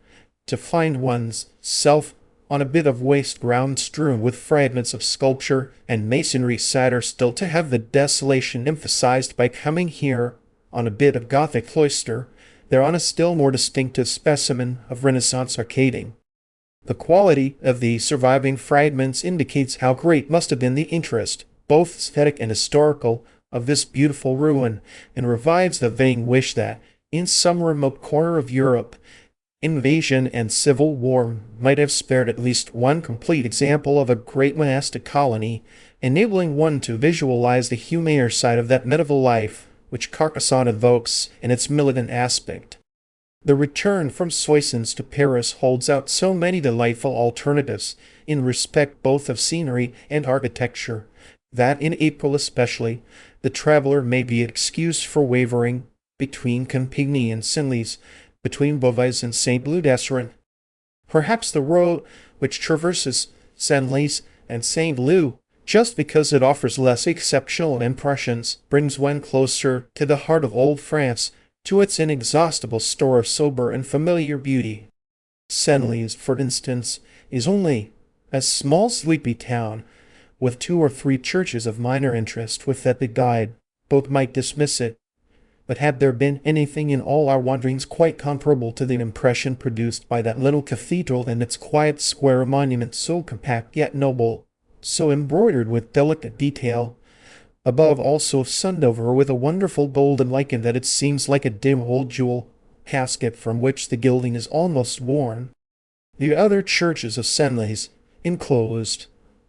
to find one's self on a bit of waste ground strewn with fragments of sculpture and masonry, sadder still to have the desolation emphasized by coming here on a bit of Gothic cloister, there on a still more distinctive specimen of Renaissance arcading. The quality of the surviving fragments indicates how great must have been the interest, both aesthetic and historical, of this beautiful ruin, and revives the vain wish that, in some remote corner of Europe, invasion and civil war might have spared at least one complete example of a great monastic colony, enabling one to visualize the humaner side of that medieval life which Carcassonne evokes in its militant aspect. The return from Soissons to Paris holds out so many delightful alternatives in respect both of scenery and architecture, that in April especially, the traveler may be excused for wavering between Campigny and Senlis, between Beauvais and Saint-Leu-d'Esserin. Perhaps the road which traverses Senlis and Saint-Leu, just because it offers less exceptional impressions, brings one closer to the heart of old France, to its inexhaustible store of sober and familiar beauty. Senlis, for instance, is only a small sleepy town, with 2 or 3 churches of minor interest with that the guide both might dismiss it. But had there been anything in all our wanderings quite comparable to the impression produced by that little cathedral and its quiet square monument, so compact yet noble, so embroidered with delicate detail, above all so sunned over with a wonderful golden lichen that it seems like a dim old jewel casket from which the gilding is almost worn? The other churches of Senlis, enclosed,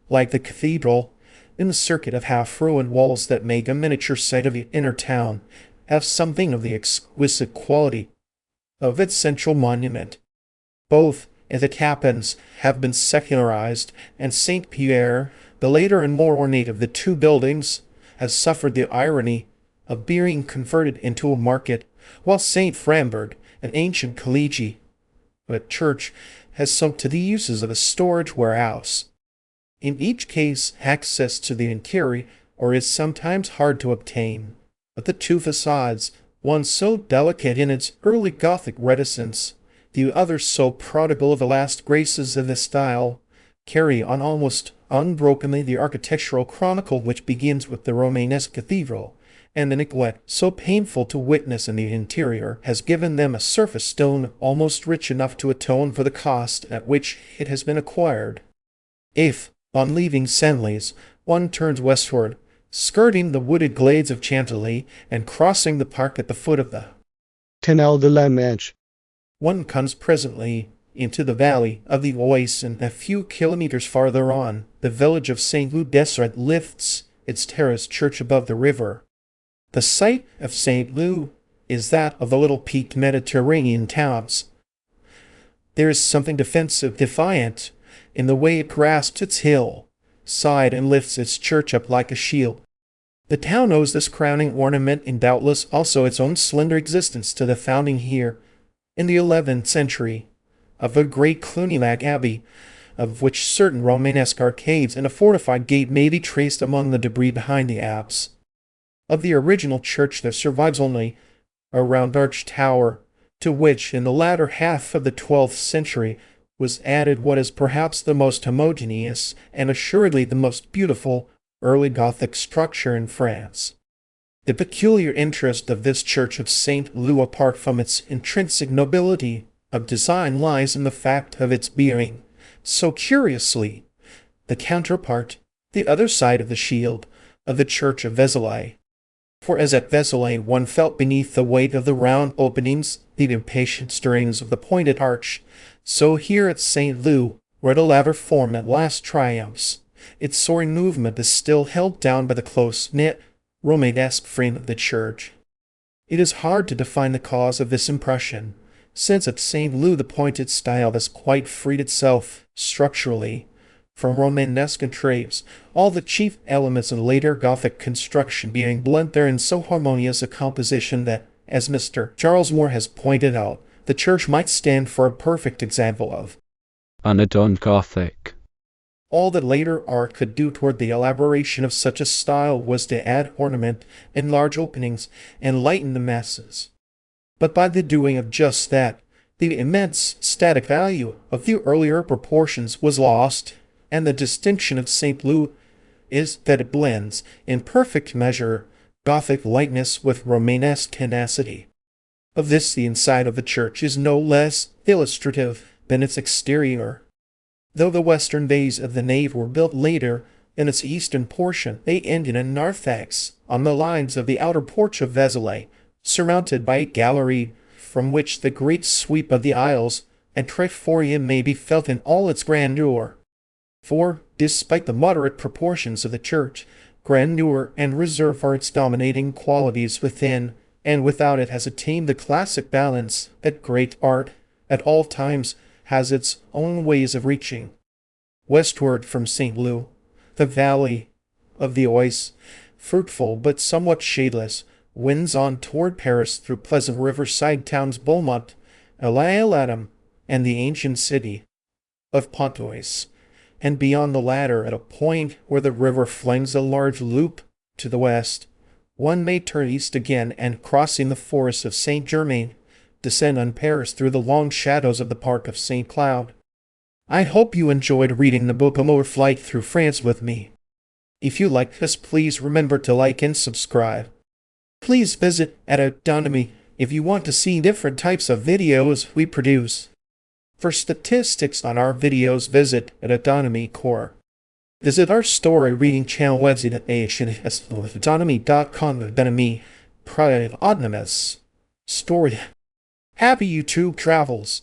like the cathedral, in the circuit of half-ruined walls that make a miniature sight of the inner town, have something of the exquisite quality of its central monument. Both, as it happens, have been secularized, and Saint Pierre, the later and more ornate of the 2 buildings, has suffered the irony of being converted into a market, while Saint Framberg, an ancient collegiate church, has sunk to the uses of a storage warehouse. In each case, access to the interior is sometimes hard to obtain, but the 2 facades, one so delicate in its early Gothic reticence, the other so prodigal of the last graces of the style, carry on almost unbrokenly the architectural chronicle which begins with the Romanesque cathedral, and the neglect, so painful to witness in the interior, has given them a surface stone almost rich enough to atone for the cost at which it has been acquired. If, on leaving Senlis, one turns westward, skirting the wooded glades of Chantilly and crossing the park at the foot of the Canal de la Manche, one comes presently into the valley of the Oise, and a few kilometers farther on, the village of Saint-Leu-d'Esserin lifts its terraced church above the river. The site of Saint-Leu is that of the little peaked Mediterranean towns. There is something defensive, defiant, in the way it grasps its hill side and lifts its church up like a shield. The town owes this crowning ornament and doubtless also its own slender existence to the founding here, in the 11th century, of a great Cluny-like abbey, of which certain Romanesque arcades and a fortified gate may be traced among the debris behind the apse. Of the original church there survives only a round arched tower, to which in the latter half of the 12th century was added what is perhaps the most homogeneous and assuredly the most beautiful early Gothic structure in France. The peculiar interest of this church of Saint Leu, apart from its intrinsic nobility of design, lies in the fact of its being, so curiously, the counterpart, the other side of the shield, of the church of Vézelay. For as at Vézelay one felt beneath the weight of the round openings the impatient stirrings of the pointed arch, so here at Saint Leu, where the latter form at last triumphs, its soaring movement is still held down by the close-knit, Romanesque frame of the church. It is hard to define the cause of this impression, since at Saint Leu the pointed style has quite freed itself, structurally, from Romanesque entraves, all the chief elements of later Gothic construction being blent there in so harmonious a composition that, as Mr. Charles Moore has pointed out, the church might stand for a perfect example of unadorned Gothic. All that later art could do toward the elaboration of such a style was to add ornament and large openings and lighten the masses. But by the doing of just that, the immense static value of the earlier proportions was lost, and the distinction of Saint Leu is that it blends, in perfect measure, Gothic lightness with Romanesque tenacity. Of this the inside of the church is no less illustrative than its exterior. Though the western bays of the nave were built later, in its eastern portion they end in a narthex on the lines of the outer porch of Vézelay, surmounted by a gallery from which the great sweep of the aisles and triforium may be felt in all its grandeur. For, despite the moderate proportions of the church, grandeur and reserve are its dominating qualities within, and without it has attained the classic balance that great art, at all times, has its own ways of reaching. Westward from St. Lou, the valley of the Oise, fruitful but somewhat shadeless, winds on toward Paris through pleasant riverside towns Beaumont, L'Isle-Adam, and the ancient city of Pontoise, and beyond the latter at a point where the river flings a large loop to the west, one may turn east again and, crossing the forest of Saint-Germain, descend on Paris through the long shadows of the Park of St. Cloud. I hope you enjoyed reading the book of Our Flight Through France with me. If you like this, please remember to like and subscribe. Please visit Adonomy if you want to see different types of videos we produce. For statistics on our videos, visit Adonomy Core. Visit our story reading channel website at adonomy.com. Adonomy, private anonymous story. Happy YouTube travels!